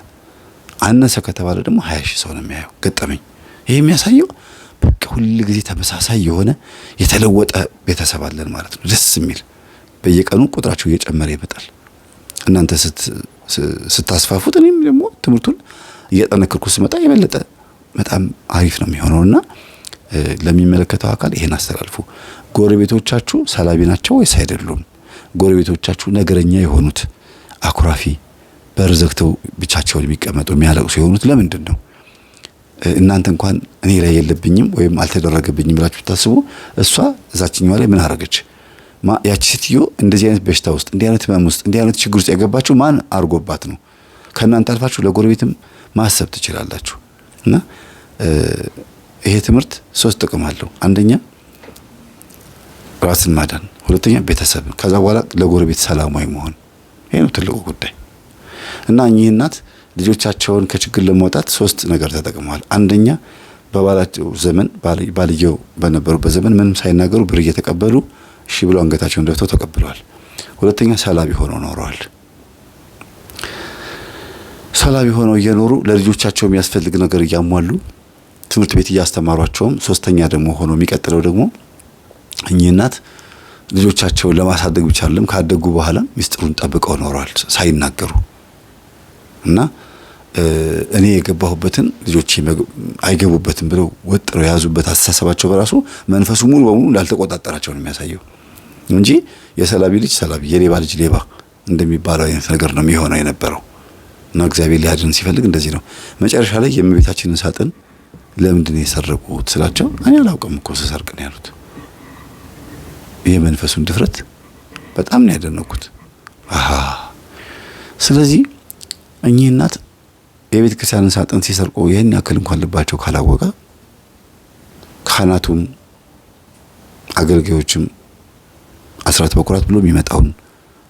አነሰ ከተባለ ደግሞ 20,000 ሰው ነው የሚያየው ገጠመኝ። ይሄ የሚያሳየው በቃ ሁሉ ጊዜ ተመሳሳይ የሆነ የተለወጠ ቤተሰብ አለን ማለት ነው። ደስ የሚል በየቀኑ ቁጥራቸው እየጨመረ ይመጣል። እናንተ ስታስፋፉት እኔም ደግሞ ትምህርቱን እያጠነከርኩ ስመጣ የበለጠ በጣም አሪፍ ነው የሚሆነውና ለሚመለከተው አካል ይሄን አስተላልፉ። ጎረቤቶቻችሁ ሰላቢ ናቸው ወይስ አይደሉም? ጎረቤቶቻችሁ ነገረኛ የሆኑት አኩራፊ፣ በርዘግተው ብቻቸውን የሚቀመጡ የሚያለቅሱ የሆኑት ለምንድን ነው? እናንተ እንኳን እኔ ላይ የለብኝም ወይም አልተደረገብኝም ብላችሁ ታስቡ፣ እሷ እዛችኛዋ ላይ ምን አረገች? ያቺ ሴትዮ እንደዚህ አይነት በሽታ ውስጥ እንዲህ አይነት ህመም ውስጥ እንዲህ አይነት ችግር ውስጥ ያገባችሁ ማን አርጎባት ነው? ከእናንተ አልፋችሁ ለጎረቤትም ማሰብ ትችላላችሁ። እና ይሄ ትምህርት 3 ጥቅም አለው። አንደኛ ራስን ማዳን፣ ሁለተኛ ቤተሰብን፣ ከዛ በኋላ ለጎረቤት ሰላማዊ መሆን። ይሄ ነው ትልቁ ጉዳይ። እና እኚህ እናት ልጆቻቸውን ከችግር ለማውጣት 3 ነገር ተጠቅመዋል። አንደኛ በባላቸው ዘመን ባልየው በነበሩበት ዘመን ምንም ሳይናገሩ ብር እየተቀበሉ እሺ ብለው አንገታቸውን ደፍተው ተቀብለዋል። ሁለተኛ ሰላቢ ሆነው ኖረዋል። ሰላቢ ሆነው እየኖሩ ለልጆቻቸው የሚያስፈልግ ነገር እያሟሉ ትምህርት ቤት እያስተማሯቸውም። ሶስተኛ ደግሞ ሆኖ የሚቀጥለው ደግሞ እኚህ እናት ልጆቻቸውን ለማሳደግ ብቻ አይደለም ካደጉ በኋላ ሚስጥሩን ጠብቀው ኖረዋል ሳይናገሩ። እና እኔ የገባሁበትን ልጆቼ አይገቡበትም ብለው ወጥረው የያዙበት አስተሳሰባቸው በራሱ መንፈሱ ሙሉ በሙሉ እንዳልተቆጣጠራቸው ነው የሚያሳየው እንጂ የሰላቢ ልጅ ሰላቢ፣ የሌባ ልጅ ሌባ እንደሚባለው አይነት ነገር ነው የሚሆነው የነበረው። እና እግዚአብሔር ሊያድን ሲፈልግ እንደዚህ ነው። መጨረሻ ላይ የእመቤታችንን ሳጥን ለምንድን ነው የሰረቁት ስላቸው እኔ አላውቅም እኮ ስሰርቅ ነው ያሉት። የመንፈሱን ድፍረት በጣም ነው ያደነኩት። ስለዚህ እኚህ እናት የቤተ ክርስቲያንን ሳጥን ሲሰርቁ ይሄን ያክል እንኳን ልባቸው ካላወቀ ካህናቱም አገልጋዮችም አስራት በኩራት ብሎ የሚመጣውን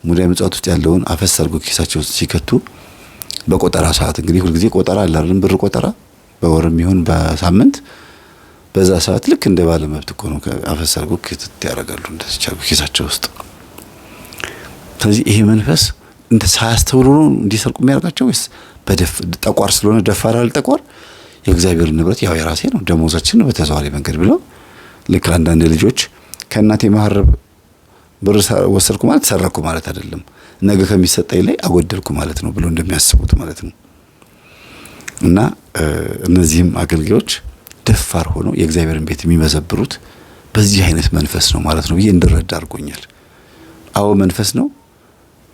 ሙዳየ ምጽዋት ውስጥ ያለውን አፈስ አድርጎ ኪሳቸው ውስጥ ሲከቱ በቆጠራ ሰዓት እንግዲህ ሁልጊዜ ቆጠራ አለ አይደል? ብር ቆጠራ በወርም ይሁን በሳምንት በዛ ሰዓት ልክ እንደ ባለ መብት እኮ ነው አፈስ አድርጎ ክትት ያደርጋሉ እንደዚህ አድርጎ ኪሳቸው ውስጥ። ስለዚህ ይሄ መንፈስ እንደ ሳያስተውሉ ነው እንዲሰርቁ የሚያደርጋቸው ወይስ ጠቋር ስለሆነ ደፋር አልጠቋር የእግዚአብሔር ንብረት ያው የራሴ ነው ደሞዛችን ነው በተዘዋዋሪ መንገድ ብለው ልክ አንዳንድ ልጆች ከእናቴ ማህረብ ብር ወሰድኩ ማለት ሰረኩ ማለት አይደለም፣ ነገ ከሚሰጠኝ ላይ አጎደልኩ ማለት ነው ብሎ እንደሚያስቡት ማለት ነው። እና እነዚህም አገልጋዮች ደፋር ሆነው የእግዚአብሔርን ቤት የሚመዘብሩት በዚህ አይነት መንፈስ ነው ማለት ነው ብዬ እንድረዳ አድርጎኛል። አዎ መንፈስ ነው፣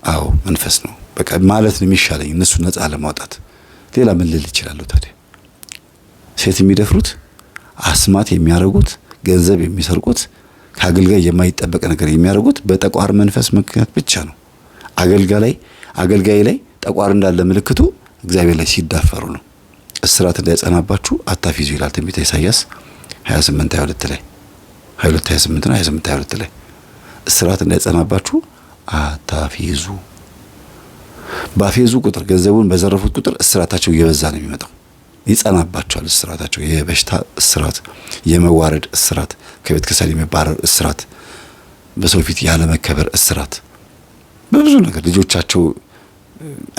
አዎ መንፈስ ነው በቃ ማለት ነው የሚሻለኝ እነሱ ነፃ ለማውጣት። ሌላ ምን ልል ይችላል ታዲያ? ሴት የሚደፍሩት፣ አስማት የሚያረጉት፣ ገንዘብ የሚሰርቁት፣ ከአገልጋይ የማይጠበቅ ነገር የሚያደርጉት በጠቋር መንፈስ ምክንያት ብቻ ነው። አገልጋይ ላይ ጠቋር እንዳለ ምልክቱ እግዚአብሔር ላይ ሲዳፈሩ ነው። እስራት እንዳይጸናባችሁ አታፊዙ ይላል ትንቢተ ኢሳይያስ 28:22 ላይ 22:28 እና 28:22 ላይ እስራት እንዳይጸናባችሁ አታፊዙ። ባፌዙ ቁጥር ገንዘቡን በዘረፉት ቁጥር እስራታቸው እየበዛ ነው የሚመጣው። ይጸናባቸዋል እስራታቸው። የበሽታ እስራት፣ የመዋረድ እስራት፣ ከቤተ ክርስቲያን የመባረር እስራት፣ በሰው ፊት ያለ መከበር እስራት፣ በብዙ ነገር ልጆቻቸው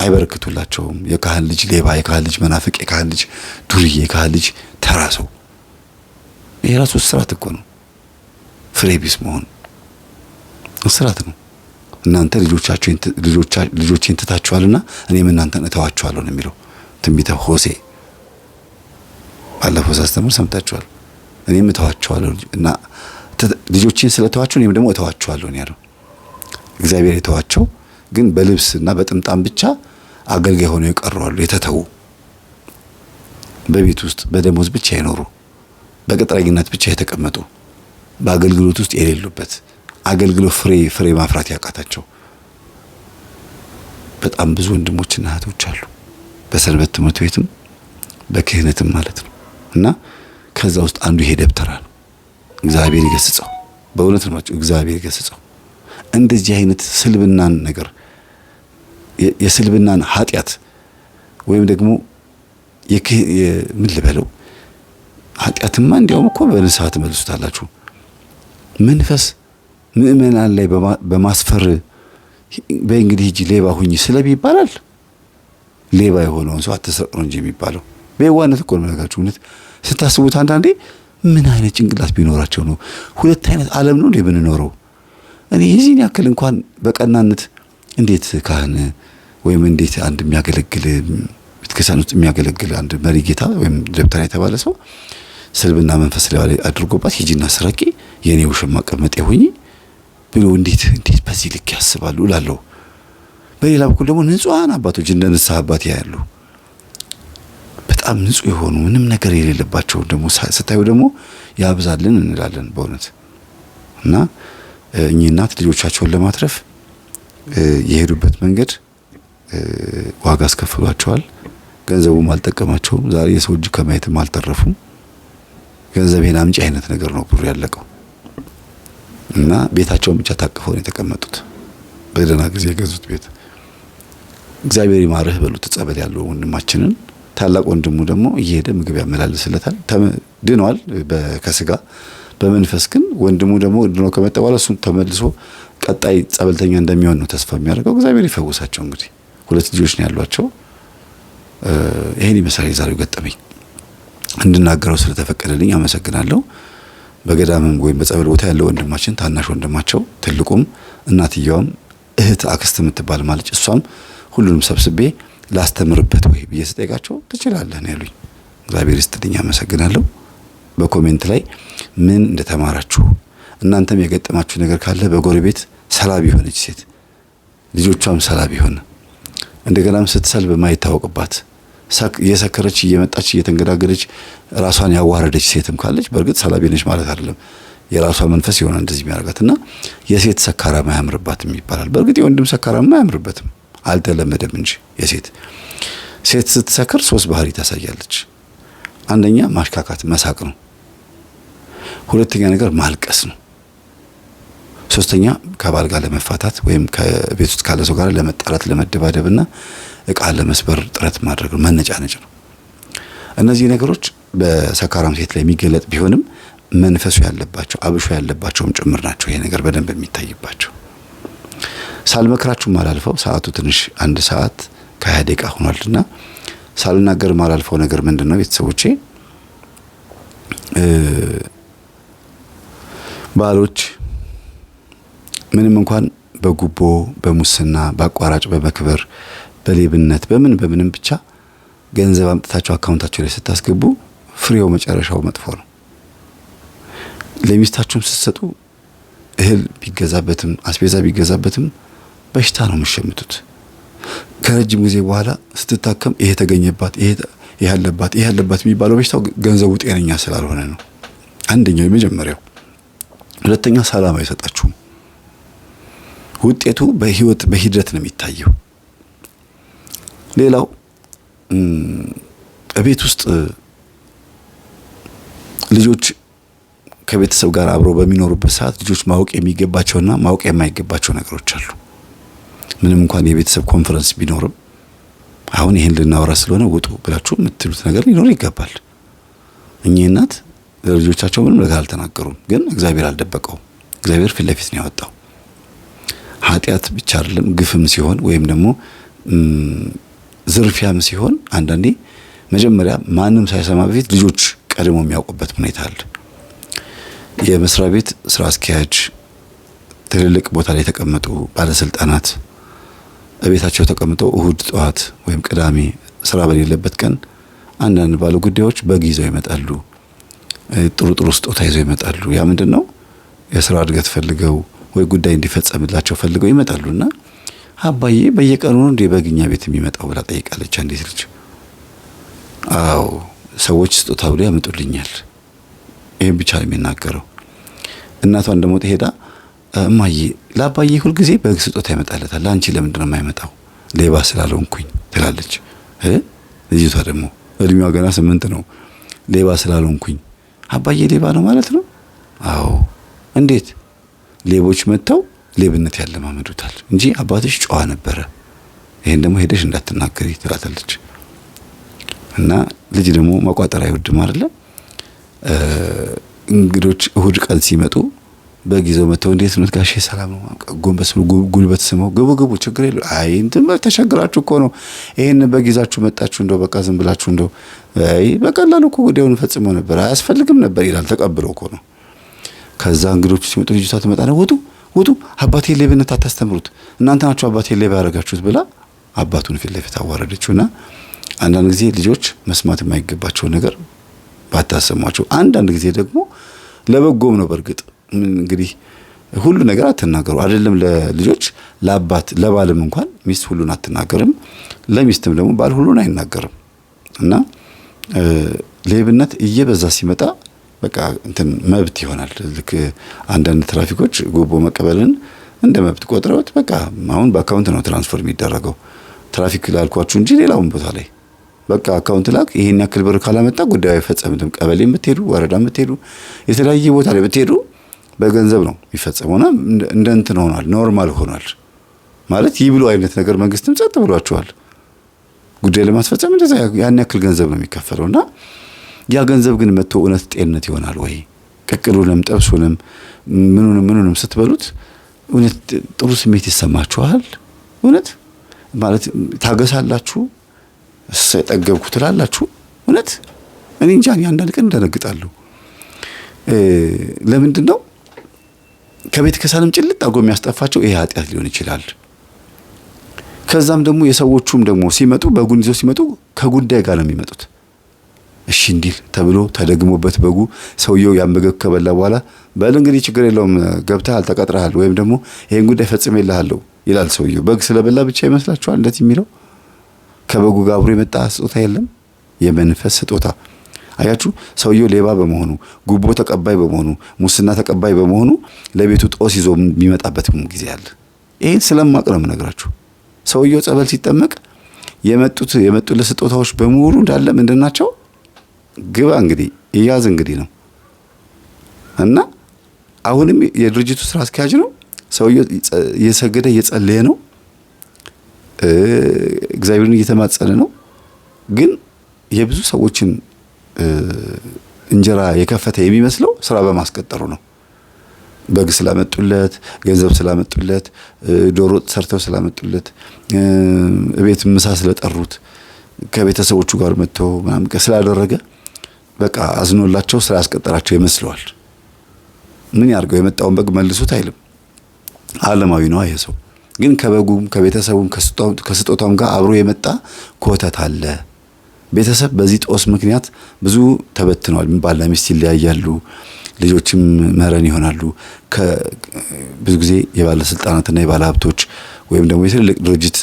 አይበረክቱላቸውም። የካህን ልጅ ሌባ፣ የካህን ልጅ መናፍቅ፣ የካህን ልጅ ዱርዬ፣ የካህን ልጅ ተራ ሰው። ይሄ ራሱ እስራት እኮ ነው። ፍሬ ቢስ መሆን እስራት ነው። እናንተ ልጆቼን ትታችኋልና እኔም እናንተን እተዋችኋለሁ ነው የሚለው ትንቢተ ሆሴዕ። ባለፈው ሳስተምር ሰምታችኋል። እኔም እተዋችኋለሁ እና ልጆቼን ስለተዋችሁ እኔም ደግሞ እተዋችኋለሁ ነው ያለው። እግዚአብሔር የተዋቸው ግን በልብስና በጥምጣም ብቻ አገልጋይ ሆነው የቀሩ አሉ። የተተዉ በቤት ውስጥ በደሞዝ ብቻ የኖሩ በቅጥረኝነት ብቻ የተቀመጡ በአገልግሎት ውስጥ የሌሉበት አገልግሎት ፍሬ ማፍራት ያቃታቸው በጣም ብዙ ወንድሞችና እህቶች አሉ። በሰንበት ትምህርት ቤትም በክህነትም ማለት ነው። እና ከዛ ውስጥ አንዱ ይሄ ደብተራ ነው። እግዚአብሔር ይገስጸው። በእውነት ነው እግዚአብሔር ይገስጸው። እንደዚህ አይነት ስልብናን ነገር የስልብናን ኃጢአት ወይም ደግሞ ምን ልበለው ኃጢአትማ እንዲያውም እኮ በንስሐ ትመልሱታላችሁ። መንፈስ ምእመናን ላይ በማስፈር በእንግዲህ ሂጂ ሌባ ሁኚ ስለብ ይባላል። ሌባ የሆነውን ሰው አትስረቅ ነው እንጂ የሚባለው። በየዋነት እኮ ነው የምነግራችሁ። እውነት ስታስቡት አንዳንዴ ምን አይነት ጭንቅላት ቢኖራቸው ነው? ሁለት አይነት ዓለም ነው እንዴ የምንኖረው? እኔ የዚህን ያክል እንኳን በቀናነት እንዴት ካህን ወይም እንዴት አንድ የሚያገለግል ቤተክርስቲያን ውስጥ የሚያገለግል አንድ መሪ ጌታ ወይም ደብተራ የተባለ ሰው ስልብና መንፈስ ላይ አድርጎባት ሂጂና ስረቂ የኔ ውሽማ ቀመጤ ሆኚ ብሎ እንዴት በዚህ ልክ ያስባሉ እላለሁ። በሌላ በኩል ደግሞ ንጹሃን አባቶች እንደ ንስሐ አባት ያሉ በጣም ንጹህ የሆኑ ምንም ነገር የሌለባቸው ደግሞ ስታዩ ደግሞ ያብዛልን እንላለን በእውነት። እና እኚህ እናት ልጆቻቸውን ለማትረፍ የሄዱበት መንገድ ዋጋ አስከፍሏቸዋል። ገንዘቡም አልጠቀማቸውም። ዛሬ የሰው እጅ ከማየትም አልተረፉም። ገንዘቤን አምጪ አይነት ነገር ነው ብሩ ያለቀው። እና ቤታቸውን ብቻ ታቅፈው ነው የተቀመጡት። በደህና ጊዜ የገዙት ቤት። እግዚአብሔር ይማርህ በሉት ጸበል ያለው ወንድማችንን። ታላቅ ወንድሙ ደግሞ እየሄደ ምግብ ያመላልስለታል። ድኗል ከስጋ በመንፈስ ግን ወንድሙ ደግሞ ድኖ ከመጣ በኋላ እሱም ተመልሶ ቀጣይ ጸበልተኛ እንደሚሆን ነው ተስፋ የሚያደርገው። እግዚአብሔር ይፈውሳቸው። እንግዲህ 2 ልጆች ነው ያሏቸው። ይሄን ይመስላል የዛሬው ገጠመኝ። እንድናገረው ስለተፈቀደልኝ አመሰግናለሁ። በገዳምም ወይም በጸበል ቦታ ያለው ወንድማችን ታናሽ ወንድማቸው፣ ትልቁም እናትየዋም እህት አክስት የምትባል ማለች እሷም ሁሉንም ሰብስቤ ላስተምርበት ወይ ብዬ ስጠይቃቸው ትችላለህ ነው ያሉኝ። እግዚአብሔር ይስጥልኝ አመሰግናለሁ። በኮሜንት ላይ ምን እንደተማራችሁ እናንተም የገጠማችሁ ነገር ካለ በጎረቤት ሰላቢ የሆነች ሴት ልጆቿም ሰላቢ ሆነ እንደገናም ስትሰልብ ማይታወቅባት እየሰከረች እየመጣች እየተንገዳገደች ራሷን ያዋረደች ሴትም ካለች በእርግጥ ሰላቢ ነች ማለት አይደለም። የራሷ መንፈስ የሆነ እንደዚህ የሚያደርጋትና የሴት ሰካራም አያምርባትም ይባላል። በእርግጥ የወንድም ሰካራም አያምርበትም አልተለመደም እንጂ ሴት ስትሰክር 3 ባህሪ ታሳያለች። አንደኛ ማሽካካት መሳቅ ነው። ሁለተኛ ነገር ማልቀስ ነው። ሶስተኛ ከባል ጋር ለመፋታት ወይም ከቤት ውስጥ ካለ ሰው ጋር ለመጣላት ለመደባደብና እቃ ለመስበር ጥረት ማድረግ ነው። መነጫነጭ ነው። እነዚህ ነገሮች በሰካራም ሴት ላይ የሚገለጥ ቢሆንም መንፈሱ ያለባቸው አብሾ ያለባቸውም ጭምር ናቸው። ይሄ ነገር በደንብ የሚታይባቸው ሳልመክራችሁ ማላልፈው ሰዓቱ ትንሽ 1 ሰዓት ከ20 ደቂቃ ሆኗልና ሳልናገር ማላልፈው ነገር ምንድነው? ቤተሰቦቼ ባሎች ምንም እንኳን በጉቦ በሙስና በአቋራጭ በመክበር በሌብነት በምንም ብቻ ገንዘብ አምጥታችሁ አካውንታችሁ ላይ ስታስገቡ ፍሬው መጨረሻው መጥፎ ነው። ለሚስታችሁም ስትሰጡ እህል ቢገዛበትም አስቤዛ ቢገዛበትም በሽታ ነው የምትሸምቱት። ከረጅም ጊዜ በኋላ ስትታከም ይሄ ተገኘባት ይሄ ያለባት የሚባለው በሽታው ገንዘቡ ጤነኛ ስላልሆነ ነው። አንደኛው የመጀመሪያው። ሁለተኛ ሰላም አይሰጣችሁም። ውጤቱ በሂደት ነው የሚታየው። ሌላው ቤት ውስጥ ልጆች ከቤተሰብ ጋር አብረው በሚኖሩበት ሰዓት ልጆች ማወቅ የሚገባቸውና ማወቅ የማይገባቸው ነገሮች አሉ። ምንም እንኳን የቤተሰብ ኮንፈረንስ ቢኖርም አሁን ይሄን ልናወራ ስለሆነ ውጡ ብላችሁ የምትሉት ነገር ሊኖር ይገባል። እኚህ እናት ለልጆቻቸው ምንም ነገር አልተናገሩም፣ ግን እግዚአብሔር አልደበቀውም። እግዚአብሔር ፊት ለፊት ነው ያወጣው። ኃጢአት ብቻ አይደለም ግፍም ሲሆን ወይም ደግሞ ዝርፊያም ሲሆን አንዳንዴ መጀመሪያ ማንም ሳይሰማ በፊት ልጆች ቀድሞ የሚያውቁበት ሁኔታ አለ። የመስሪያ ቤት ስራ አስኪያጅ፣ ትልልቅ ቦታ ላይ የተቀመጡ ባለስልጣናት ቤታቸው ተቀምጠው እሁድ ጠዋት ወይም ቅዳሜ ስራ በሌለበት ቀን አንዳንድ ባለ ጉዳዮች በግ ይዘው ይመጣሉ። ጥሩ ስጦታ ይዘው ይመጣሉ። ያ ምንድነው? የስራ እድገት ፈልገው ወይ ጉዳይ እንዲፈጸምላቸው ፈልገው ይመጣሉና አባዬ በየቀኑ ነው እንደ በግኛ ቤት የሚመጣው ብላ ጠይቃለች አንዲት ልጅ። አዎ ሰዎች ስጦታ ብለው ያመጡልኛል። ይሄን ብቻ ነው የሚናገረው። እናቷን ደግሞ ሄዳ እማዬ ለአባዬ ሁል ጊዜ በግ ስጦታ ይመጣለታል፣ አንቺ ለምንድን ነው የማይመጣው? ሌባ ስላልሆንኩኝ ትላለች። ልጅቷ ደግሞ እድሜዋ ገና 8 ነው። ሌባ ስላልሆንኩኝ። አባዬ ሌባ ነው ማለት ነው? አዎ። እንዴት? ሌቦች መጥተው ሌብነት ያለማመዱታል እንጂ አባትሽ ጨዋ ነበረ፣ ይሄን ደግሞ ሄደሽ እንዳትናገሪ ትላታለች። እና ልጅ ደግሞ መቋጠር አይወድም አይደለ? እንግዶች እሁድ ቀን ሲመጡ በጊዜው መተው እንዴት ነው ጋሼ ሰላም ነው? ጎንበስ ጉልበት ስመው ግቡ ችግር የለው። አይ እንትን ተቸግራችሁ እኮ ነው ይሄን በጊዜያችሁ መጣችሁ፣ እንደው በቃ ዝም ብላችሁ እንደው አይ በቀላሉ እኮ ጉዳዩን ፈጽመው ነበር አያስፈልግም ነበር ይላል። ተቀብለው እኮ ነው። ከዛ እንግዶች ሲመጡ ልጅቷ ትመጣና ውጡ አባቴ ሌብነት አታስተምሩት፣ እናንተ ናችሁ አባቴ ሌባ ያደረጋችሁት ብላ አባቱን ፊት ለፊት አዋረደችውና አንዳንድ ጊዜ ልጆች መስማት የማይገባቸው ነገር ባታሰሟቸው፣ አንዳንድ ጊዜ ደግሞ ለበጎም ነው። በእርግጥ እንግዲህ ሁሉ ነገር አትናገሩ አይደለም ለልጆች፣ ለአባት ለባልም እንኳን ሚስት ሁሉን አትናገርም፣ ለሚስትም ደግሞ ባል ሁሉን አይናገርም። እና ሌብነት እየበዛ ሲመጣ በቃ እንትን መብት ይሆናል። ልክ አንዳንድ ትራፊኮች ጉቦ መቀበልን እንደ መብት ቆጥረውት በቃ አሁን በአካውንት ነው ትራንስፈር የሚደረገው። ትራፊክ ላልኳችሁ እንጂ ሌላውን ቦታ ላይ በቃ አካውንት ላክ፣ ይሄን ያክል ብር ካላመጣ ጉዳዩ አይፈጸምም። ቀበሌ የምትሄዱ ወረዳ የምትሄዱ የተለያየ ቦታ ላይ የምትሄዱ በገንዘብ ነው የሚፈጸመውና እንደ እንትን ሆኗል፣ ኖርማል ሆኗል ማለት ይብሉ አይነት ነገር መንግስትም ጸጥ ብሏቸዋል። ጉዳይ ለማስፈጸም እንደዛ ያን ያክል ገንዘብ ነው የሚከፈለውና ያ ገንዘብ ግን መጥቶ እውነት ጤንነት ይሆናል ወይ? ቅቅሉንም ጠብሱንም ምኑንም ስትበሉት እውነት ጥሩ ስሜት ይሰማችኋል? እውነት ማለት ታገሳላችሁ? ሳይጠገብኩ ትላላችሁ? እውነት እኔ እንጃ አንዳንድ ቀን እንደነግጣለሁ። ለምንድን ነው ከቤት ከሳንም ጭልጥ አድርጎ የሚያስጠፋቸው? ይሄ ኃጢአት ሊሆን ይችላል። ከዛም ደግሞ የሰዎቹም ደግሞ ሲመጡ በጉን ይዘው ሲመጡ ከጉዳይ ጋር ነው የሚመጡት። እሺ እንዲል ተብሎ ተደግሞበት በጉ ሰውየው ያንበገክ ከበላ በኋላ በል እንግዲህ ችግር የለውም ገብተሃል ተቀጥረሃል ወይም ደግሞ ይሄን ጉዳይ ፈጽሜልሃለሁ ይላል ሰውየው። በግ ስለበላ ብቻ ይመስላችኋል እንደዚህ የሚለው? ከበጉ ጋር አብሮ የመጣ ስጦታ የለም? የመንፈስ ስጦታ። አያችሁ፣ ሰውየው ሌባ በመሆኑ ጉቦ ተቀባይ በመሆኑ ሙስና ተቀባይ በመሆኑ ለቤቱ ጦስ ይዞ የሚመጣበት ጊዜ አለ። ይሄን ስለማቅ ነው የምነግራችሁ። ሰውየው ጸበል ሲጠመቅ የመጡለት ስጦታዎች በሙሉ እንዳለ ምንድናቸው? ግባ እንግዲህ እያዝ እንግዲህ ነው። እና አሁንም የድርጅቱ ስራ አስኪያጅ ነው ሰውየው፣ እየሰገደ እየጸለየ ነው፣ እግዚአብሔርን እየተማጸነ ነው። ግን የብዙ ሰዎችን እንጀራ የከፈተ የሚመስለው ስራ በማስቀጠሩ ነው። በግ ስላመጡለት፣ ገንዘብ ስላመጡለት፣ ዶሮ ሰርተው ስላመጡለት፣ ቤት ምሳ ስለጠሩት፣ ከቤተሰቦቹ ጋር መጥቶ ምናምን ስላደረገ በቃ አዝኖላቸው ስራ ያስቀጠራቸው ይመስለዋል። ምን ያርገው? የመጣውን በግ መልሱት አይልም። ዓለማዊ ነው ይሄ ሰው። ግን ከበጉም ከቤተሰቡም ከስጦታውም ጋር አብሮ የመጣ ኮተት አለ። ቤተሰብ በዚህ ጦስ ምክንያት ብዙ ተበትነዋል። ባልና ሚስት ይለያያሉ፣ ልጆችም መረን ይሆናሉ። ብዙ ጊዜ የባለስልጣናትና የባለ ሀብቶች ወይም ደግሞ የትልልቅ ድርጅት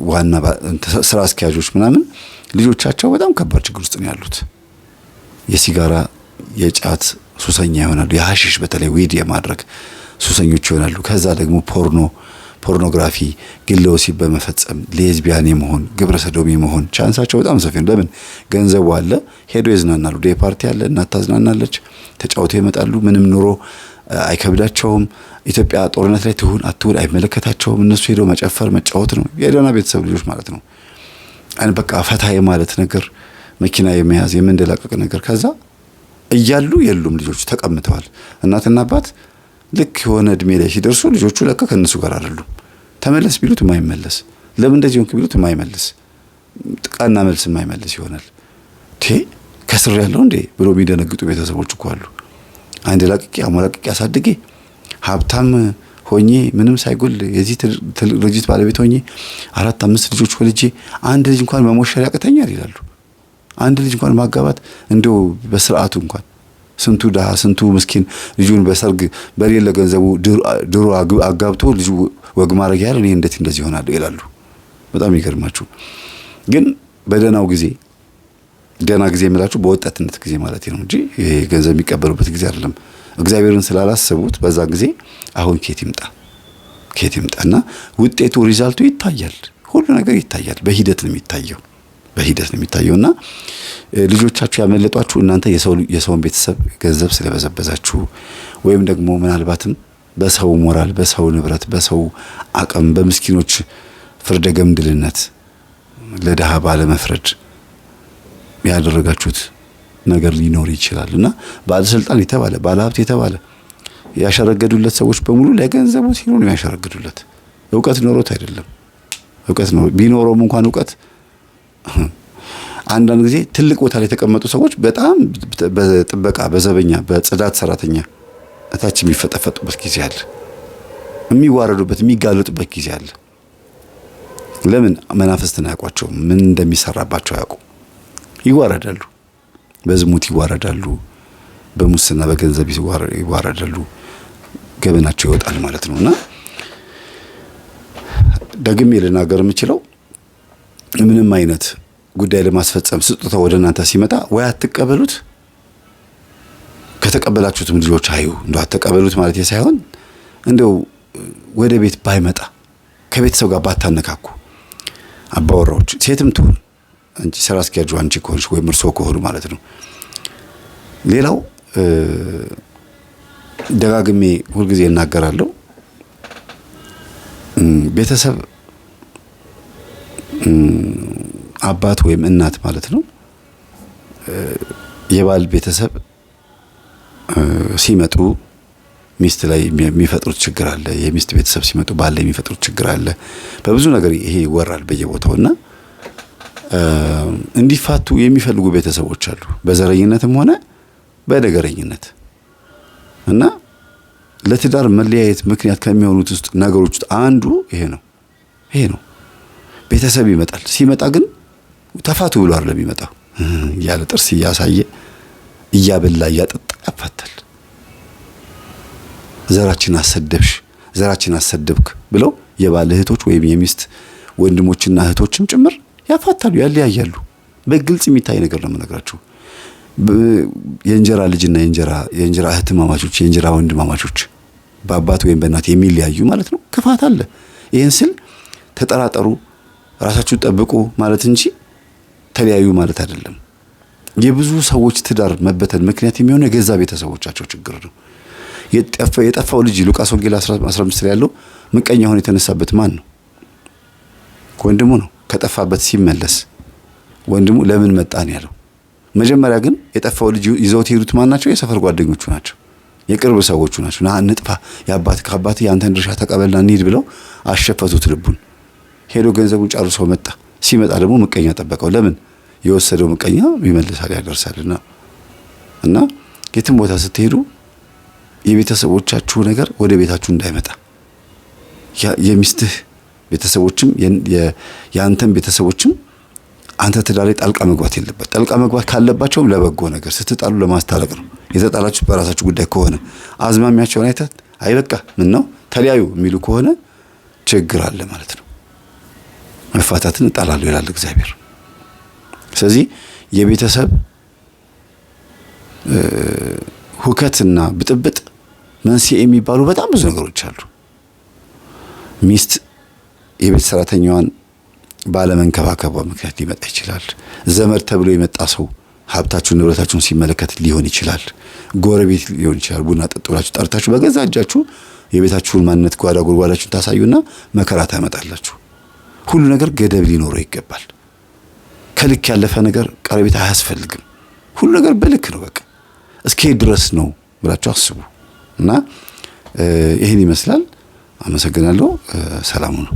ዋና ስራ አስኪያጆች ምናምን ልጆቻቸው በጣም ከባድ ችግር ውስጥ ነው ያሉት። የሲጋራ የጫት ሱሰኛ ይሆናሉ። የሐሺሽ በተለይ ዊድ የማድረግ ሱሰኞች ይሆናሉ። ከዛ ደግሞ ፖርኖ ፖርኖግራፊ፣ ግለ ወሲብ በመፈጸም ሌዝቢያን የመሆን ግብረ ሰዶም የመሆን ቻንሳቸው በጣም ሰፊ ነው። ለምን? ገንዘቡ አለ፣ ሄዶ ይዝናናሉ። ዴይ ፓርቲ አለ፣ እናት ታዝናናለች፣ ተጫውተው ይመጣሉ። ምንም ኑሮ አይከብዳቸውም። ኢትዮጵያ ጦርነት ላይ ትሁን አትሁን አይመለከታቸውም። እነሱ ሄዶ መጨፈር መጫወት ነው። የደህና ቤተሰብ ልጆች ማለት ነው። በቃ ፈታ የማለት ነገር፣ መኪና የመያዝ የመንደላቀቅ ነገር። ከዛ እያሉ የሉም ልጆቹ ተቀምጠዋል። እናትና አባት ልክ የሆነ እድሜ ላይ ሲደርሱ ልጆቹ ለካ ከነሱ ጋር አይደሉም። ተመለስ ቢሉት የማይመለስ፣ ለምን እንደዚህ ሆንክ ቢሉት የማይመለስ፣ ቃና መልስ የማይመለስ ይሆናል። ከስር ያለው እንዴ ብሎ የሚደነግጡ ቤተሰቦች እኮ አሉ። አንድ ላቅቄ አሞላቅቄ አሳድጌ ሀብታም ሆኜ ምንም ሳይጎል የዚህ ትልቅ ድርጅት ባለቤት ሆኜ 4-5 ልጆች ወልጄ አንድ ልጅ እንኳን መሞሸር ያቅተኛል ይላሉ። አንድ ልጅ እንኳን ማጋባት እንደው በስርዓቱ እንኳን ስንቱ ድሃ ስንቱ ምስኪን ልጁን በሰርግ በሌለ ገንዘቡ ድሮ አጋብቶ ልጁ ወግ ማድረግ ያለ እኔ እንዴት እንደዚህ ይሆናል ይላሉ። በጣም ይገርማችሁ። ግን በደናው ጊዜ ደና ጊዜ የምላችሁ በወጣትነት ጊዜ ማለት ነው እንጂ ይሄ ገንዘብ የሚቀበሉበት ጊዜ አይደለም። እግዚአብሔርን ስላላሰቡት በዛ ጊዜ አሁን ኬት ይምጣና ውጤቱ ሪዛልቱ ይታያል። ሁሉ ነገር ይታያል። በሂደት ነው የሚታየውና ልጆቻችሁ ያመለጧችሁ እናንተ የሰውን ቤተሰብ ገንዘብ ስለበዘበዛችሁ ወይም ደግሞ ምናልባትም በሰው ሞራል፣ በሰው ንብረት፣ በሰው አቅም፣ በምስኪኖች ፍርደ ገምድልነት ለድሃ ባለመፍረድ ያደረጋችሁት ነገር ሊኖር ይችላል እና ባለስልጣን የተባለ ባለሀብት የተባለ ያሸረገዱለት ሰዎች በሙሉ ለገንዘቡ ሲሉ ነው ያሸረገዱለት። እውቀት ኖሮት አይደለም። እውቀት ነው ቢኖረውም እንኳን እውቀት አንዳንድ ጊዜ ትልቅ ቦታ ላይ የተቀመጡ ሰዎች በጣም በጥበቃ በዘበኛ በጽዳት ሰራተኛ እታች የሚፈጠፈጡበት ጊዜ አለ። የሚዋረዱበት የሚጋለጡበት ጊዜ አለ። ለምን? መናፍስትን አያውቋቸውም። ምን እንደሚሰራባቸው አያውቁ። ይዋረዳሉ። በዝሙት ይዋረዳሉ። በሙስና በገንዘብ ይዋረዳሉ። ገበናቸው ይወጣል ማለት ነውና ደግሜ ልናገር የምችለው ምንም አይነት ጉዳይ ለማስፈጸም ስጦታ ወደ እናንተ ሲመጣ ወይ አትቀበሉት፣ ከተቀበላችሁትም ልጆች አዩ እንደው አትቀበሉት ማለት ሳይሆን እንደው ወደ ቤት ባይመጣ ከቤተሰብ ጋር ባታነካኩ አባወራዎች፣ ሴትም ትሁን አንቺ ስራ አስኪያጁ አንቺ ከሆንሽ ወይም እርሶ ከሆኑ ማለት ነው። ሌላው ደጋግሜ ሁልጊዜ እናገራለሁ፣ ቤተሰብ አባት ወይም እናት ማለት ነው። የባል ቤተሰብ ሲመጡ ሚስት ላይ የሚፈጥሩት ችግር አለ። የሚስት ቤተሰብ ሲመጡ ባል ላይ የሚፈጥሩት ችግር አለ። በብዙ ነገር ይሄ ይወራል በየቦታውና እንዲፋቱ የሚፈልጉ ቤተሰቦች አሉ፣ በዘረኝነትም ሆነ በነገረኝነት እና ለትዳር መለያየት ምክንያት ከሚሆኑት ውስጥ ነገሮች ውስጥ አንዱ ይሄ ነው። ቤተሰብ ይመጣል። ሲመጣ ግን ተፋቱ ብሎ አይደለም የሚመጣው። ያለ ጥርስ እያሳየ እያበላ እያጠጣ ያፋታል። ዘራችን አሰደብሽ፣ ዘራችን አሰደብክ ብለው የባል እህቶች ወይም የሚስት ወንድሞችና እህቶችም ጭምር ያፋታሉ፣ ያለያያሉ። በግልጽ የሚታይ ነገር ነው የምነግራችሁ። የእንጀራ ልጅና የእንጀራ እህትማማቾች፣ የእንጀራ ወንድማማቾች በአባት ወይም በእናት የሚለያዩ ማለት ነው። ክፋት አለ። ይህን ስል ተጠራጠሩ፣ ራሳችሁን ጠብቁ ማለት እንጂ ተለያዩ ማለት አይደለም። የብዙ ሰዎች ትዳር መበተን ምክንያት የሚሆነው የገዛ ቤተሰቦቻቸው ችግር ነው። የጠፋው ልጅ ሉቃስ ወንጌል 15 ላይ ያለው ምቀኛ ሆኖ የተነሳበት ማን ነው? ወንድሙ ነው። ከጠፋበት ሲመለስ ወንድሙ ለምን መጣን ያለው። መጀመሪያ ግን የጠፋው ልጅ ይዘውት ሄዱት ማን ናቸው? የሰፈር ጓደኞቹ ናቸው፣ የቅርብ ሰዎቹ ናቸው። ና እንጥፋ፣ ከአባት ያንተን ድርሻ ተቀበልና እንሂድ ብለው አሸፈቱት ልቡን። ሄዶ ገንዘቡን ጨርሶ መጣ። ሲመጣ ደግሞ ምቀኛ ጠበቀው። ለምን? የወሰደው ምቀኛ ይመልሳል ያደርሳልና። እና የትም ቦታ ስትሄዱ የቤተሰቦቻችሁ ነገር ወደ ቤታችሁ እንዳይመጣ፣ የሚስትህ ቤተሰቦችም የአንተን ቤተሰቦችም አንተ ትዳር ላይ ጣልቃ መግባት የለበት። ጣልቃ መግባት ካለባቸውም ለበጎ ነገር ስትጣሉ ለማስታረቅ ነው። የተጣላችሁ በራሳችሁ ጉዳይ ከሆነ አዝማሚያቸውን አይተህ አይ በቃ ምን ነው ተለያዩ የሚሉ ከሆነ ችግር አለ ማለት ነው። መፋታትን እጣላለሁ ይላል እግዚአብሔር። ስለዚህ የቤተሰብ ሁከትና ብጥብጥ መንስኤ የሚባሉ በጣም ብዙ ነገሮች አሉ። ሚስት የቤት ሰራተኛዋን ባለመንከባከቧ ምክንያት ሊመጣ ይችላል። ዘመድ ተብሎ የመጣ ሰው ሀብታችሁን ንብረታችሁን ሲመለከት ሊሆን ይችላል። ጎረቤት ሊሆን ይችላል። ቡና ጠጡ ብላችሁ ጠርታችሁ በገዛ እጃችሁ የቤታችሁን ማንነት ጓዳ ጉድጓዳችሁን ታሳዩና መከራ ታመጣላችሁ። ሁሉ ነገር ገደብ ሊኖረው ይገባል። ከልክ ያለፈ ነገር ቀረቤት አያስፈልግም። ሁሉ ነገር በልክ ነው። በቃ እስከ ድረስ ነው ብላችሁ አስቡ እና ይሄን ይመስላል። አመሰግናለሁ። ሰላሙ ነው።